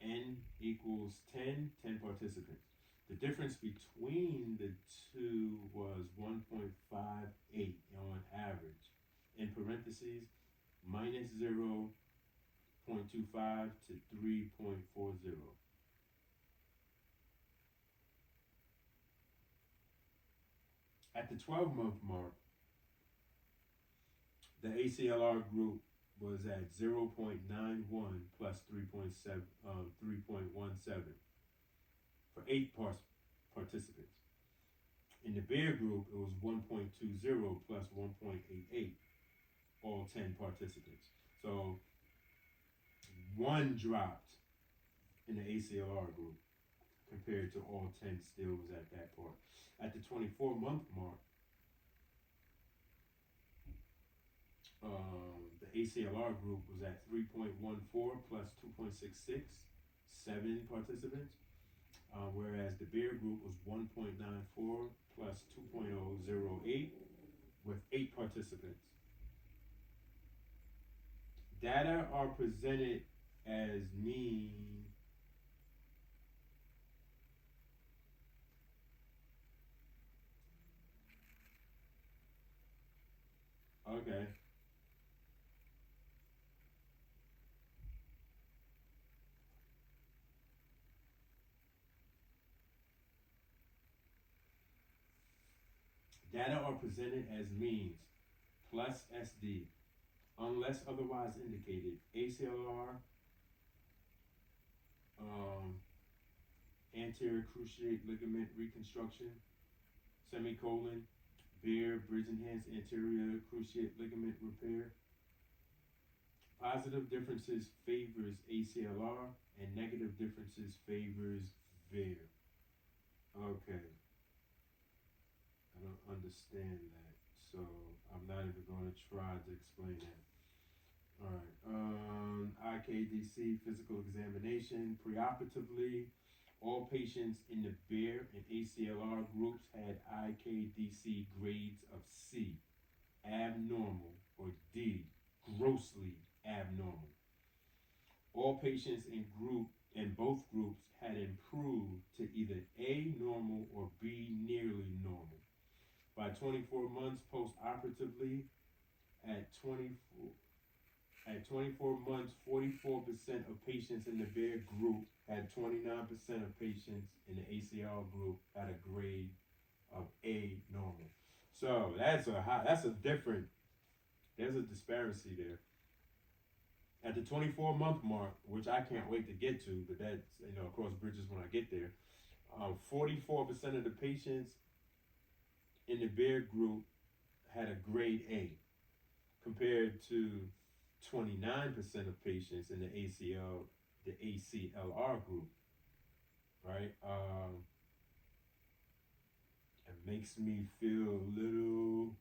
N equals 10 participants. The difference between the two was 1.58 on average. In parentheses, minus 0.25 to 3.40. At the 12-month mark, the ACLR group was at 0.91 plus 3.17 for 8 participants. In the B.E.A.R group, it was 1.20 plus 1.88, all 10 participants. So 1 dropped in the ACLR group compared to all 10 still was at that part. At the 24-month mark, the ACLR group was at 3.14 plus 2.66, 7 participants, whereas the B.E.A.R group was 1.94 plus 2.008 with 8 participants. Data are presented as mean. Okay. Data are presented as means plus SD, unless otherwise indicated. ACLR, anterior cruciate ligament reconstruction, semicolon, B.E.A.R bridge enhanced anterior cruciate ligament repair. Positive differences favors ACLR and negative differences favors B.E.A.R. Okay. I don't understand that, so I'm not even going to try to explain that. Alright, IKDC physical examination. Preoperatively, all patients in the B.E.A.R and ACLR groups had IKDC grades of C, abnormal, or D, grossly abnormal. All patients in both groups had improved to either A, normal, or B, nearly normal. By 24 months post-operatively, at 24 months, 44% of patients in the B.E.A.R group had 29% of patients in the ACL group had a grade of A normal. So there's a disparity there. At the 24-month mark, which I can't wait to get to, but that's, cross bridges when I get there, 44% of the patients in the B.E.A.R group had a grade A, compared to 29% of patients in the ACLR group, right? It makes me feel a little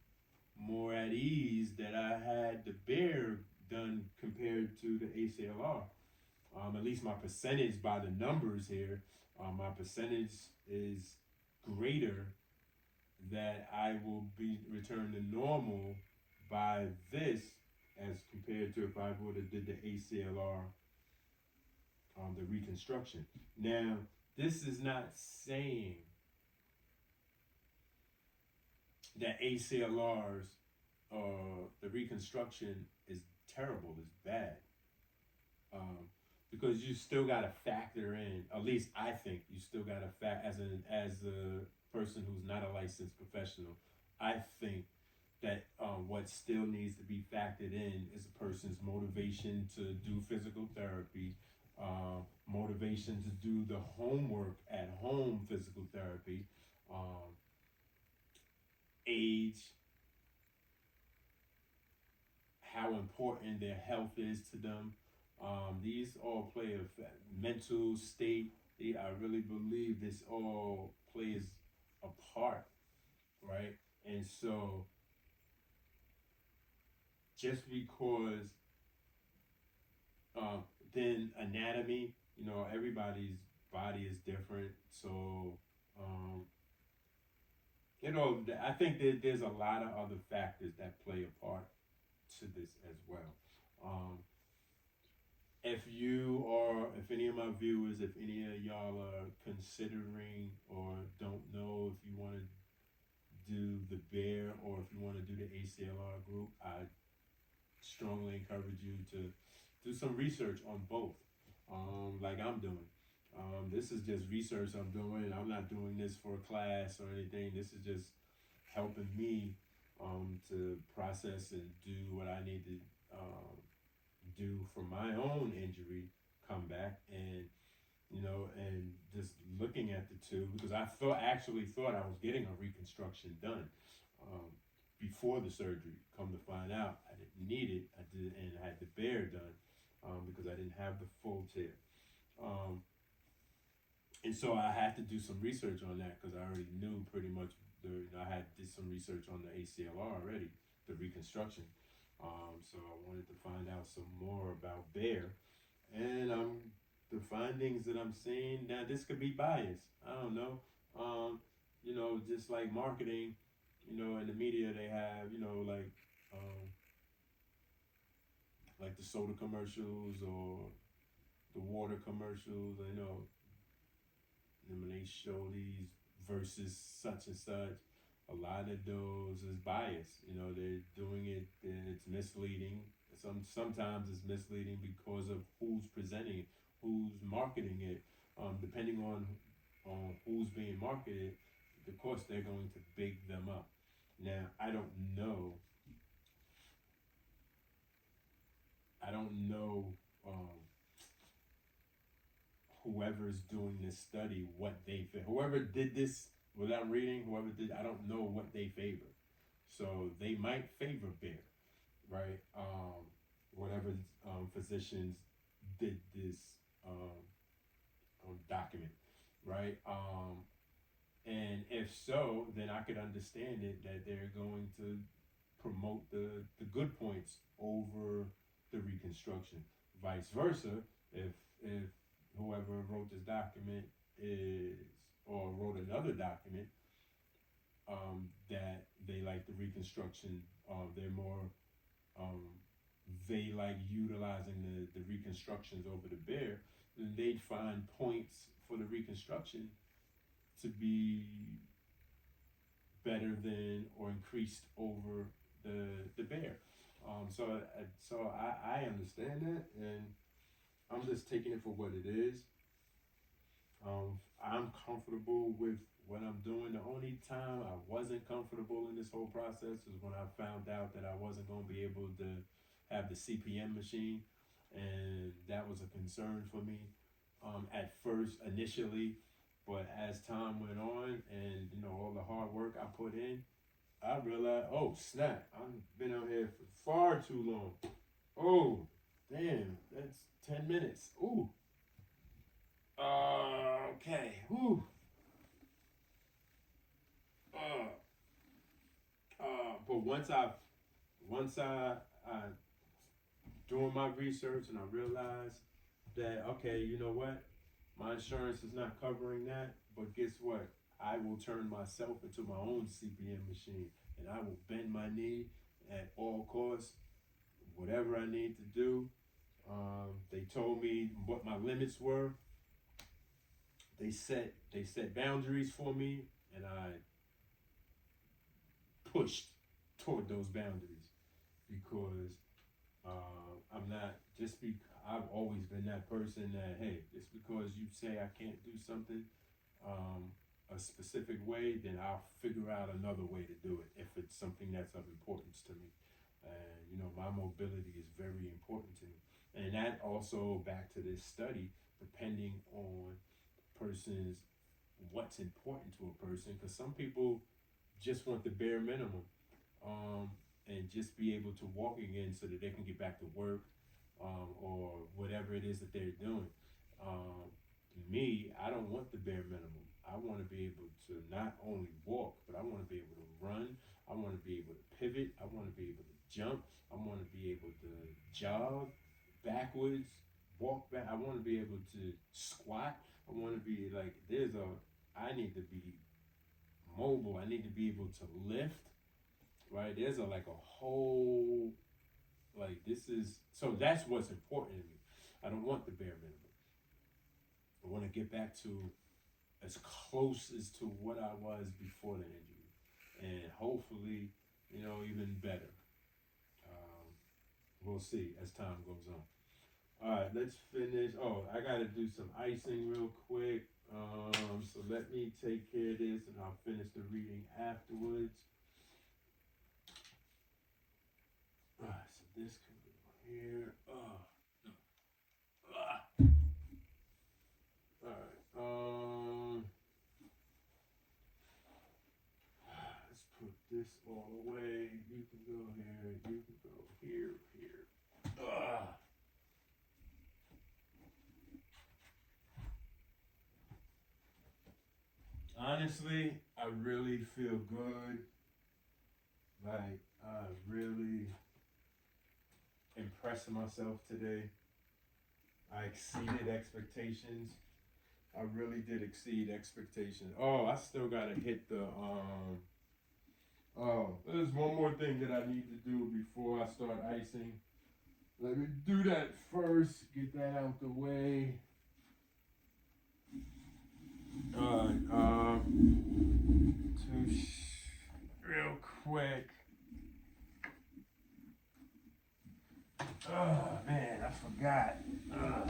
more at ease that I had the B.E.A.R done compared to the ACLR. At least my percentage by the numbers here, my percentage is greater that I will be returned to normal by this as compared to if I would have did the ACLR, the reconstruction. Now, this is not saying that ACLR's, the reconstruction is terrible, is bad. Because you still got to factor in. At least I think you still got to as a person who's not a licensed professional. I think that what still needs to be factored in is a person's motivation to do physical therapy, motivation to do the homework at home physical therapy, um, age, how important their health is to them. These all play a mental state. I really believe this all plays a part, right? And so just because um, then anatomy, everybody's body is different. So um, I think that there's a lot of other factors that play a part to this as well. Um, if any of my viewers, if any of y'all are considering or don't know if you want to do the B.E.A.R or if you want to do the ACLR group, I strongly encourage you to do some research on both, like I'm doing. This is just research I'm doing. I'm not doing this for a class or anything. This is just helping me to process and do what I need to do for my own injury comeback, and just looking at the two, because actually thought I was getting a reconstruction done um, before the surgery. Come to find out, I didn't need it. I did, and I had the B.E.A.R done because I didn't have the full tear. And so I had to do some research on that because I already knew pretty much. I had did some research on the ACLR already, the reconstruction. So I wanted to find out some more about B.E.A.R, and the findings that I'm seeing now. This could be biased. I don't know. Just like marketing, in the media they have, like the soda commercials or the water commercials. And when they show these versus such and such, a lot of those is bias. They're doing it and it's misleading. Sometimes it's misleading because of who's presenting it, who's marketing it. Depending on who's being marketed, of course they're going to big them up. Now I don't know whoever's doing this study what they favor. Whoever did this without reading, I don't know what they favor. So they might favor B.E.A.R, right? Whatever physicians did this document, right? And if so, then I could understand it that they're going to promote the good points over the reconstruction. Vice versa, if whoever wrote this document is or wrote another document that they like the reconstruction, they're more they like utilizing the reconstructions over the B.E.A.R, then they'd find points for the reconstruction to be better than or increased over the B.E.A.R. So I understand that, and I'm just taking it for what it is. I'm comfortable with what I'm doing. The only time I wasn't comfortable in this whole process is when I found out that I wasn't going to be able to have the CPM machine, and that was a concern for me at first, initially. But as time went on, and all the hard work I put in, I realized, oh snap, I've been out here for far too long. Oh, damn, that's 10 minutes. Ooh. Okay. Whew. Uh, but once I doing my research and I realized that, okay, you know what, my insurance is not covering that, but guess what? I will turn myself into my own CPM machine, and I will bend my knee at all costs, whatever I need to do. They told me what my limits were. They set boundaries for me, and I pushed toward those boundaries because I'm not just be. I've always been that person that, hey, just because you say I can't do something a specific way, then I'll figure out another way to do it if it's something that's of importance to me. And my mobility is very important to me. And that also back to this study, depending on person's what's important to a person, because some people just want the bare minimum, and just be able to walk again so that they can get back to work, or whatever it is that they're doing. Me, I don't want the bare minimum. I want to be able to not only walk, but I want to be able to run. I want to be able to pivot. I want to be able to jump. I want to be able to jog backwards, walk back. I want to be able to squat. I want to be like, I need to be mobile. I need to be able to lift, right? There's like a whole, so that's what's important to me. I don't want the bare minimum. I want to get back to as close as to what I was before the injury, and hopefully, even better. We'll see as time goes on. All right, let's finish. Oh, I got to do some icing real quick. So let me take care of this, and I'll finish the reading afterwards. All right, so this can go here. All right. Let's put this all away. You can go here. You can go here. Honestly, I really feel good. Like, I really impressed myself today. I exceeded expectations. I really did exceed expectations. Oh, I still gotta hit the oh, there's one more thing that I need to do before I start icing. Let me do that first. Get that out the way. Alright, real quick. Oh man, I forgot. I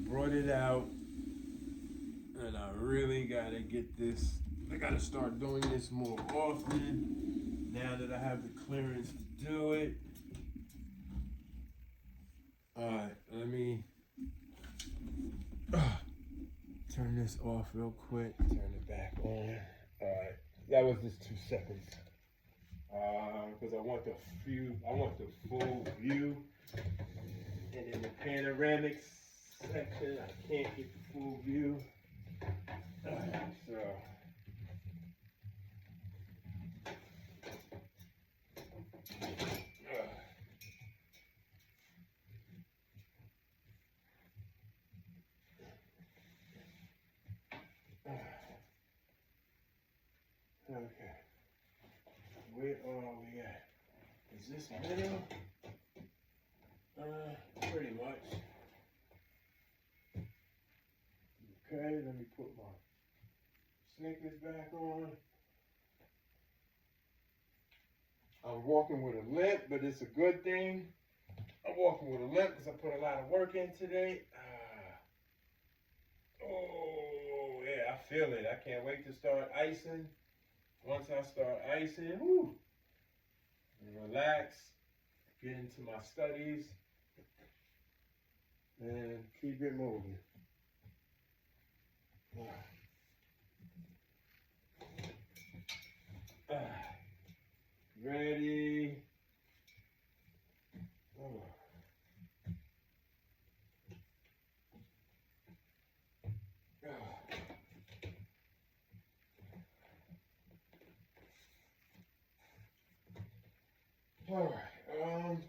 brought it out, and I really gotta get this. I gotta start doing this more often now that I have the clearance to do it. Alright, let me turn this off real quick. Turn it back on. Alright, that was just 2 seconds. Because I want the full view. And in the panoramic section, I can't get the full view. Alright, so. Okay. Where are we at? Is this middle? Pretty much. Okay, let me put my sneakers back on. I'm walking with a limp, but it's a good thing. I'm walking with a limp because I put a lot of work in today. Oh, yeah, I feel it. I can't wait to start icing. Once I start icing, whoo, relax, get into my studies, and keep it moving. Ready? Oh. All right.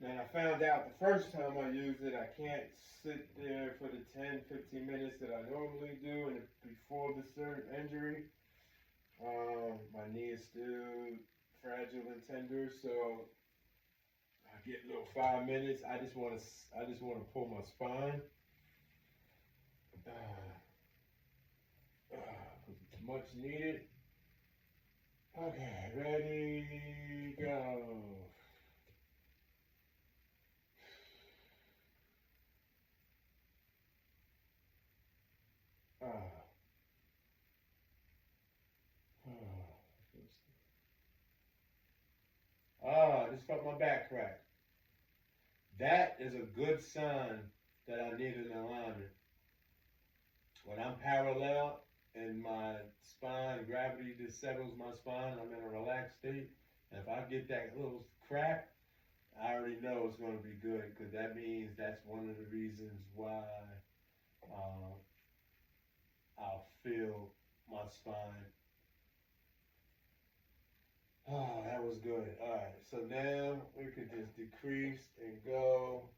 And I found out the first time I used it, I can't sit there for the 10-15 minutes that I normally do before the third injury. My knee is still fragile and tender, so I get a little 5 minutes. I just want to pull my spine. Much needed. Okay, ready, go. Ah. I just felt my back crack. That is a good sign that I need an alignment. When I'm parallel and my spine, gravity just settles my spine, I'm in a relaxed state. And if I get that little crack, I already know it's going to be good, because that means that's one of the reasons why I'll feel my spine. Oh, that was good. All right, so now we could just decrease and go.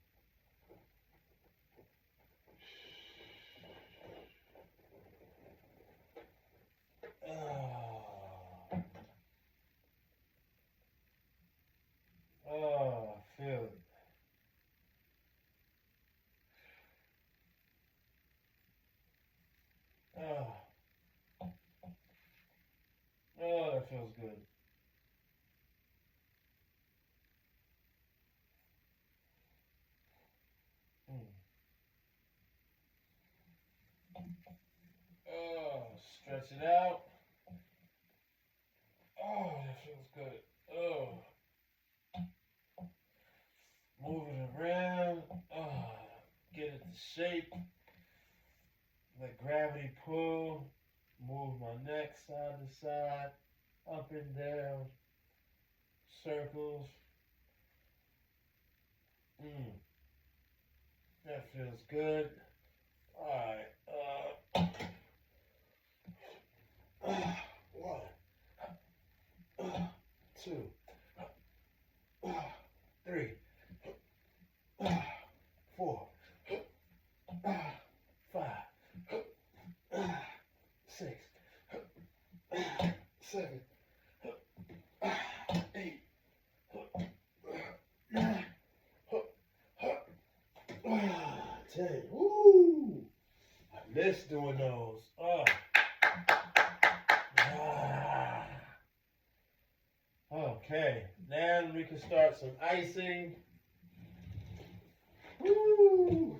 Oh, I feel it. Oh, oh, that feels good. Mm. Oh, stretch it out. Oh, that feels good. Oh, move it around. Oh, get it to shape. Let gravity pull. Move my neck side to side, up and down, circles. That feels good. All right. One, two, three, 4, 5, 6, 7, 8, 9, 10. Woo! I miss doing those. Okay, now we can start some icing. Woo!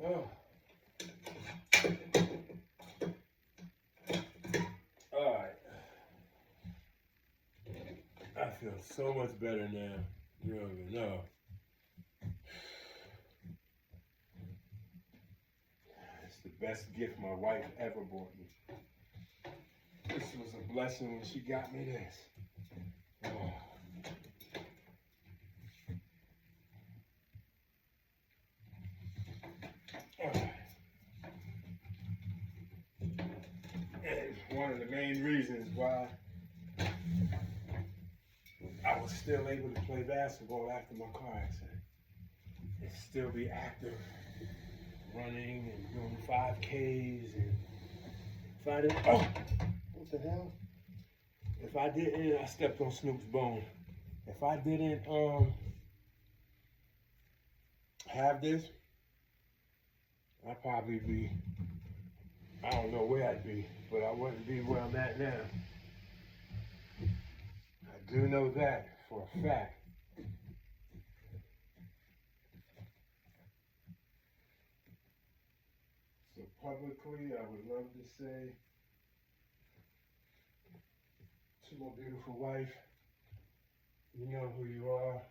Oh. All right. I feel so much better now. You don't even know. It's the best gift my wife ever bought me. This was a blessing when she got me this. Oh. And one of the main reasons why I was still able to play basketball after my car accident and still be active, running and doing 5Ks. And if I didn't, what the hell? If I didn't, I stepped on Snoop's bone. If I didn't have this, I'd probably be, I don't know where I'd be, but I wouldn't be where I'm at now. I do know that for a fact. So publicly, I would love to say to my beautiful wife, you know who you are.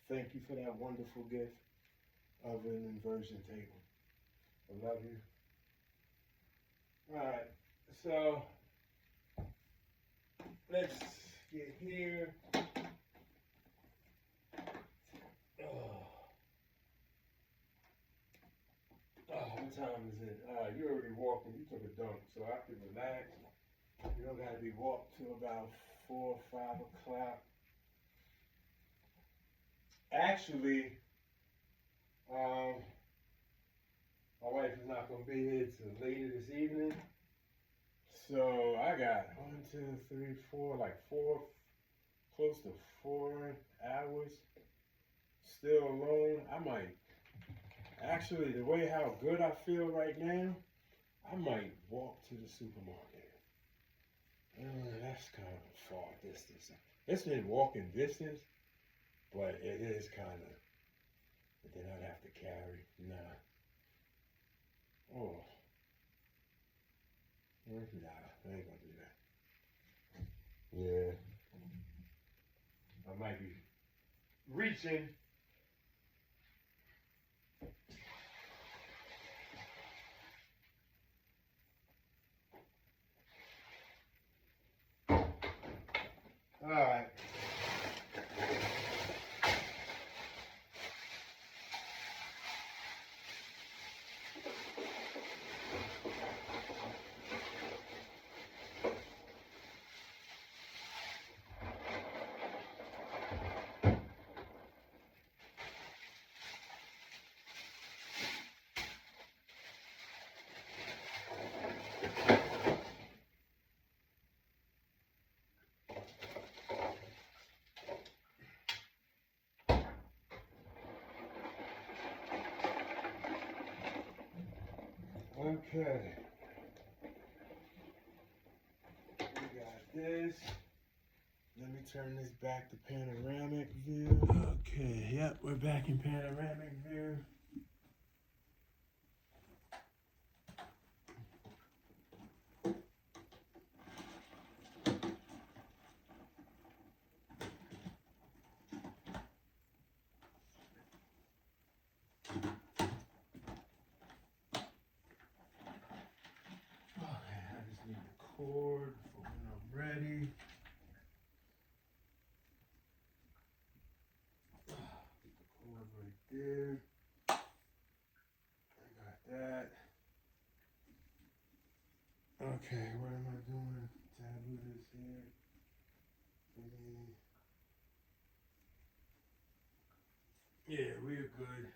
Thank you for that wonderful gift of an inversion table. I love you. All right, so let's get here. What time is it? You already walking. You took a dunk, so I can relax. You don't gotta be walked till about 4 or 5 o'clock. Actually, my wife is not gonna be here till later this evening. So I got 1, 2, 3, 4, like close to 4 hours, still alone. I might, actually, the way how good I feel right now, I might walk to the supermarket. That's kind of a far distance. It's in walking distance, but it is kind of, but then I'd have to carry. Nah. Oh, nah, I ain't gonna do that. Yeah, I might be reaching. All right. Okay. We got this. Let me turn this back to panoramic view. Okay, yep, we're back in panoramic view. Okay, I just need the cord for when I'm ready. The cord right there. I got that. Okay, what am I doing? Tablet is here. Yeah, we're good.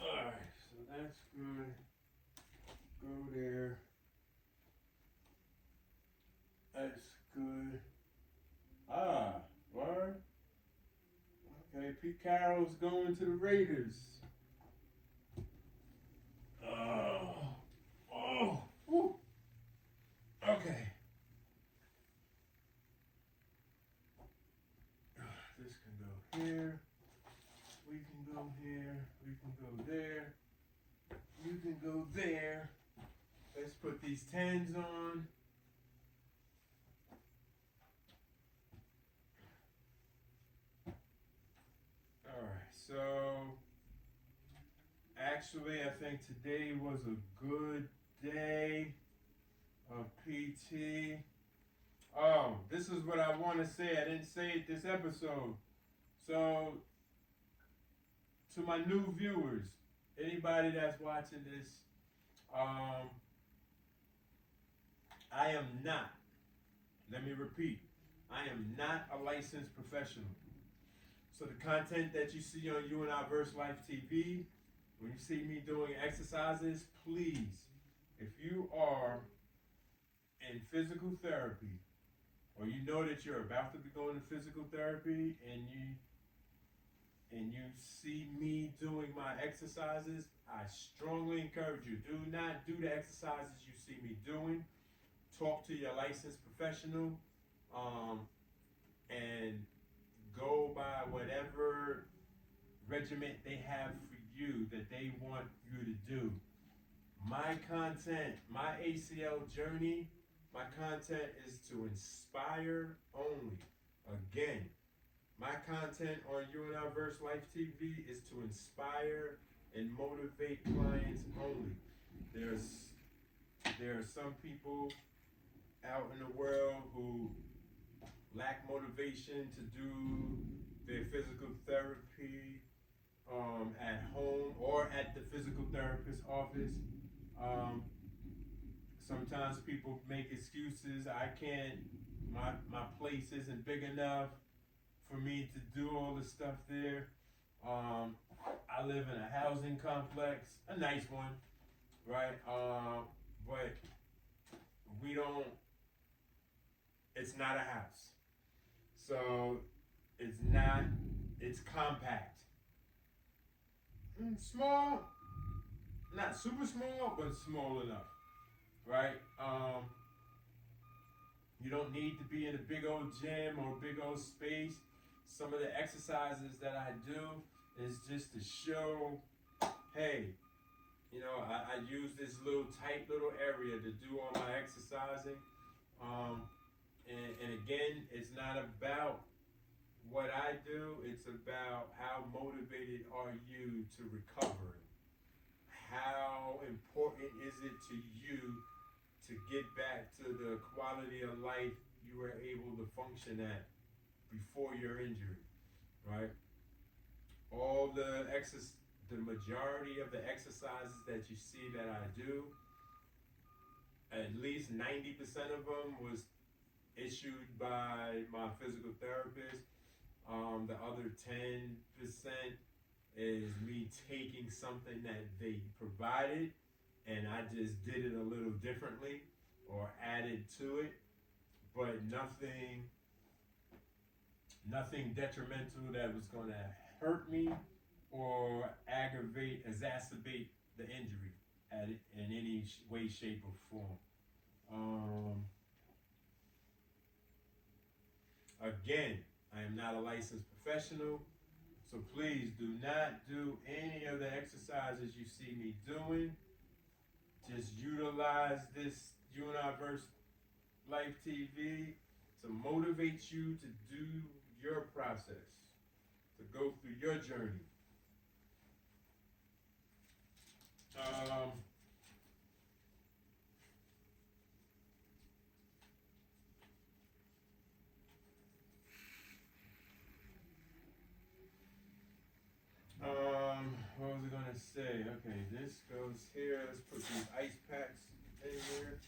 Alright, so that's good. Go there. That's good. Ah, word. Okay, Pete Carroll's going to the Raiders. Oh, whew. Okay. This can go here. We can go here. We can go there. You can go there. Let's put these 10s on. Alright, so actually I think today was a good day of PT. Oh, this is what I want to say. I didn't say it this episode. So, to my new viewers, anybody that's watching this, I am not, let me repeat, I am not a licensed professional. So the content that you see on U-N-I-VERSELIFETV, when you see me doing exercises, please, if you are in physical therapy, or you know that you're about to be going to physical therapy and you see me doing my exercises, I strongly encourage you, do not do the exercises you see me doing. Talk to your licensed professional, and go by whatever regiment they have for you that they want you to do. My content, my ACL journey, my content is to inspire only. Again, my content on U-N-I-VERSELIFETV is to inspire and motivate clients only. There are some people out in the world who lack motivation to do their physical therapy at home or at the physical therapist's office. Sometimes people make excuses. I can't, my place isn't big enough for me to do all the stuff there. I live in a housing complex, a nice one, right? but we don't, it's not a house. So it's compact. Small, not super small, but small enough, right? You don't need to be in a big old gym or a big old space. Some of the exercises that I do is just to show, hey, I use this tight little area to do all my exercising. And again, it's not about what I do, it's about how motivated are you to recover. How important is it to you to get back to the quality of life you were able to function at before your injury, right? The majority of the exercises that you see that I do, at least 90% of them was issued by my physical therapist. The other 10% is me taking something that they provided and I just did it a little differently or added to it, but nothing detrimental that was going to hurt me or exacerbate the injury in any way, shape, or form. Again, I am not a licensed professional, so please do not do any of the exercises you see me doing. Just utilize this U-N-I-VERSE Life TV to motivate you to do your process, to go through your journey. What was I gonna say? Okay, this goes here. Let's put these ice packs in here.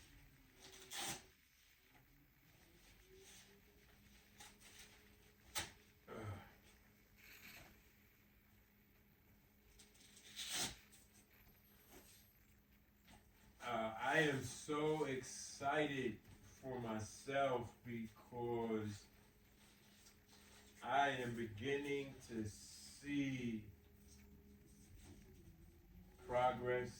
I am so excited for myself because I am beginning to see progress.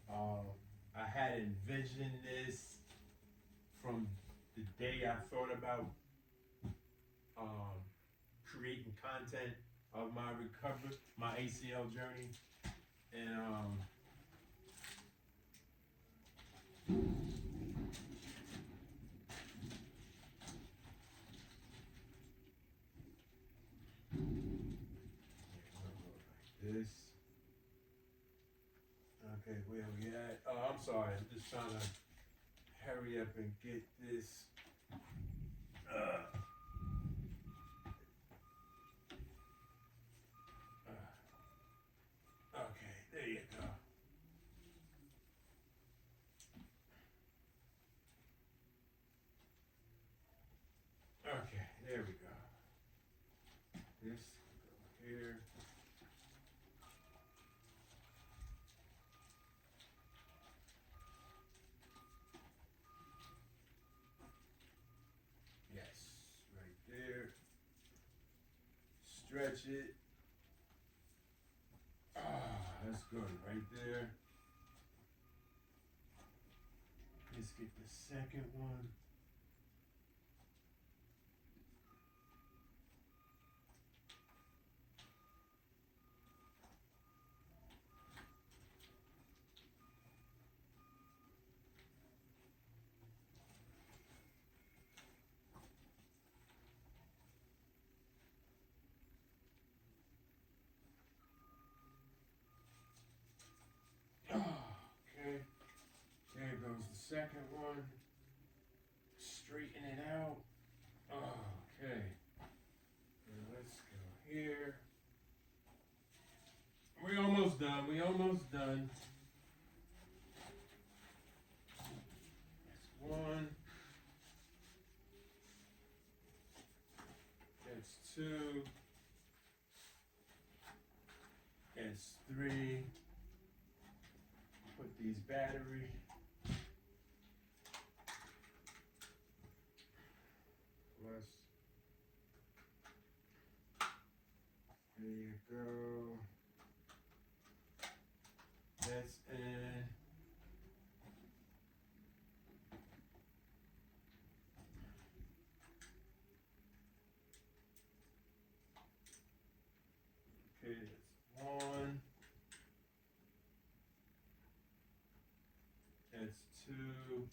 I had envisioned this from the day I thought about creating content of my recovery, my ACL journey, and this. Okay, where we at? Oh, I'm sorry. I'm just trying to hurry up and get this. Okay, there you go. Okay, there we go. This go here. Yes, right there. Stretch it. That's good right there. Let's get the second one. Okay, there goes the second one. Straighten it out. Okay, and let's go here. We almost done. That's one. That's two. That's three. put these battery. Plus, there you go. That's in. Okay, that's one. That's two.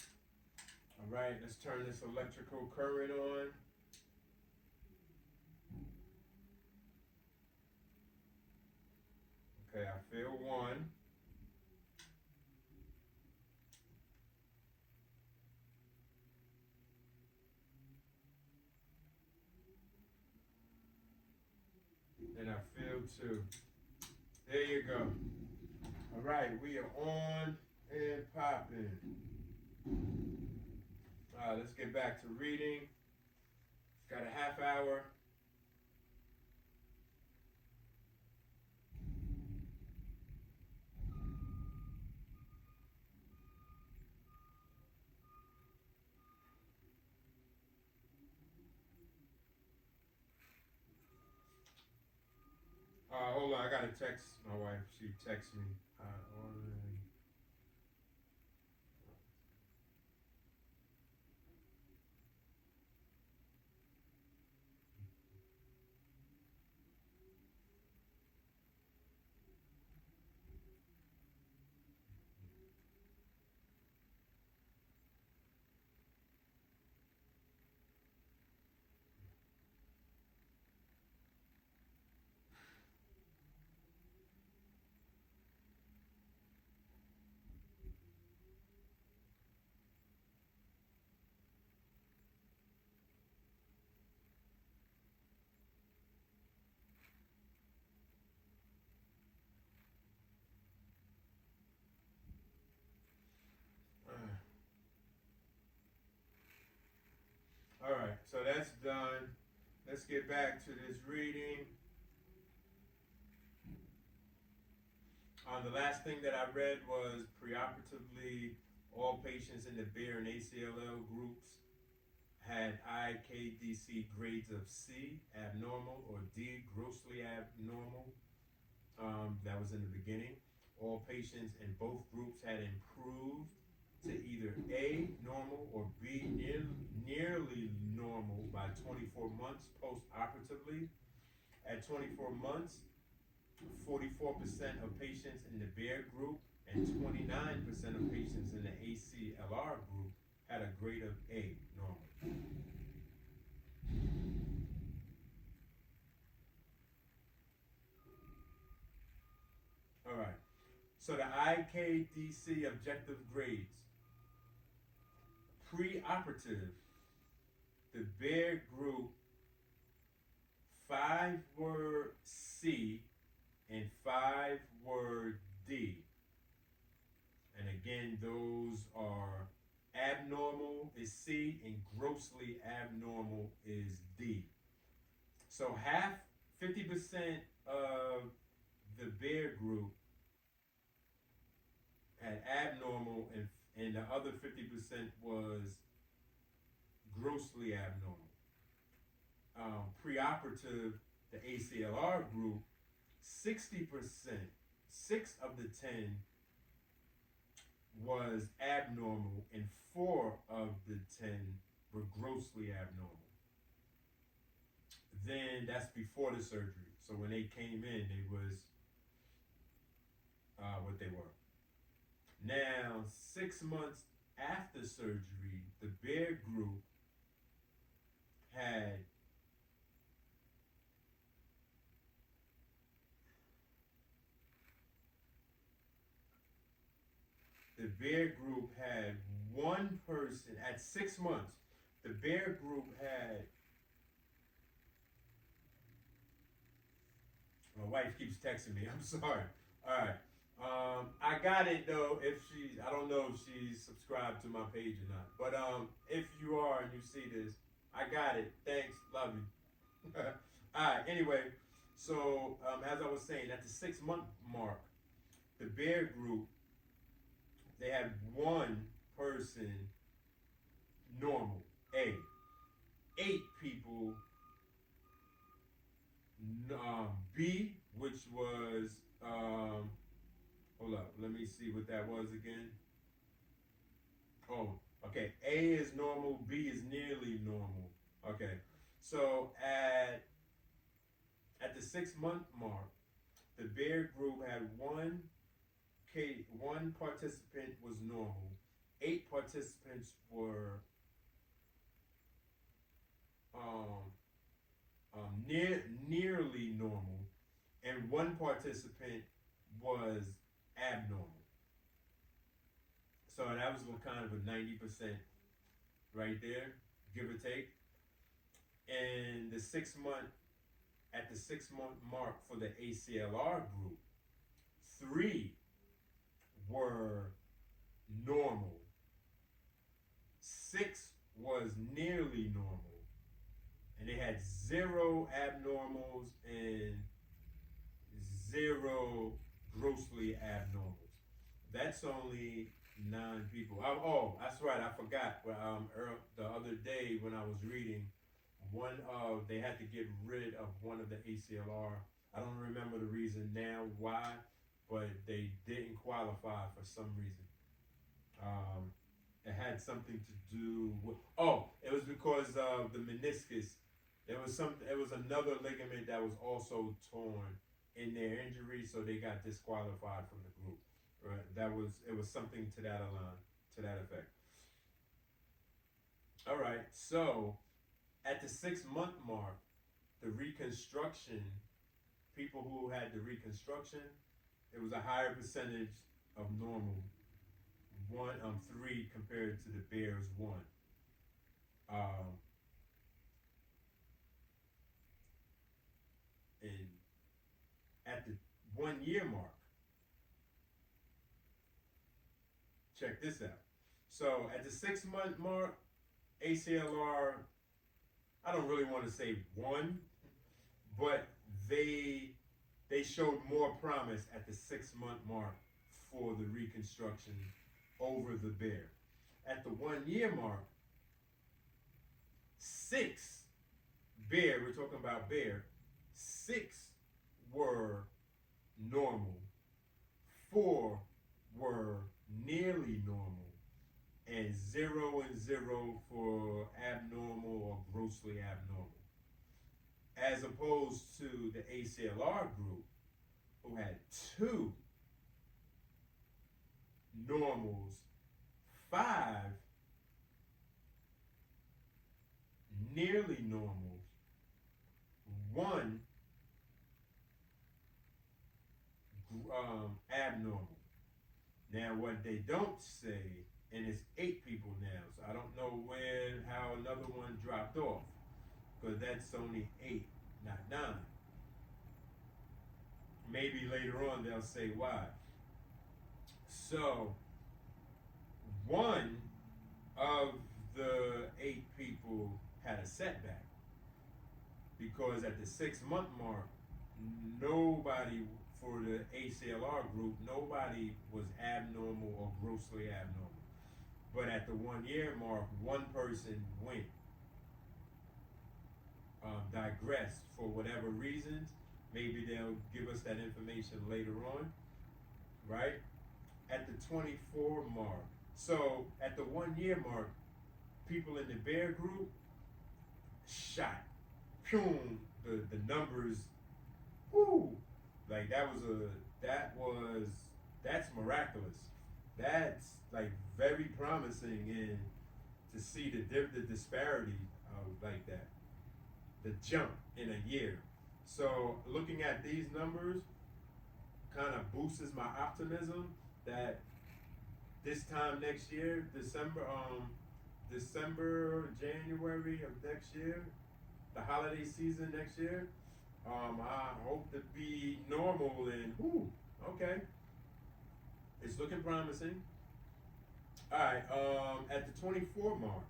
All right, let's turn this electrical current on. Okay, I feel one. And I feel two. There you go. All right, we are on and popping. All right, let's get back to reading. Got a half hour. Hold on, I gotta text my wife. She texted me. All right, so that's done. Let's get back to this reading. The last thing that I read was preoperatively, all patients in the B.E.A.R and ACL groups had IKDC grades of C, abnormal, or D, grossly abnormal. That was in the beginning. All patients in both groups had improved to either A, normal, or B, nearly normal by 24 months post-operatively. At 24 months, 44% of patients in the B.E.A.R group and 29% of patients in the ACLR group had a grade of A, normal. All right, so the IKDC objective grades. Pre-operative, the B.E.A.R group, 5 were C and 5 were D. And again, those are abnormal is C and grossly abnormal is D. So 50% of the B.E.A.R group had abnormal and the other 50% was grossly abnormal. Preoperative, the ACLR group, 60%, 6 of the 10 was abnormal and 4 of the 10 were grossly abnormal. Then that's before the surgery. So when they came in, they was what they were. Now, 6 months after surgery, the B.E.A.R group had one person at 6 months. The B.E.A.R group had, my wife keeps texting me, I'm sorry. All right. I got it though, I don't know if she's subscribed to my page or not. But if you are and you see this, I got it. Thanks, love you. All right, anyway, so as I was saying, at the 6 month mark, the B.E.A.R group they had one person normal, A. 8 people, B, which was, hold up, let me see what that was again. Oh, okay. A is normal, B is nearly normal. Okay. So at the 6 month mark, the B.E.A.R group had one participant was normal, 8 participants were um, nearly normal, and one participant was abnormal. So that was kind of a 90% right there, give or take. And at the 6 month mark for the ACLR group, 3 were normal, 6 was nearly normal, and they had 0 abnormals and 0 grossly abnormals. That's only 9 people. Oh, that's right. I forgot. The other day when I was reading, they had to get rid of one of the ACLR. I don't remember the reason now why, but they didn't qualify for some reason. It had something to do with. Oh, it was because of the meniscus. It was another ligament that was also torn in their injury, so they got disqualified from the group. Right? It was something to to that effect. All right, so at the 6 month mark, the reconstruction, people who had the reconstruction, it was a higher percentage of normal, 3 compared to the B.E.A.R's 1. Um, and at the 1 year mark, check this out. So at the 6 month mark, ACLR, I don't really want to say won, but they showed more promise at the 6 month mark for the reconstruction over the B.E.A.R. At the 1 year mark, 6 B.E.A.R, we're talking about B.E.A.R, 6 were normal, 4 were nearly normal, and 0 and 0 for abnormal or grossly abnormal. As opposed to the ACLR group, who had 2 normals, 5 nearly normals, 1 abnormal. Now, what they don't say, and it's 8 people now, so I don't know how another one dropped off, because that's only 8, not 9. Maybe later on they'll say why. So, 1 of the 8 people had a setback, because at the 6 month mark, nobody for the ACLR group, nobody was abnormal or grossly abnormal. But at the 1 year mark, one person went, digressed for whatever reasons. Maybe they'll give us that information later on, right? At the 24 mark. So at the 1 year mark, people in the B.E.A.R group shot. Boom, the numbers, whoo, like that's miraculous. That's like very promising, and to see the disparity like that, the jump in a year. So looking at these numbers kind of boosts my optimism that this time next year, January of next year, the holiday season next year, I hope to be normal, and okay, it's looking promising. All right, at the 24 mark,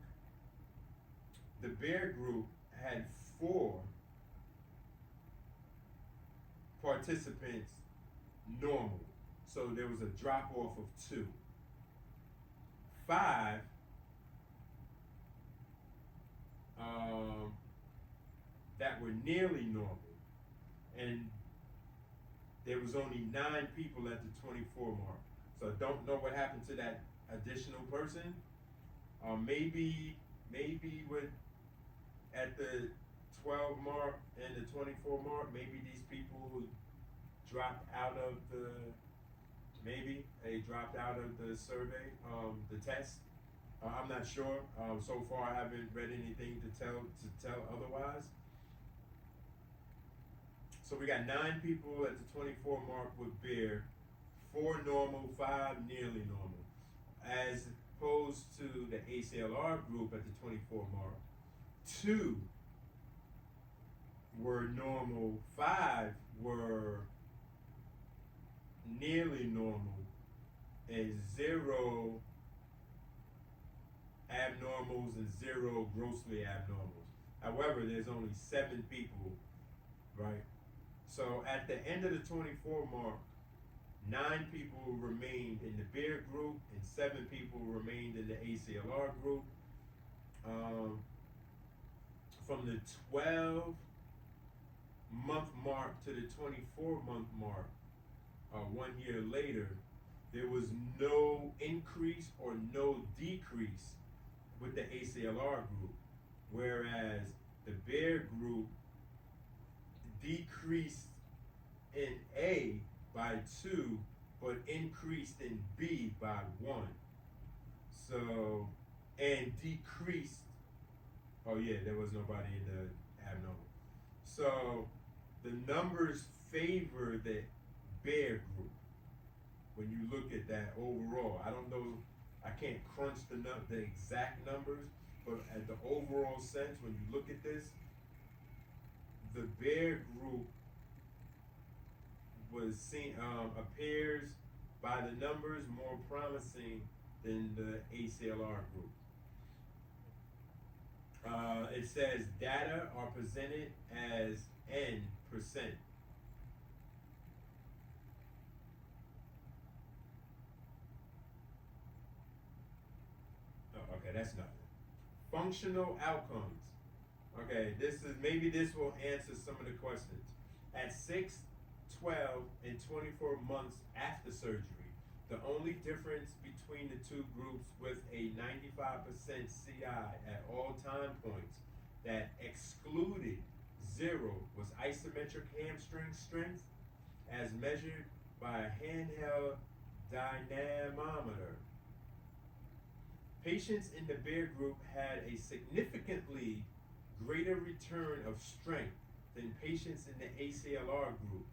the B.E.A.R group had 4 participants normal, so there was a drop off of 2. 5 that were nearly normal, and there was only 9 people at the 24 mark. So I don't know what happened to that additional person. Maybe with at the 12 mark and the 24 mark, maybe these people dropped out of they dropped out of the survey, the test. I'm not sure. So far, I haven't read anything to tell otherwise. So we got 9 people at the 24 mark with B.E.A.R, 4 normal, 5 nearly normal, as opposed to the ACLR group at the 24 mark. 2 were normal, 5 were nearly normal, and 0 abnormals and 0 grossly abnormals. However, there's only 7 people, right? So at the end of the 24 mark, 9 people remained in the B.E.A.R group and 7 people remained in the ACLR group. From the 12-month mark to the 24-month mark, 1 year later, there was no increase or no decrease with the ACLR group, whereas the B.E.A.R group decreased in A by 2, but increased in B by 1. So, and decreased, oh yeah, there was nobody in the abnormal. So, the numbers favor the B.E.A.R group when you look at that overall. I don't know, I can't crunch the exact numbers, but at the overall sense, when you look at this, the B.E.A.R group was seen, appears by the numbers more promising than the ACLR group. It says data are presented as N%. Oh, okay, that's nothing. Functional outcomes. Okay, maybe this will answer some of the questions. At 6, 12, and 24 months after surgery, the only difference between the 2 groups with a 95% CI at all time points that excluded 0 was isometric hamstring strength as measured by a handheld dynamometer. Patients in the B.E.A.R group had a significantly greater return of strength than patients in the ACLR group.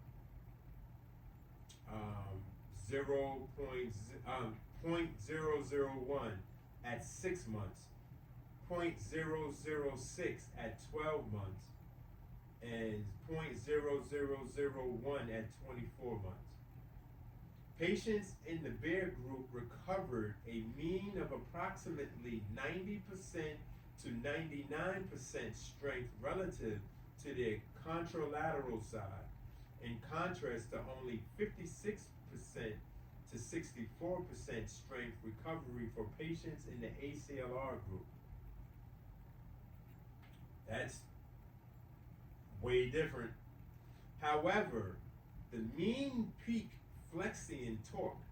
0.001 at 6 months, 0.006 at 12 months, and 0.0001 at 24 months. Patients in the B.E.A.R group recovered a mean of approximately 90% to 99% strength relative to their contralateral side, in contrast to only 56% to 64% strength recovery for patients in the ACLR group. That's way different. However, the mean peak flexing torque,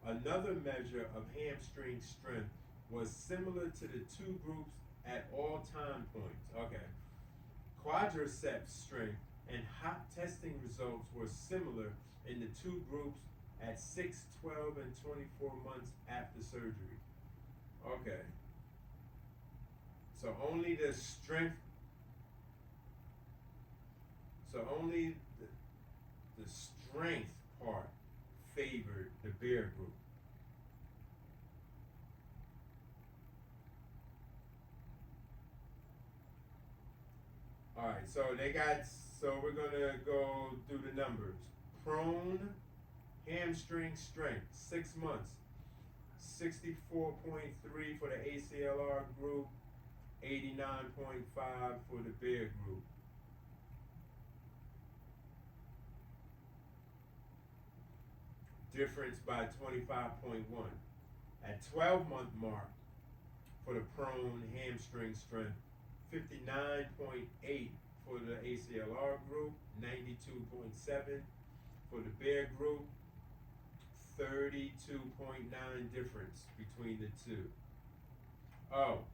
another measure of hamstring strength, was similar to the 2 groups at all time points. Okay. Quadriceps strength and hop testing results were similar in the 2 groups at 6, 12, and 24 months after surgery. Okay. So only the strength, the strength part favored the B.E.A.R group. Alright, so we're gonna go through the numbers. Prone hamstring strength, 6 months, 64.3 for the ACLR group, 89.5 for the B.E.A.R group. Difference by 25.1. At 12-month mark for the prone hamstring strength, 59.8 for the ACLR group, 92.7 for the B.E.A.R group, 32.9 difference between the two. Oh,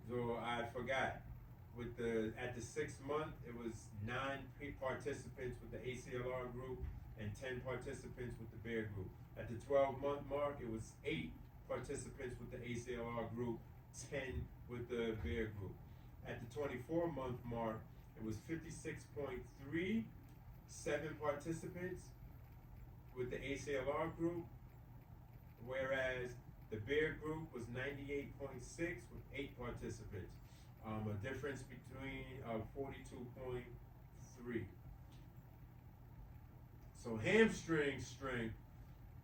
so I forgot. At the 6th month, it was 9 participants with the ACLR group and 10 participants with the B.E.A.R group. At the 12-month mark, it was 8 participants with the ACLR group, 10 with the B.E.A.R group. At the 24-month mark, it was 56.3, 7 participants with the ACLR group, whereas the B.E.A.R group was 98.6 with 8 participants. A difference between 42.3. So hamstring strength,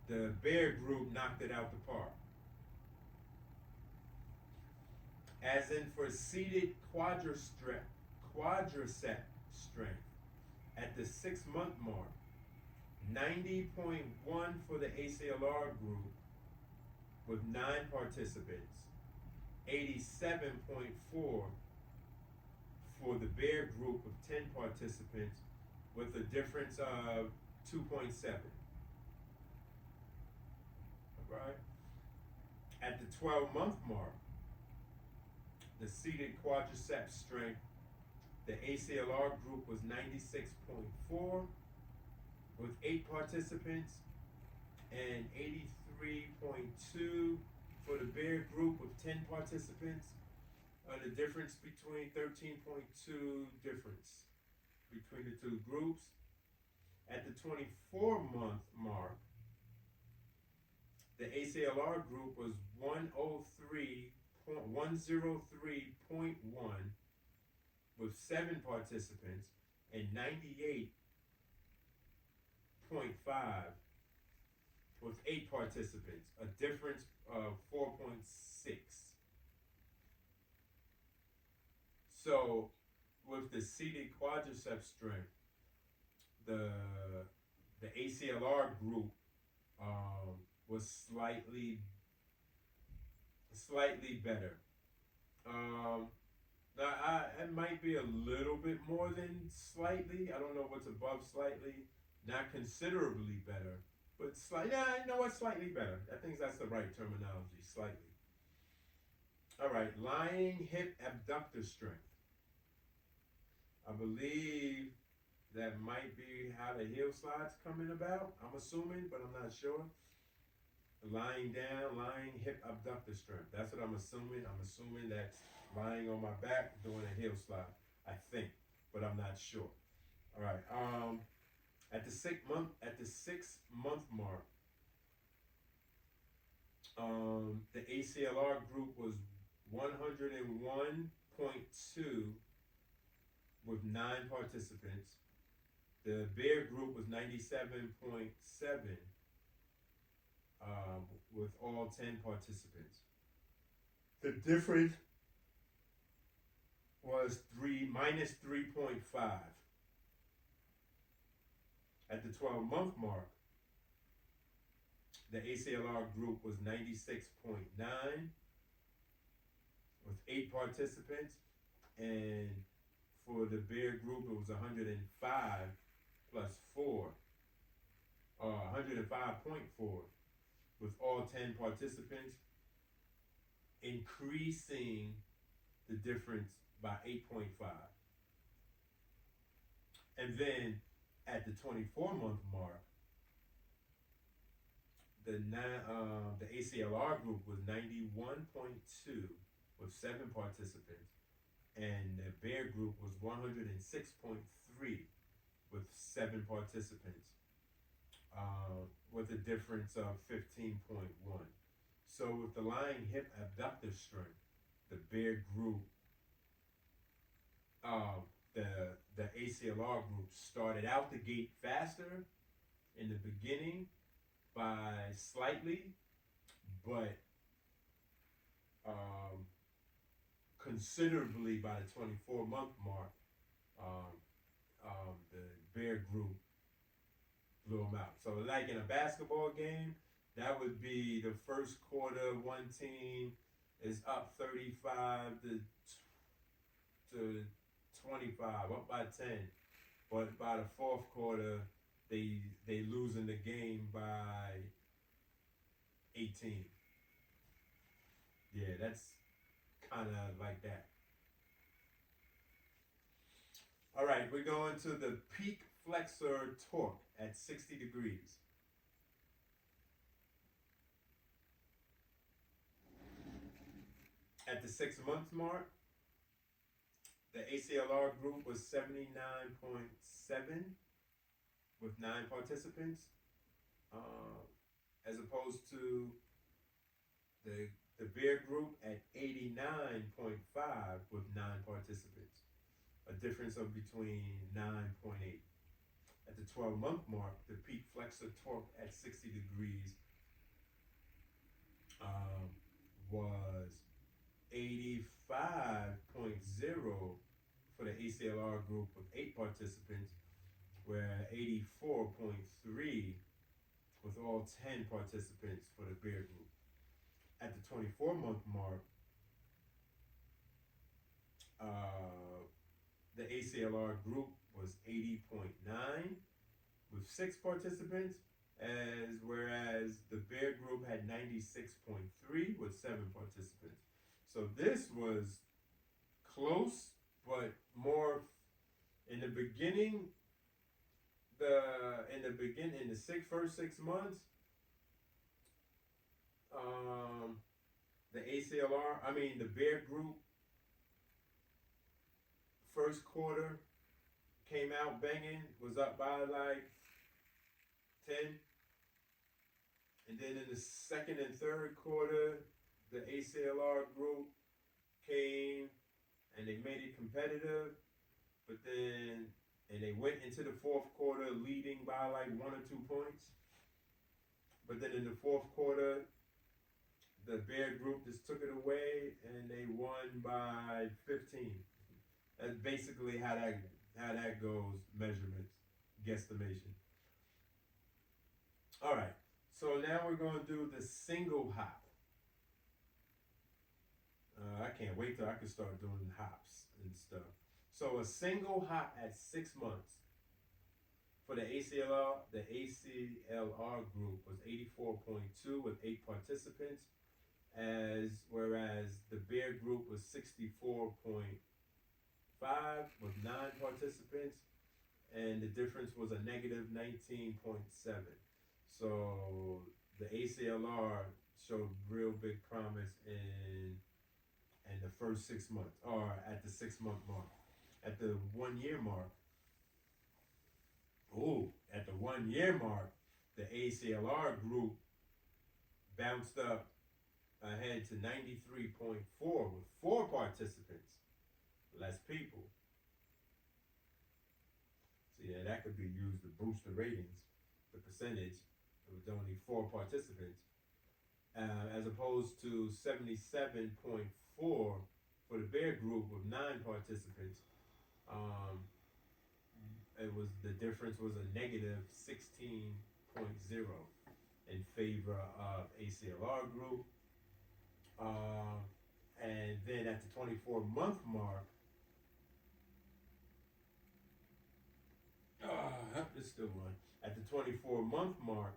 the B.E.A.R group knocked it out the park. As in for seated quadricep strength, at the 6-month mark, 90.1 for the ACLR group with 9 participants, 87.4 for the B.E.A.R group with 10 participants with a difference of 2.7. Alright? At the 12-month mark, the seated quadricep strength, the ACLR group was 96.4 with 8 participants and 83.2 for the B.E.A.R group with 10 participants. The difference between 13.2 difference between the two groups. At the 24-month mark, the ACLR group was 103.1 with 7 participants and 98.5 with 8 participants, a difference of 4.6. So with the seated quadricep strength, the ACLR group was slightly better. Now it might be a little bit more than slightly. I don't know what's above slightly. Not considerably better, but slightly. Yeah, you know what? Slightly better. I think that's the right terminology. Slightly. All right. Lying hip abductor strength. I believe that might be how the heel slide's coming about. I'm assuming, but I'm not sure. Lying down, lying hip abductor strength. That's what I'm assuming. I'm assuming that's lying on my back doing a heel slide. I think, but I'm not sure. All right. At the 6-month mark, the ACLR group was 101.2 with 9 participants. The B.E.A.R group was 97.7 with all 10 participants. The difference was minus 3.5. At the 12-month mark, the ACLR group was 96.9 with 8 participants, and for the B.E.A.R group it was 105 plus 4, 105.4 with all 10 participants, increasing the difference by 8.5. And then at the 24-month mark, the ACLR group was 91.2 with 7 participants, and the B.E.A.R group was 106.3 with 7 participants, with a difference of 15.1. So with the lying hip abductor strength, the B.E.A.R group, the ACLR group started out the gate faster in the beginning by slightly, but considerably by the 24-month mark, the B.E.A.R group blew them out. So like in a basketball game, That would be the first quarter. One team is up 35 to 25, up by 10. But by the fourth quarter, they losing the game by 18. Yeah, that's kind of like that. All right, we're going to the peak flexor torque at 60 degrees. At the 6 month mark, the ACLR group was 79.7 with 9 participants, as opposed to the B.E.A.R group at 89.5 with 9 participants, a difference of between 9.8. At the 12-month mark, the peak flexor torque at 60 degrees was 85.0 for the ACLR group with 8 participants, where 84.3 with all 10 participants for the B.E.A.R group. At the 24-month mark, the ACLR group was 80.9 with 6 participants, whereas the B.E.A.R group had 96.3 with 7 participants. So this was close, but more in the beginning. In the first 6 months, the the B.E.A.R group first quarter came out banging, was up by like 10. And then in the second and third quarter, the ACLR group came and they made it competitive, and they went into the fourth quarter leading by like 1 or 2 points. But then in the fourth quarter, the B.E.A.R group just took it away and they won by 15. That's basically how that goes, measurements, guesstimation. All right, so now we're going to do the single hop. I can't wait till I can start doing hops and stuff. So a single hop at 6 months for the ACLR group was 84.2 with 8 participants, whereas the B.E.A.R group was 64.5 with 9 participants, and the difference was a negative 19.7. So the ACLR showed real big promise in the first 6 months, or at the 6 month mark. At the 1 year mark, the ACLR group bounced up ahead to 93.4 with 4 participants, less people. See, that could be used to boost the ratings, the percentage, with only 4 participants, as opposed to 77.4 for the B.E.A.R group with 9 participants. The difference was a negative 16.0 in favor of ACLR group. And then at the 24-month mark, it's still on. At the 24-month mark,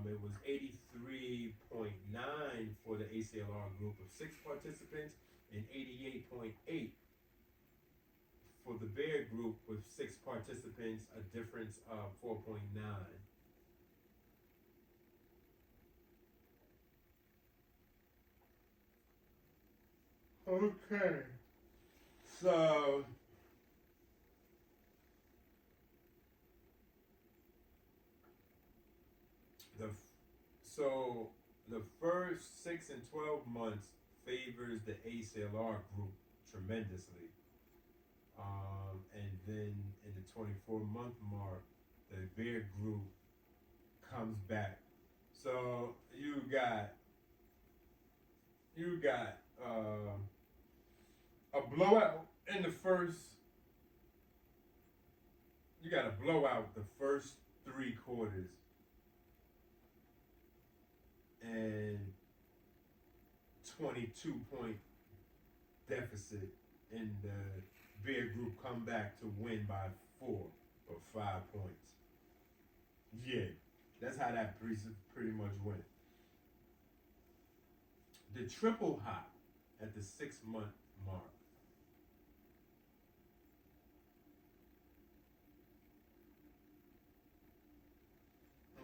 it was 83.9 for the ACLR group of 6 participants and 88.8 for the B.E.A.R group with 6 participants, a difference of 4.9. Okay, so the first 6 and 12 months favors the ACLR group tremendously. And then in the 24-month mark, the B.E.A.R group comes back. So you got a blowout in the first. You got a blowout the first 3 quarters. 22-point deficit, and the B.E.A.R group come back to win by 4 or 5 points. Yeah, that's how that pretty much went. The triple hop at the 6-month mark.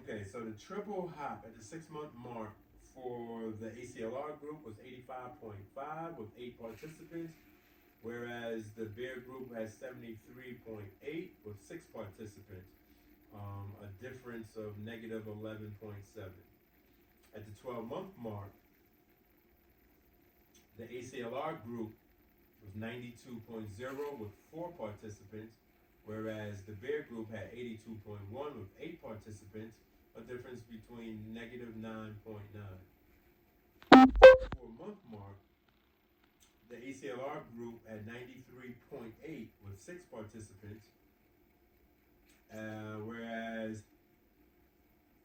Okay, so the triple hop at the 6-month mark for the ACLR group was 85.5 with 8 participants, whereas the B.E.A.R group has 73.8 with 6 participants, a difference of negative 11.7. At the 12-month mark, the ACLR group was 92.0 with 4 participants, whereas the B.E.A.R group had 82.1 with 8 participants, a difference between negative 9.9. 4-month mark, the ACLR group had 93.8 with 6 participants, whereas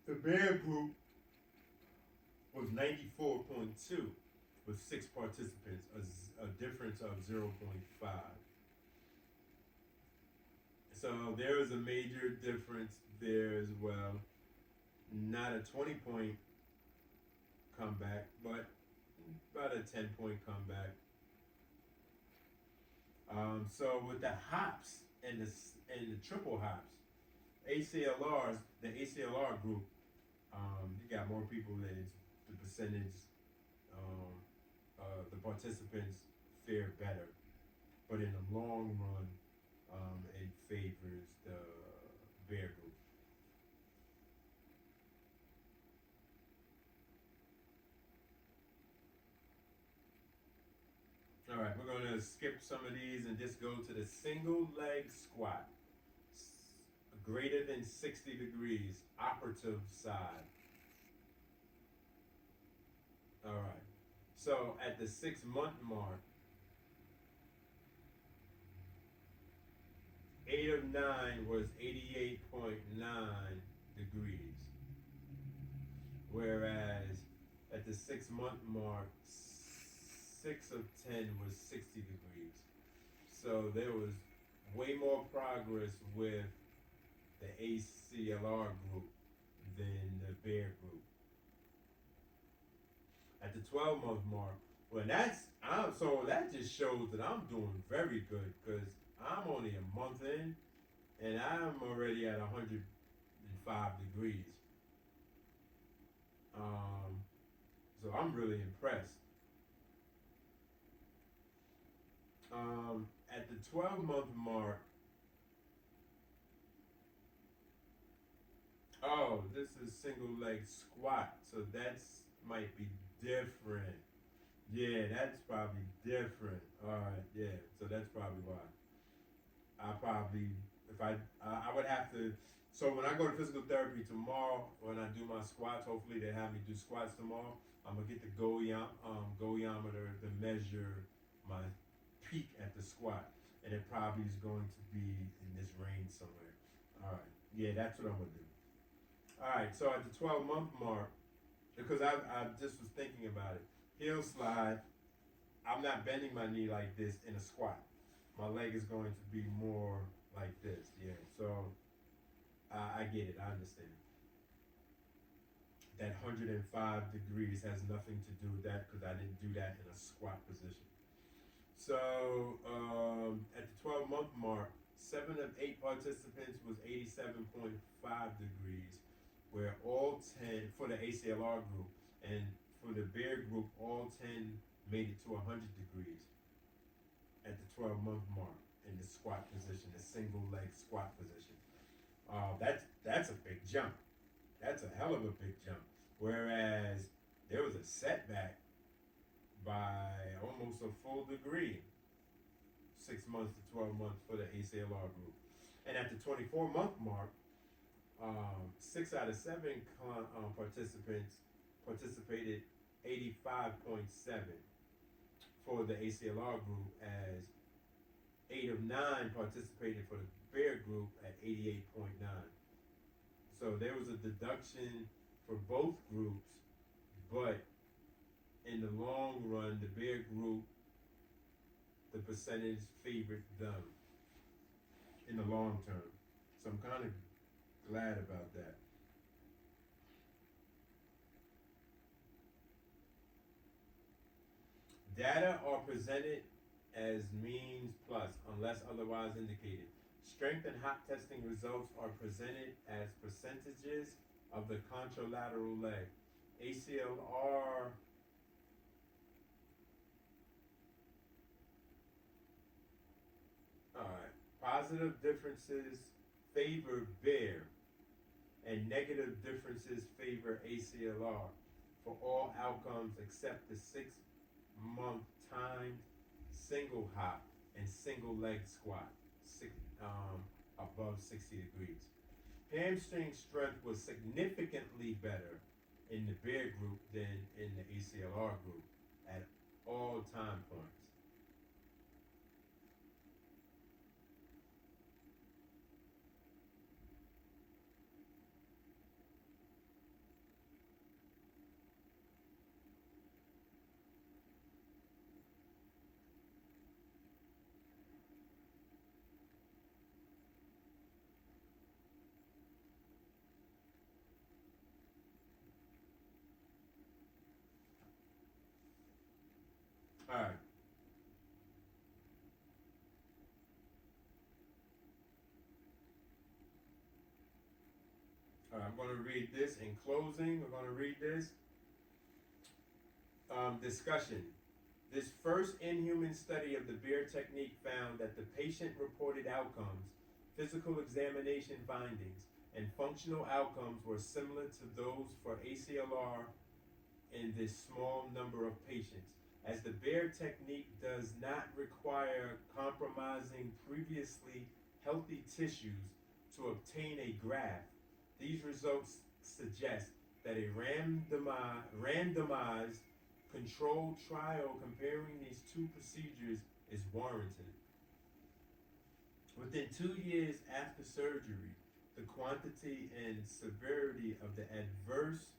the B.E.A.R group was 94.2 with 6 participants, a difference of 0.5. So there is a major difference there as well. Not a 20-point comeback, but about a 10-point comeback. So with the hops and the triple hops, the ACLR group, you got more people than the percentage. The participants fare better, but in the long run, it favors the B.E.A.R group. All right, we're going to skip some of these and just go to the single leg squat. Greater than 60 degrees, operative side. All right. So at the 6-month mark, 8 of 9 was 88.9 degrees. Whereas at the 6-month mark, 6 of 10 was 60 degrees. So there was way more progress with the ACLR group than the B.E.A.R group. At the 12-month mark, well, so that just shows that I'm doing very good because I'm only a month in and I'm already at 105 degrees. So I'm really impressed. At the 12-month mark, oh, this is single leg squat, so that's might be different. Yeah, that's probably different. All right, yeah, so that's probably why. I probably, if I would have to. So when I go to physical therapy tomorrow, when I do my squats, hopefully they have me do squats tomorrow. I'm gonna get the goiometer to measure my peak at the squat, and it probably is going to be in this range somewhere. All right, yeah, that's what I'm gonna do. All right, so at the 12-month mark, because I just was thinking about it, heel slide. I'm not bending my knee like this in a squat. My leg is going to be more like this. Yeah, so I get it. I understand. That 105 degrees has nothing to do with that because I didn't do that in a squat position. So at the 12-month mark, 7 of 8 participants was 87.5 degrees, where all 10 for the ACLR group, and for the B.E.A.R group, all 10 made it to 100 degrees at the 12-month mark in the squat position, the single leg squat position. That's a big jump. That's a hell of a big jump. Whereas there was a setback by almost a full degree, 6 months to 12 months for the ACLR group. And at the 24-month mark, 6 out of 7 participants participated 85.7 for the ACLR group, as 8 of 9 participated for the B.E.A.R group at 88.9. So there was a deduction for both groups, but in the long run, the B.E.A.R group, the percentage favored them in the long term. So I'm kind of glad about that. Data are presented as means plus, unless otherwise indicated. Strength and hop testing results are presented as percentages of the contralateral leg. ACLR positive differences favor B.E.A.R and negative differences favor ACLR for all outcomes except the 6-month timed single hop and single leg squat above 60 degrees. Hamstring strength was significantly better in the B.E.A.R group than in the ACLR group at all time points. All right. I'm going to read this in closing. We're going to read this. Discussion. This first in-human study of the B.E.A.R technique found that the patient-reported outcomes, physical examination findings, and functional outcomes were similar to those for ACLR in this small number of patients. As the B.E.A.R technique does not require compromising previously healthy tissues to obtain a graft, these results suggest that a randomized controlled trial comparing these two procedures is warranted. Within 2 years after surgery, the quantity and severity of the adverse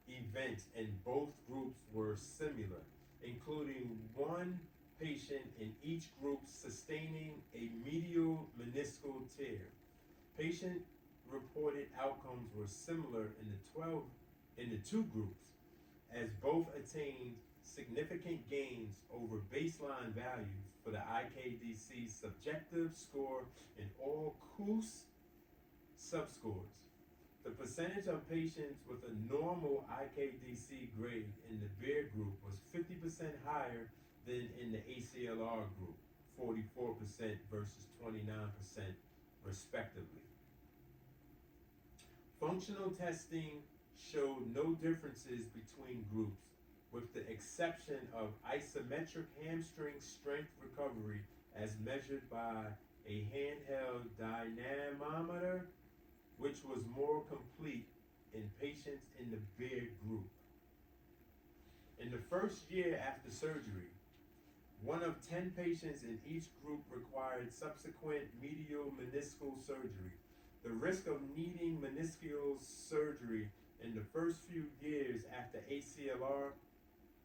events in both groups were similar, including one patient in each group sustaining a medial meniscal tear. Patient reported outcomes were similar in the two groups, as both attained significant gains over baseline values for the IKDC subjective score and all KOOS subscores. The percentage of patients with a normal IKDC grade in the B.E.A.R group was 50% higher than in the ACLR group, 44% versus 29% respectively. Functional testing showed no differences between groups, with the exception of isometric hamstring strength recovery as measured by a handheld dynamometer, which was more complete in patients in the B.E.A.R group. In the first year after surgery, 1 of 10 patients in each group required subsequent medial meniscal surgery. The risk of needing meniscal surgery in the first few years after ACLR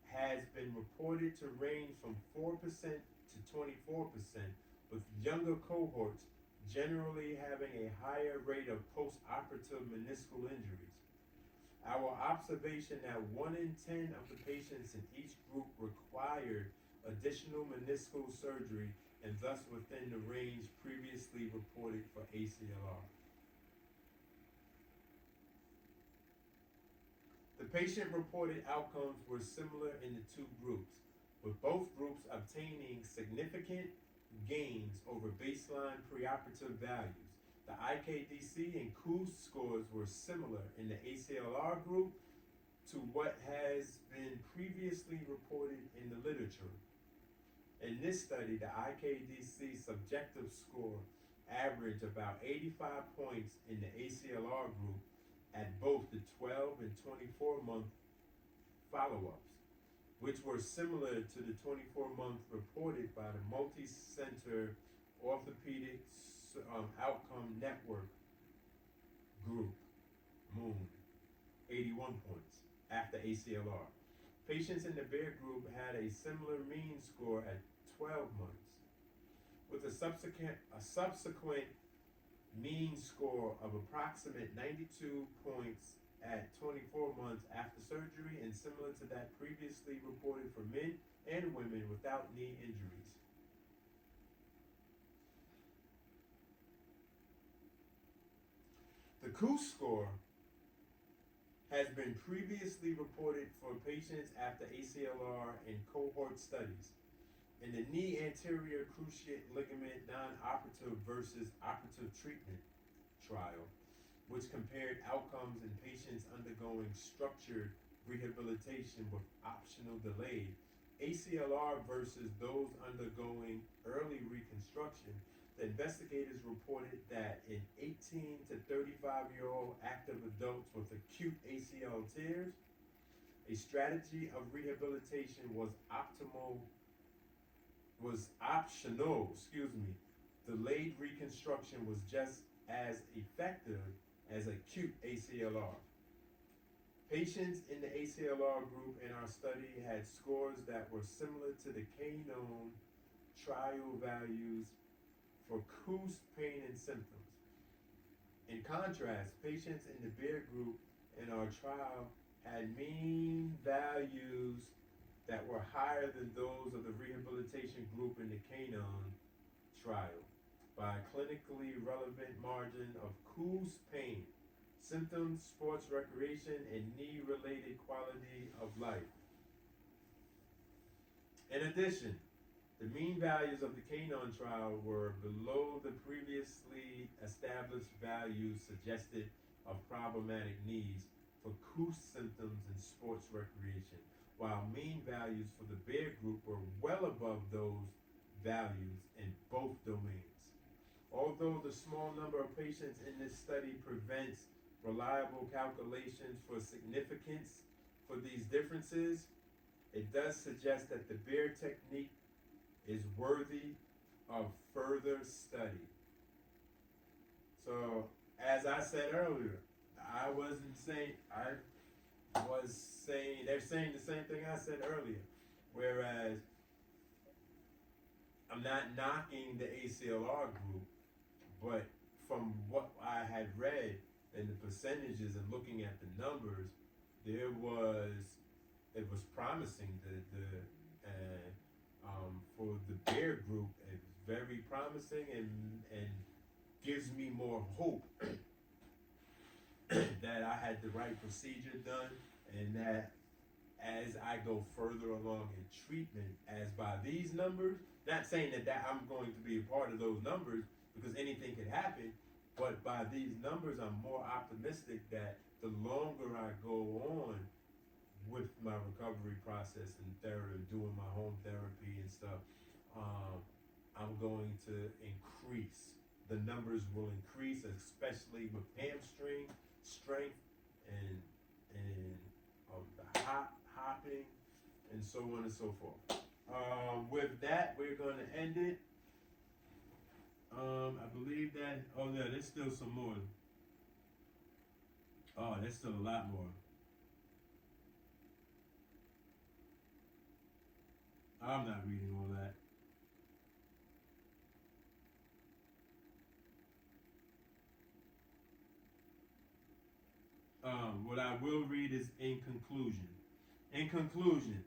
has been reported to range from 4% to 24%, with younger cohorts generally having a higher rate of post-operative meniscal injuries. Our observation that 1 in 10 of the patients in each group required additional meniscal surgery and thus within the range previously reported for ACLR. The patient-reported outcomes were similar in the two groups, with both groups obtaining significant gains over baseline preoperative values. The IKDC and KOOS scores were similar in the ACLR group to what has been previously reported in the literature. In this study, the IKDC subjective score averaged about 85 points in the ACLR group at both the 12 and 24-month follow-ups, which were similar to the 24-month reported by the multi-center orthopedic outcome network group, MOON, 81 points after ACLR. Patients in the B.E.A.R group had a similar mean score at 12 months, with a subsequent mean score of approximate 92 points at 24 months after surgery, and similar to that previously reported for men and women without knee injuries. The KOOS score has been previously reported for patients after ACLR in cohort studies. In the knee anterior cruciate ligament non-operative versus operative treatment trial, which compared outcomes in patients undergoing structured rehabilitation with optional delayed ACLR versus those undergoing early reconstruction, the investigators reported that in 18 to 35-year-old active adults with acute ACL tears, a strategy of rehabilitation was optional. Delayed reconstruction was just as effective as acute ACLR. Patients in the ACLR group in our study had scores that were similar to the K-known trial values for KOOS pain and symptoms. In contrast, patients in the B.E.A.R group in our trial had mean values that were higher than those of the rehabilitation group in the K-known trial by a clinically relevant margin of KOOS pain, symptoms, sports recreation, and knee-related quality of life. In addition, the mean values of the K-known trial were below the previously established values suggested of problematic knees for KOOS symptoms and sports recreation, while mean values for the B.E.A.R group were well above those values in both domains. Although the small number of patients in this study prevents reliable calculations for significance for these differences, it does suggest that the B.E.A.R technique is worthy of further study. So, as I said earlier, I was saying they're saying the same thing I said earlier. Whereas I'm not knocking the ACLR group, but from what I had read and the percentages and looking at the numbers, it was promising. For the B.E.A.R group, it's very promising and gives me more hope that I had the right procedure done, and that as I go further along in treatment, as by these numbers, not saying that I'm going to be a part of those numbers because anything could happen, but by these numbers, I'm more optimistic that the longer I go on with my recovery process and therapy, doing my home therapy and stuff, I'm going to increase. The numbers will increase, especially with hamstring strength and the hopping and so on and so forth. With that, we're going to end it. I believe that. Oh yeah, there's still some more. Oh, there's still a lot more. I'm not reading all that. What I will read is in conclusion. In conclusion,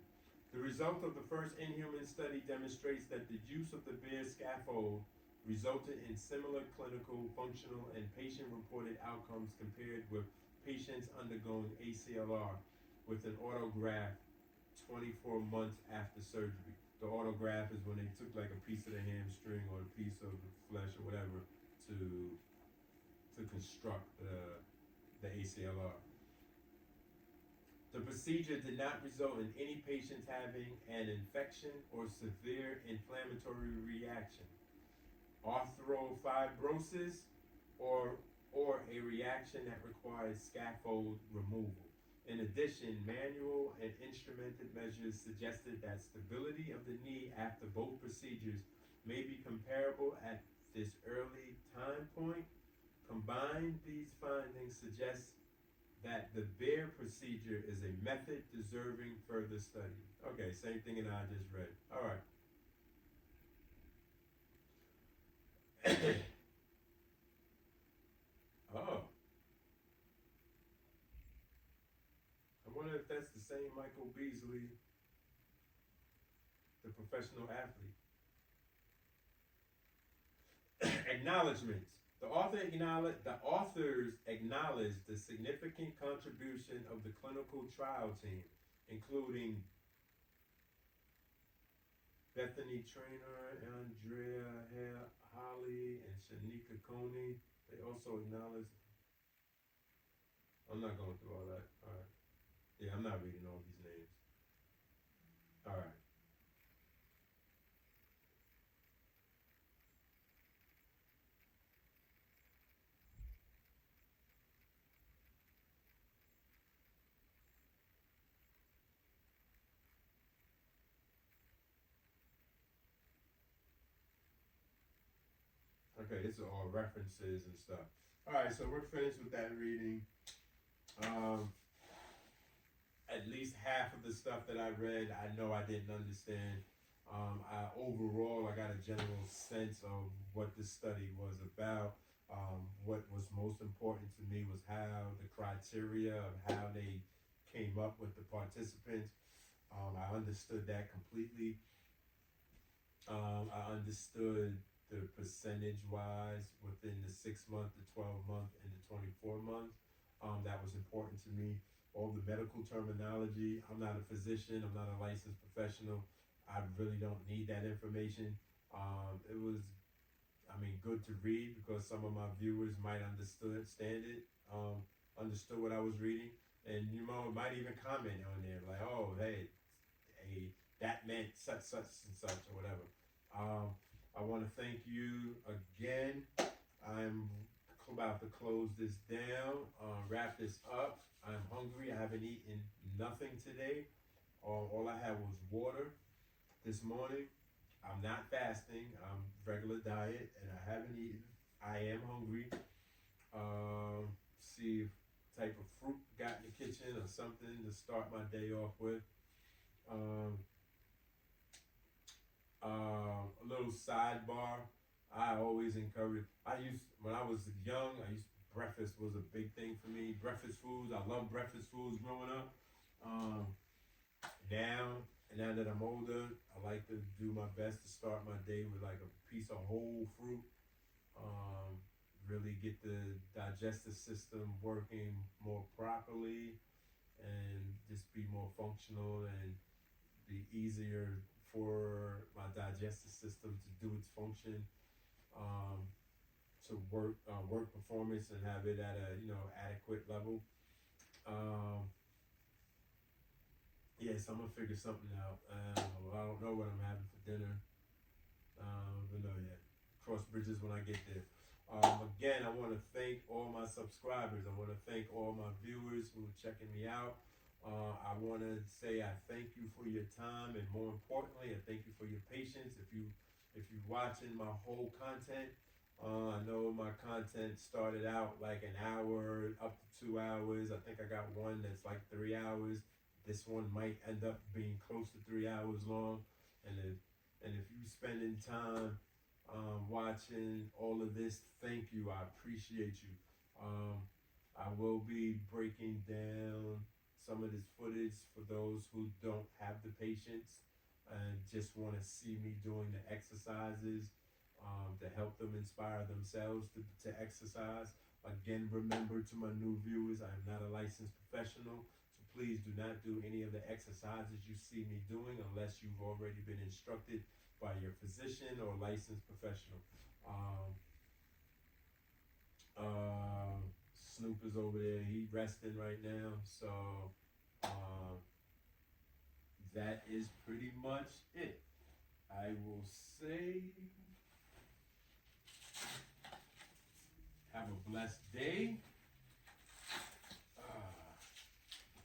the result of the first inhuman study demonstrates that the use of the B.E.A.R scaffold resulted in similar clinical, functional, and patient-reported outcomes compared with patients undergoing ACLR with an autograft 24 months after surgery. The autograft is when they took like a piece of the hamstring or a piece of the flesh or whatever to construct the ACLR. The procedure did not result in any patients having an infection or severe inflammatory reaction, arthrofibrosis, or a reaction that requires scaffold removal. In addition, manual and instrumented measures suggested that stability of the knee after both procedures may be comparable at this early time point. Combined, these findings suggest that the B.E.A.R procedure is a method deserving further study. Okay, same thing that I just read. All right. Oh, I wonder if that's the same Michael Beasley, the professional athlete. Acknowledgements. The authors acknowledge the significant contribution of the clinical trial team, including Bethany Trainer, Andrea Holly, and Shanika Coney. They also acknowledge. I'm not going through all that. All right. Yeah, I'm not reading all these names. All right. Okay, this are all references and stuff. All right, so we're finished with that reading. Um, at least half of the stuff that I read, I know I didn't understand. Overall, I got a general sense of what the study was about. What was most important to me was how the criteria of how they came up with the participants. I understood that completely. I understood the percentage wise within the 6 month, the 12 month, and the 24 month. That was important to me. All the medical terminology. I'm not a physician. I'm not a licensed professional. I really don't need that information. It was, I mean, good to read because some of my viewers might understand it, understood what I was reading, and you know, might even comment on there like, "Oh, hey, that meant such and such or whatever." I want to thank you again. I'm about to close this down, wrap this up. I'm hungry. I haven't eaten nothing today. All I had was water this morning. I'm not fasting. I'm regular diet, and I haven't eaten. I am hungry. See if type of fruit got in the kitchen or something to start my day off with. Um, a little sidebar. I always encourage. When I was young. Breakfast was a big thing for me. Breakfast foods. I love breakfast foods growing up. Um, now that I'm older, I like to do my best to start my day with like a piece of whole fruit. Um, really get the digestive system working more properly and just be more functional and be easier for my digestive system to do its function, um, to work performance and have it at a adequate level. Um, yes, I'm gonna figure something out. I don't know what I'm having for dinner. But no, yeah, cross bridges when I get there. Again, I want to thank all my subscribers. I want to thank all my viewers who are checking me out. I want to say I thank you for your time, and more importantly, I thank you for your patience. If you're watching my whole content, I know my content started out like an hour up to 2 hours. I think I got one that's like 3 hours. This one might end up being close to 3 hours long, and if you spending time watching all of this, thank you. I appreciate you. I will be breaking down some of this footage for those who don't have the patience and just want to see me doing the exercises to help them inspire themselves to exercise. Again, remember to my new viewers, I am not a licensed professional. So please do not do any of the exercises you see me doing unless you've already been instructed by your physician or licensed professional. Um, Snoop is over there. He resting right now. So that is pretty much it. I will say have a blessed day.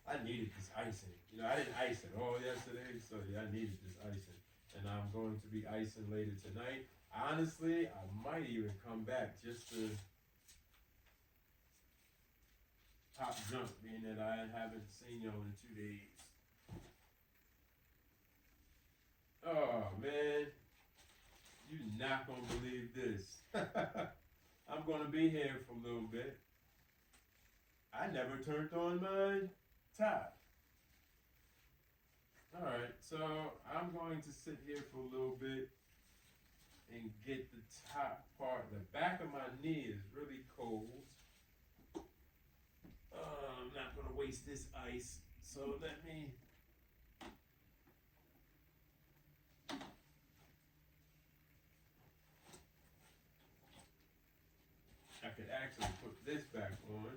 I needed this icing. I didn't ice at all yesterday, so yeah, I needed this icing. And I'm going to be icing later tonight. Honestly, I might even come back just to top jump, being that I haven't seen y'all in 2 days. Oh man, you not gonna believe this. I'm gonna be here for a little bit. I never turned on my top. Alright, so I'm going to sit here for a little bit and get the top part. The back of my knee is really cold. I'm not gonna waste this ice, so let me. I could actually put this back on.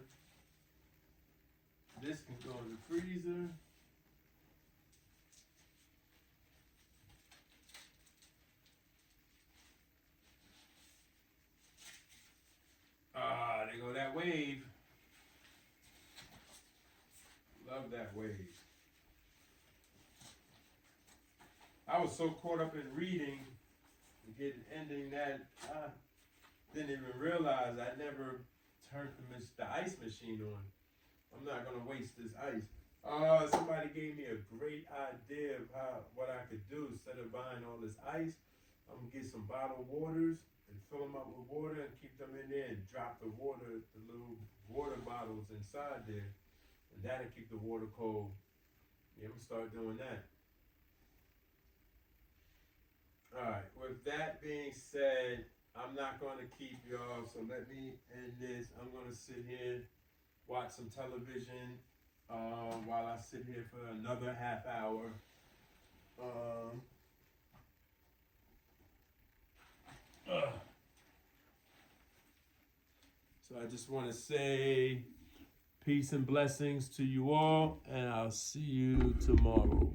This can go in the freezer. Ah, there go that wave. Love that wave. I was so caught up in reading and ending that I didn't even realize I never turned the ice machine on. I'm not gonna waste this ice. Somebody gave me a great idea of what I could do instead of buying all this ice. I'm gonna get some bottled waters and fill them up with water and keep them in there and drop the water, the little water bottles inside there, and that'll keep the water cold. Yeah, I'm gonna start doing that. Alright, with that being said, I'm not going to keep y'all, so let me end this. I'm going to sit here, watch some television while I sit here for another half hour. So I just want to say peace and blessings to you all, and I'll see you tomorrow.